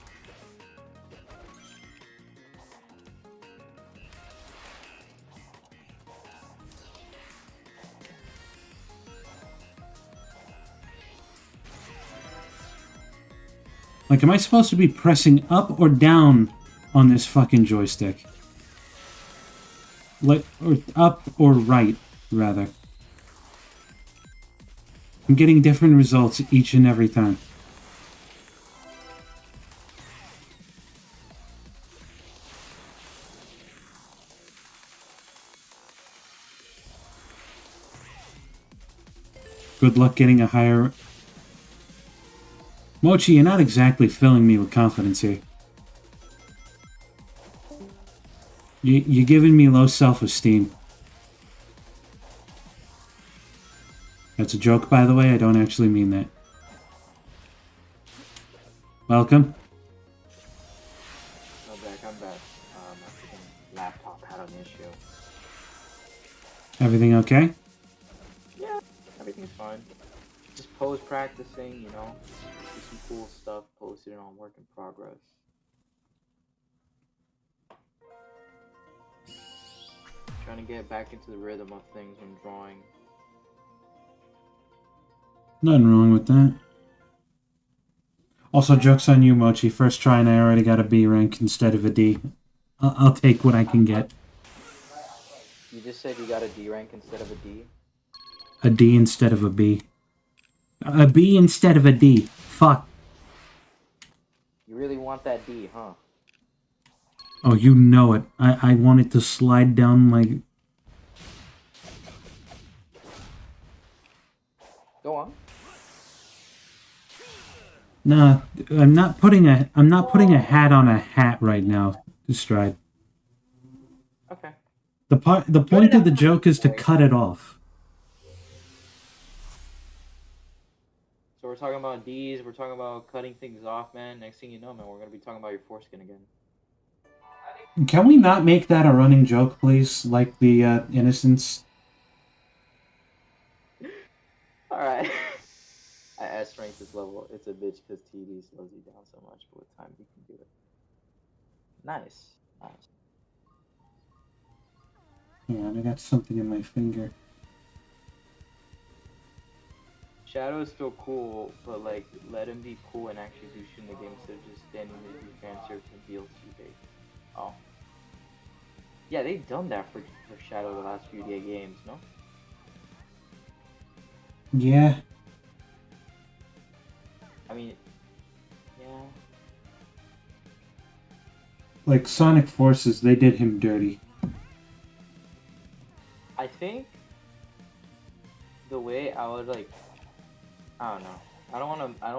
Like, am I supposed to be pressing up or down on this fucking joystick? Like, or up or right, rather. I'm getting different results each and every time. Good luck getting a higher... Mochi, you're not exactly filling me with confidence here. You're giving me low self-esteem. That's a joke, by the way. I don't actually mean that. Welcome. I'm back. My freaking laptop had an issue. Everything okay? Yeah, everything's fine. Just pose practicing, you know. Do some cool stuff posted on work in progress. Trying to get back into the rhythm of things when drawing. Nothing wrong with that. Also, joke's on you, Mochi. First try and I already got a B rank instead of a D. I'll take what I can get. You just said you got a D rank instead of a D? A D instead of a B. A B instead of a D. Fuck. You really want that D, huh? Oh, you know it. I want it to slide down my... Go on. Nah, I'm not putting a hat on a hat right now, Destoryed. Okay. The point of the joke is to cut it off. So we're talking about D's, we're talking about cutting things off, man. Next thing you know, man, we're gonna be talking about your foreskin again. Can we not make that a running joke, please? Like the Innocence? Alright. At strength this level, it's a bitch because TD slows you down so much, but with time you can do it. Nice. Nice. Yeah, I got something in my finger. Shadow is still cool, but like, let him be cool and actually do shit in the game instead of just standing there and fan service and DLC bait. Oh. Yeah, they've done that for Shadow the last few games, no? Yeah. I mean, yeah. Like Sonic Forces, they did him dirty. I think the way I would like, I don't know. I don't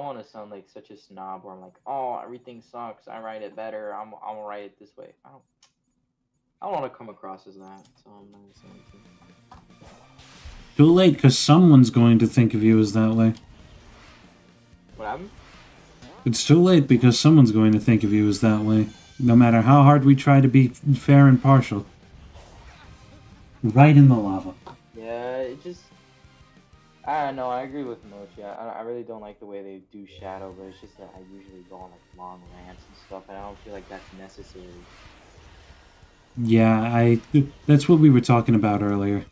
want to sound like such a snob where I'm like, oh, everything sucks. I write it better. I'm gonna write it this way. I don't want to come across as that. So I'm not gonna say anything. Too late, because someone's going to think of you as that way. What happened? It's too late because someone's going to think of you as that way. No matter how hard we try to be fair and partial. Right in the lava. Yeah, it just... I don't know, I agree with Mochi. I really don't like the way they do Shadow, but it's just that I usually go on like long rants and stuff, and I don't feel like that's necessary. Yeah, that's what we were talking about earlier.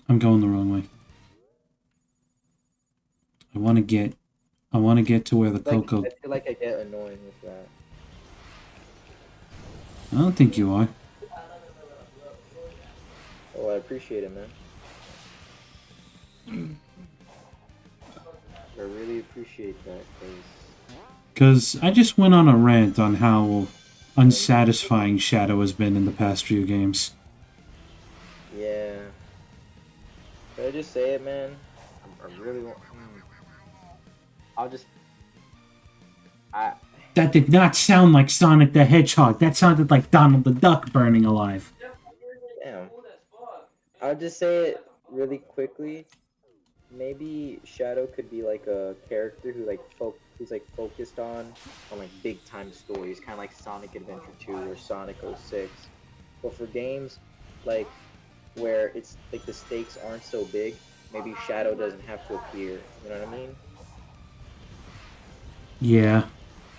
I'm going the wrong way. I want to get to where the cocoa... I feel like I get annoying with that. I don't think you are. Oh, I appreciate it, man. I really appreciate that, Because I just went on a rant on how unsatisfying Shadow has been in the past few games. Yeah. Can I just say it, man? I really want... I'll just... That did not sound like Sonic the Hedgehog. That sounded like Donald the Duck burning alive. Damn. I'll just say it really quickly. Maybe Shadow could be like a character who who's like focused on like big time stories, kind of like Sonic Adventure 2 or Sonic 06. But for games like where it's like the stakes aren't so big, maybe Shadow doesn't have to appear. You know what I mean? Yeah.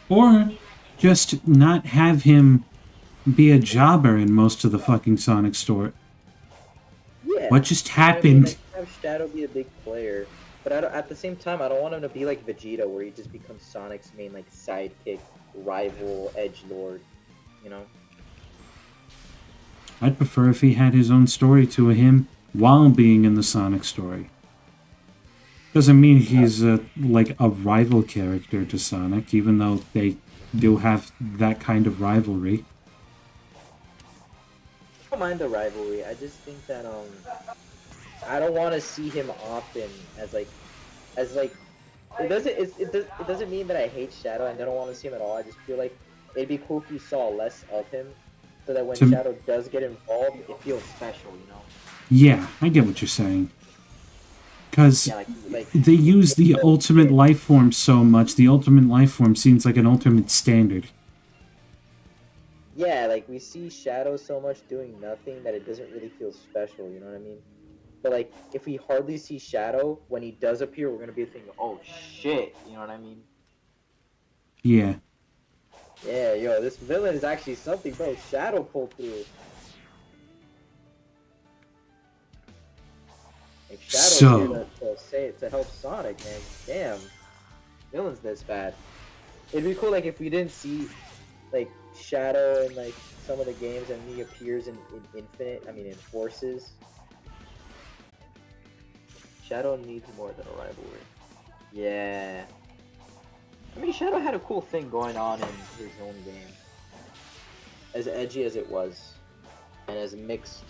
Or just not have him be a jobber in most of the fucking Sonic store. Yeah. What just happened? I mean, like, have Shadow be a big player, but at the same time, I don't want him to be like Vegeta, where he just becomes Sonic's main like sidekick, rival, edgelord. You know? I'd prefer if he had his own story to him while being in the Sonic story. Doesn't mean he's like a rival character to Sonic, even though they do have that kind of rivalry. I don't mind the rivalry. I just think that I don't want to see him often as like it doesn't mean that I hate Shadow and I don't want to see him at all. I just feel like it'd be cool if you saw less of him, so that when Shadow does get involved, it feels special, you know. Yeah, I get what you're saying. Because Yeah, like they use the ultimate life form so much, the ultimate life form seems like an ultimate standard. yeah, like we see Shadow so much doing nothing that it doesn't really feel special. You know what I mean? But like, if we hardly see Shadow, when he does appear, we're gonna be thinking, "Oh shit!" You know what I mean? Yeah. Yeah, yo, this villain is actually something, bro. Shadow pulled through. Like Shadow's here So, to help Sonic, man. Damn, villain's this bad. It'd be cool, like, if we didn't see like Shadow in like some of the games, and he appears in Infinite. I mean, in Forces. Shadow needs more than a rivalry. Yeah. I mean, Shadow had a cool thing going on in his own game. As edgy as it was, and as mixed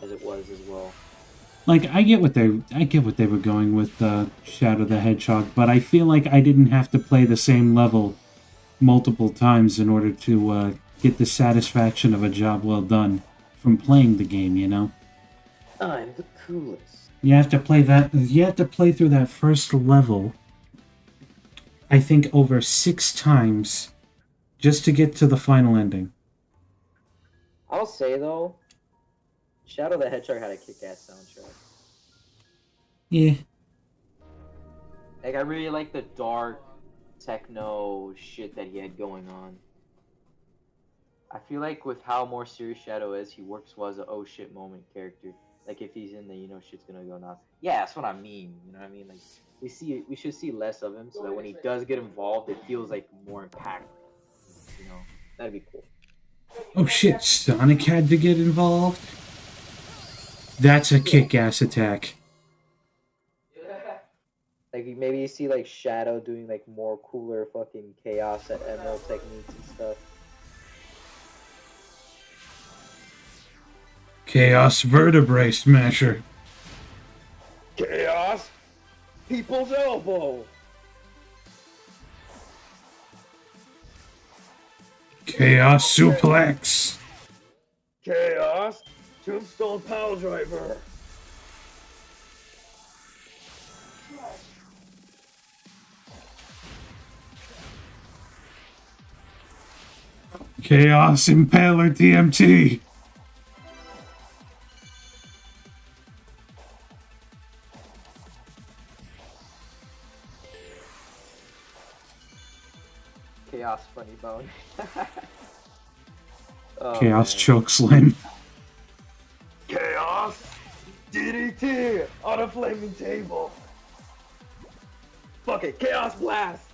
as it was as well. like, I get what they were going with Shadow the Hedgehog, but I feel like I didn't have to play the same level multiple times in order to get the satisfaction of a job well done from playing the game, you know? I'm the coolest. You have to play through that first level, I think, over 6 times just to get to the final ending. I'll say though, Shadow the Hedgehog had a kick-ass soundtrack. Yeah. Like, I really like the dark techno shit that he had going on. I feel like with how more serious Shadow is, he works well as a oh shit moment character. Like, if he's in the, you know, shit's gonna go now. Yeah, that's what I mean. You know what I mean? Like, we should see less of him so that when he does get involved, it feels like more impactful. You know, that'd be cool. Oh shit, Sonic had to get involved? That's a kick-ass attack. Like, maybe you see like Shadow doing like more cooler fucking Chaos and Emerald techniques and stuff. Chaos Vertebrae Smasher. Chaos! People's elbow! Chaos Suplex. Chaos! Tombstone Pile Driver! Chaos Impaler DMT. Chaos Funny Bone. Oh, Chaos man. Chokeslam. Chaos! DDT on a flaming table! Fuck it, Chaos Blast!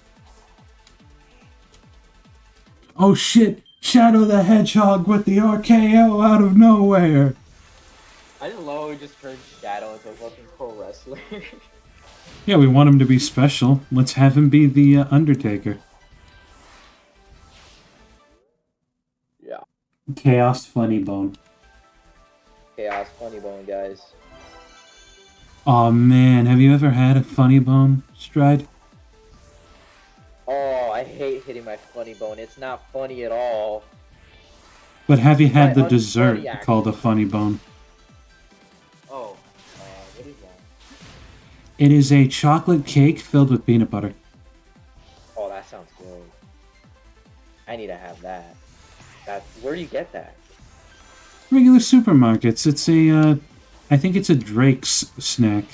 Oh shit! Shadow the Hedgehog with the RKO out of nowhere! I just love how we just turned Shadow into a fucking pro wrestler. Yeah, we want him to be special. Let's have him be the Undertaker. Yeah. Chaos Funny Bone. Chaos Funny Bone, guys. Aw man, have you ever had a Funny Bone, Stride? Oh, I hate hitting my funny bone. It's not funny at all. But have you had Quite the dessert unfunny, called a actually. Funny Bone? Oh, what is that? It is a chocolate cake filled with peanut butter. Oh, that sounds good. I need to have that. Where do you get that? Regular supermarkets. It's a, I think it's a Drake's snack.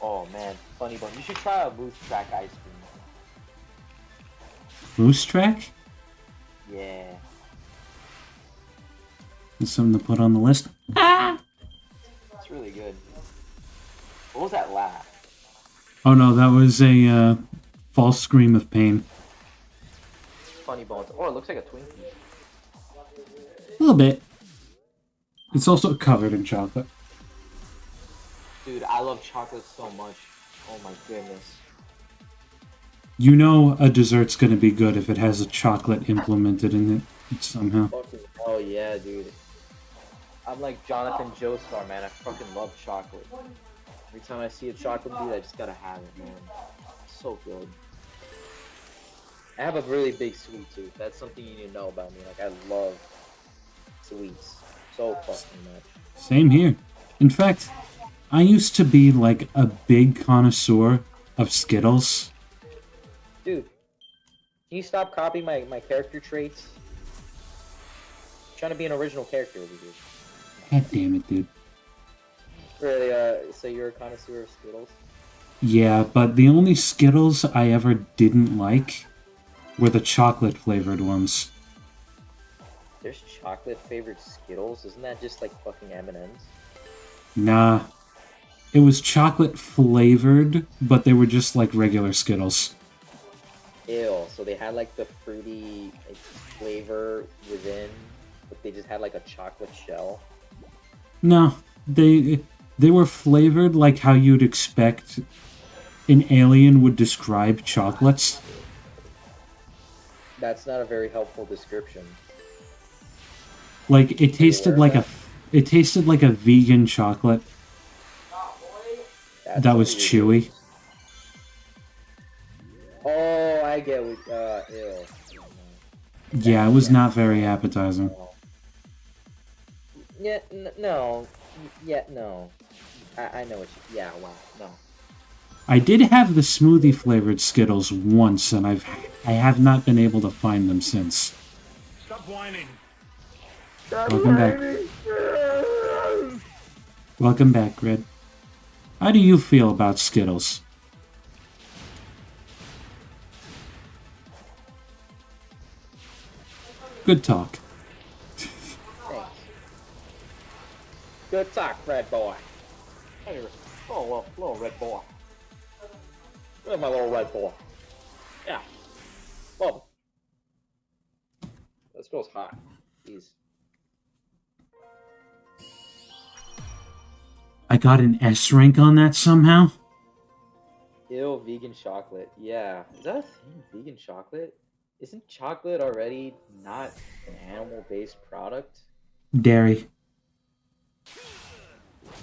Oh man, funny bone. You should try a Moose Track ice cream. Moose Track? Yeah. That's something to put on the list. Ah! It's really good. What was that laugh? Oh no, that was a false scream of pain. Funny bones. Oh, it looks like a Twinkie. A little bit. It's also covered in chocolate. Dude, I love chocolate so much. Oh my goodness. You know a dessert's gonna be good if it has a chocolate implemented in it somehow. Fucking oh yeah, dude. I'm like Jonathan Joestar, man. I fucking love chocolate. Every time I see a chocolate dude, I just gotta have it, man. It's so good. I have a really big sweet tooth. That's something you need to know about me. Like, I love sweets so fucking much. Same here. In fact, I used to be like a big connoisseur of Skittles. Dude, can you stop copying my character traits? I'm trying to be an original character over here. God damn it, dude. Really, so you're a connoisseur of Skittles? Yeah, but the only Skittles I ever didn't like were the chocolate flavored ones. There's chocolate flavored Skittles? Isn't that just like fucking M&Ms? Nah. It was chocolate flavored, but they were just like regular Skittles. Ew, so they had like the fruity like, flavor within, but they just had like a chocolate shell? No, they were flavored like how you'd expect an alien would describe chocolates. That's not a very helpful description. Like it tasted like a vegan chocolate that was chewy. Oh, I get what. Ew. Yeah, it was not very appetizing. Yeah, no. Yeah, no. I know what you. Yeah, wow, no. I did have the smoothie flavored Skittles once, and I have not been able to find them since. Stop whining. Welcome back. Welcome back, Grid. How do you feel about Skittles? Good talk. Thanks. Good talk, red boy. Hey, little red boy. Where's my little red boy? Yeah. Well, this girl's hot. Jeez. I got an S rank on that somehow? Ew, vegan chocolate. Yeah. Is that a thing? Vegan chocolate? Isn't chocolate already not an animal-based product? Dairy.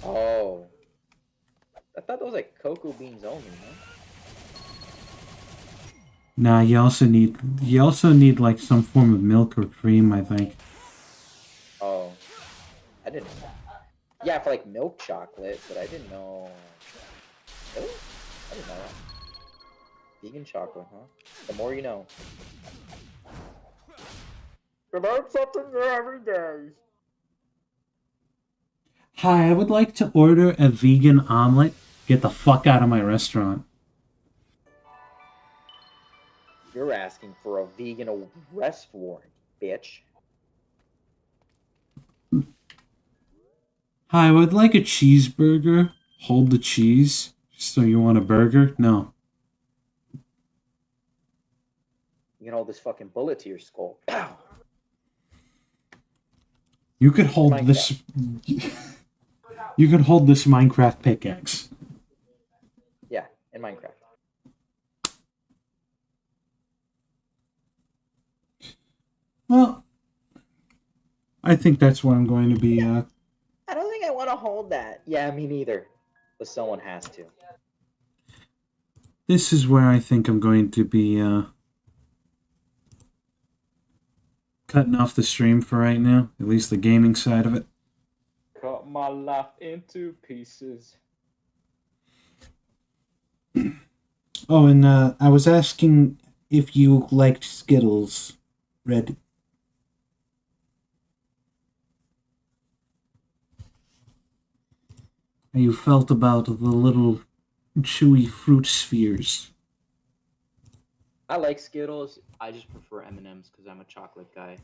Oh. I thought that was like cocoa beans only, man. Nah, you also need like some form of milk or cream, I think. Oh. I didn't know. Yeah, for like milk chocolate, but I didn't know. Really? I didn't know that. Vegan chocolate, huh? The more you know. You learn something new every day. Hi, I would like to order a vegan omelet. Get the fuck out of my restaurant. You're asking for a vegan arrest warrant, bitch. Hi, I would like a cheeseburger. Hold the cheese. So you want a burger? No. You can hold this fucking bullet to your skull. Pow! You could hold this. You could hold this Minecraft pickaxe. Yeah, in Minecraft. Well, I think that's where I'm going to be. I don't think I want to hold that. Yeah, me neither. But someone has to. This is where I think I'm going to be cutting off the stream for right now. At least the gaming side of it. Cut my life into pieces. Oh, and I was asking if you liked Skittles, Red. How you felt about the little chewy fruit spheres. I like Skittles. I just prefer M&Ms because I'm a chocolate guy.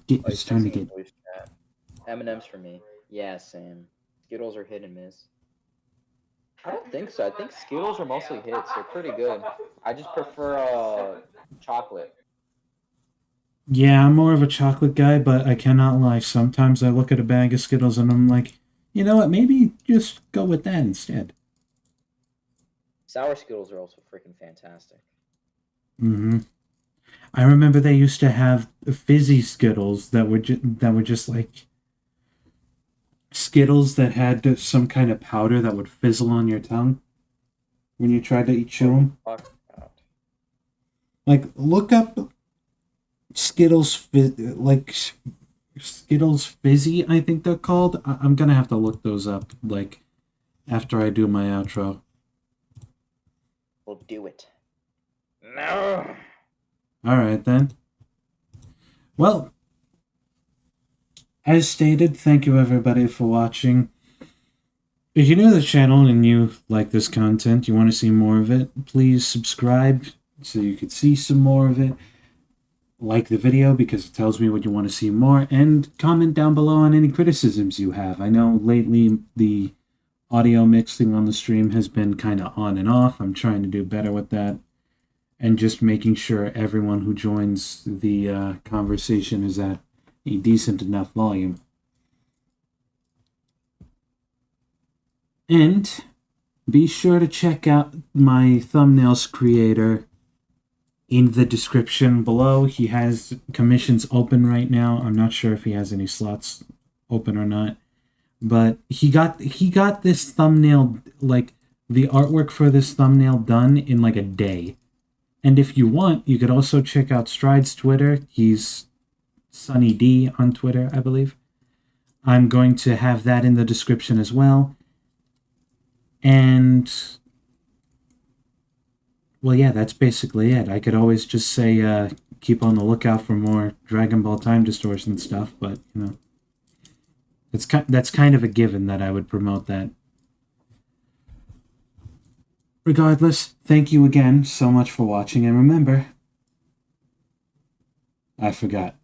It's time to get. M&Ms for me. Yeah, same. Skittles are hit and miss. I don't think so. I think Skittles are mostly hits. They're pretty good. I just prefer chocolate. Yeah, I'm more of a chocolate guy, but I cannot lie. Sometimes I look at a bag of Skittles and I'm like, you know what? Maybe just go with that instead. Sour Skittles are also freaking fantastic. Mm-hmm. I remember they used to have fizzy Skittles that were just like Skittles that had some kind of powder that would fizzle on your tongue when you tried to chew them. Like, look up Skittles Fizzy, I think they're called. I'm gonna have to look those up, like, after I do my outro. We'll do it. No. Alright then. Well, as stated, thank you everybody for watching. If you're new to the channel and you like this content, you want to see more of it, please subscribe so you can see some more of it. Like the video because it tells me what you want to see more, and comment down below on any criticisms you have. I know lately the audio mixing on the stream has been kind of on and off. I'm trying to do better with that, and just making sure everyone who joins the conversation is at a decent enough volume. And be sure to check out my thumbnails creator in the description below. He has commissions open right now. I'm not sure if he has any slots open or not, but he got this thumbnail, like the artwork for this thumbnail, done in like a day. And if you want, you could also check out Stride's Twitter. He's Sunny D on Twitter, I believe. I'm going to have that in the description as well. And well, yeah, that's basically it. I could always just say, keep on the lookout for more Dragon Ball Time Distortion stuff, but, you know, that's kind of a given that I would promote that. Regardless, thank you again so much for watching, and remember, I forgot.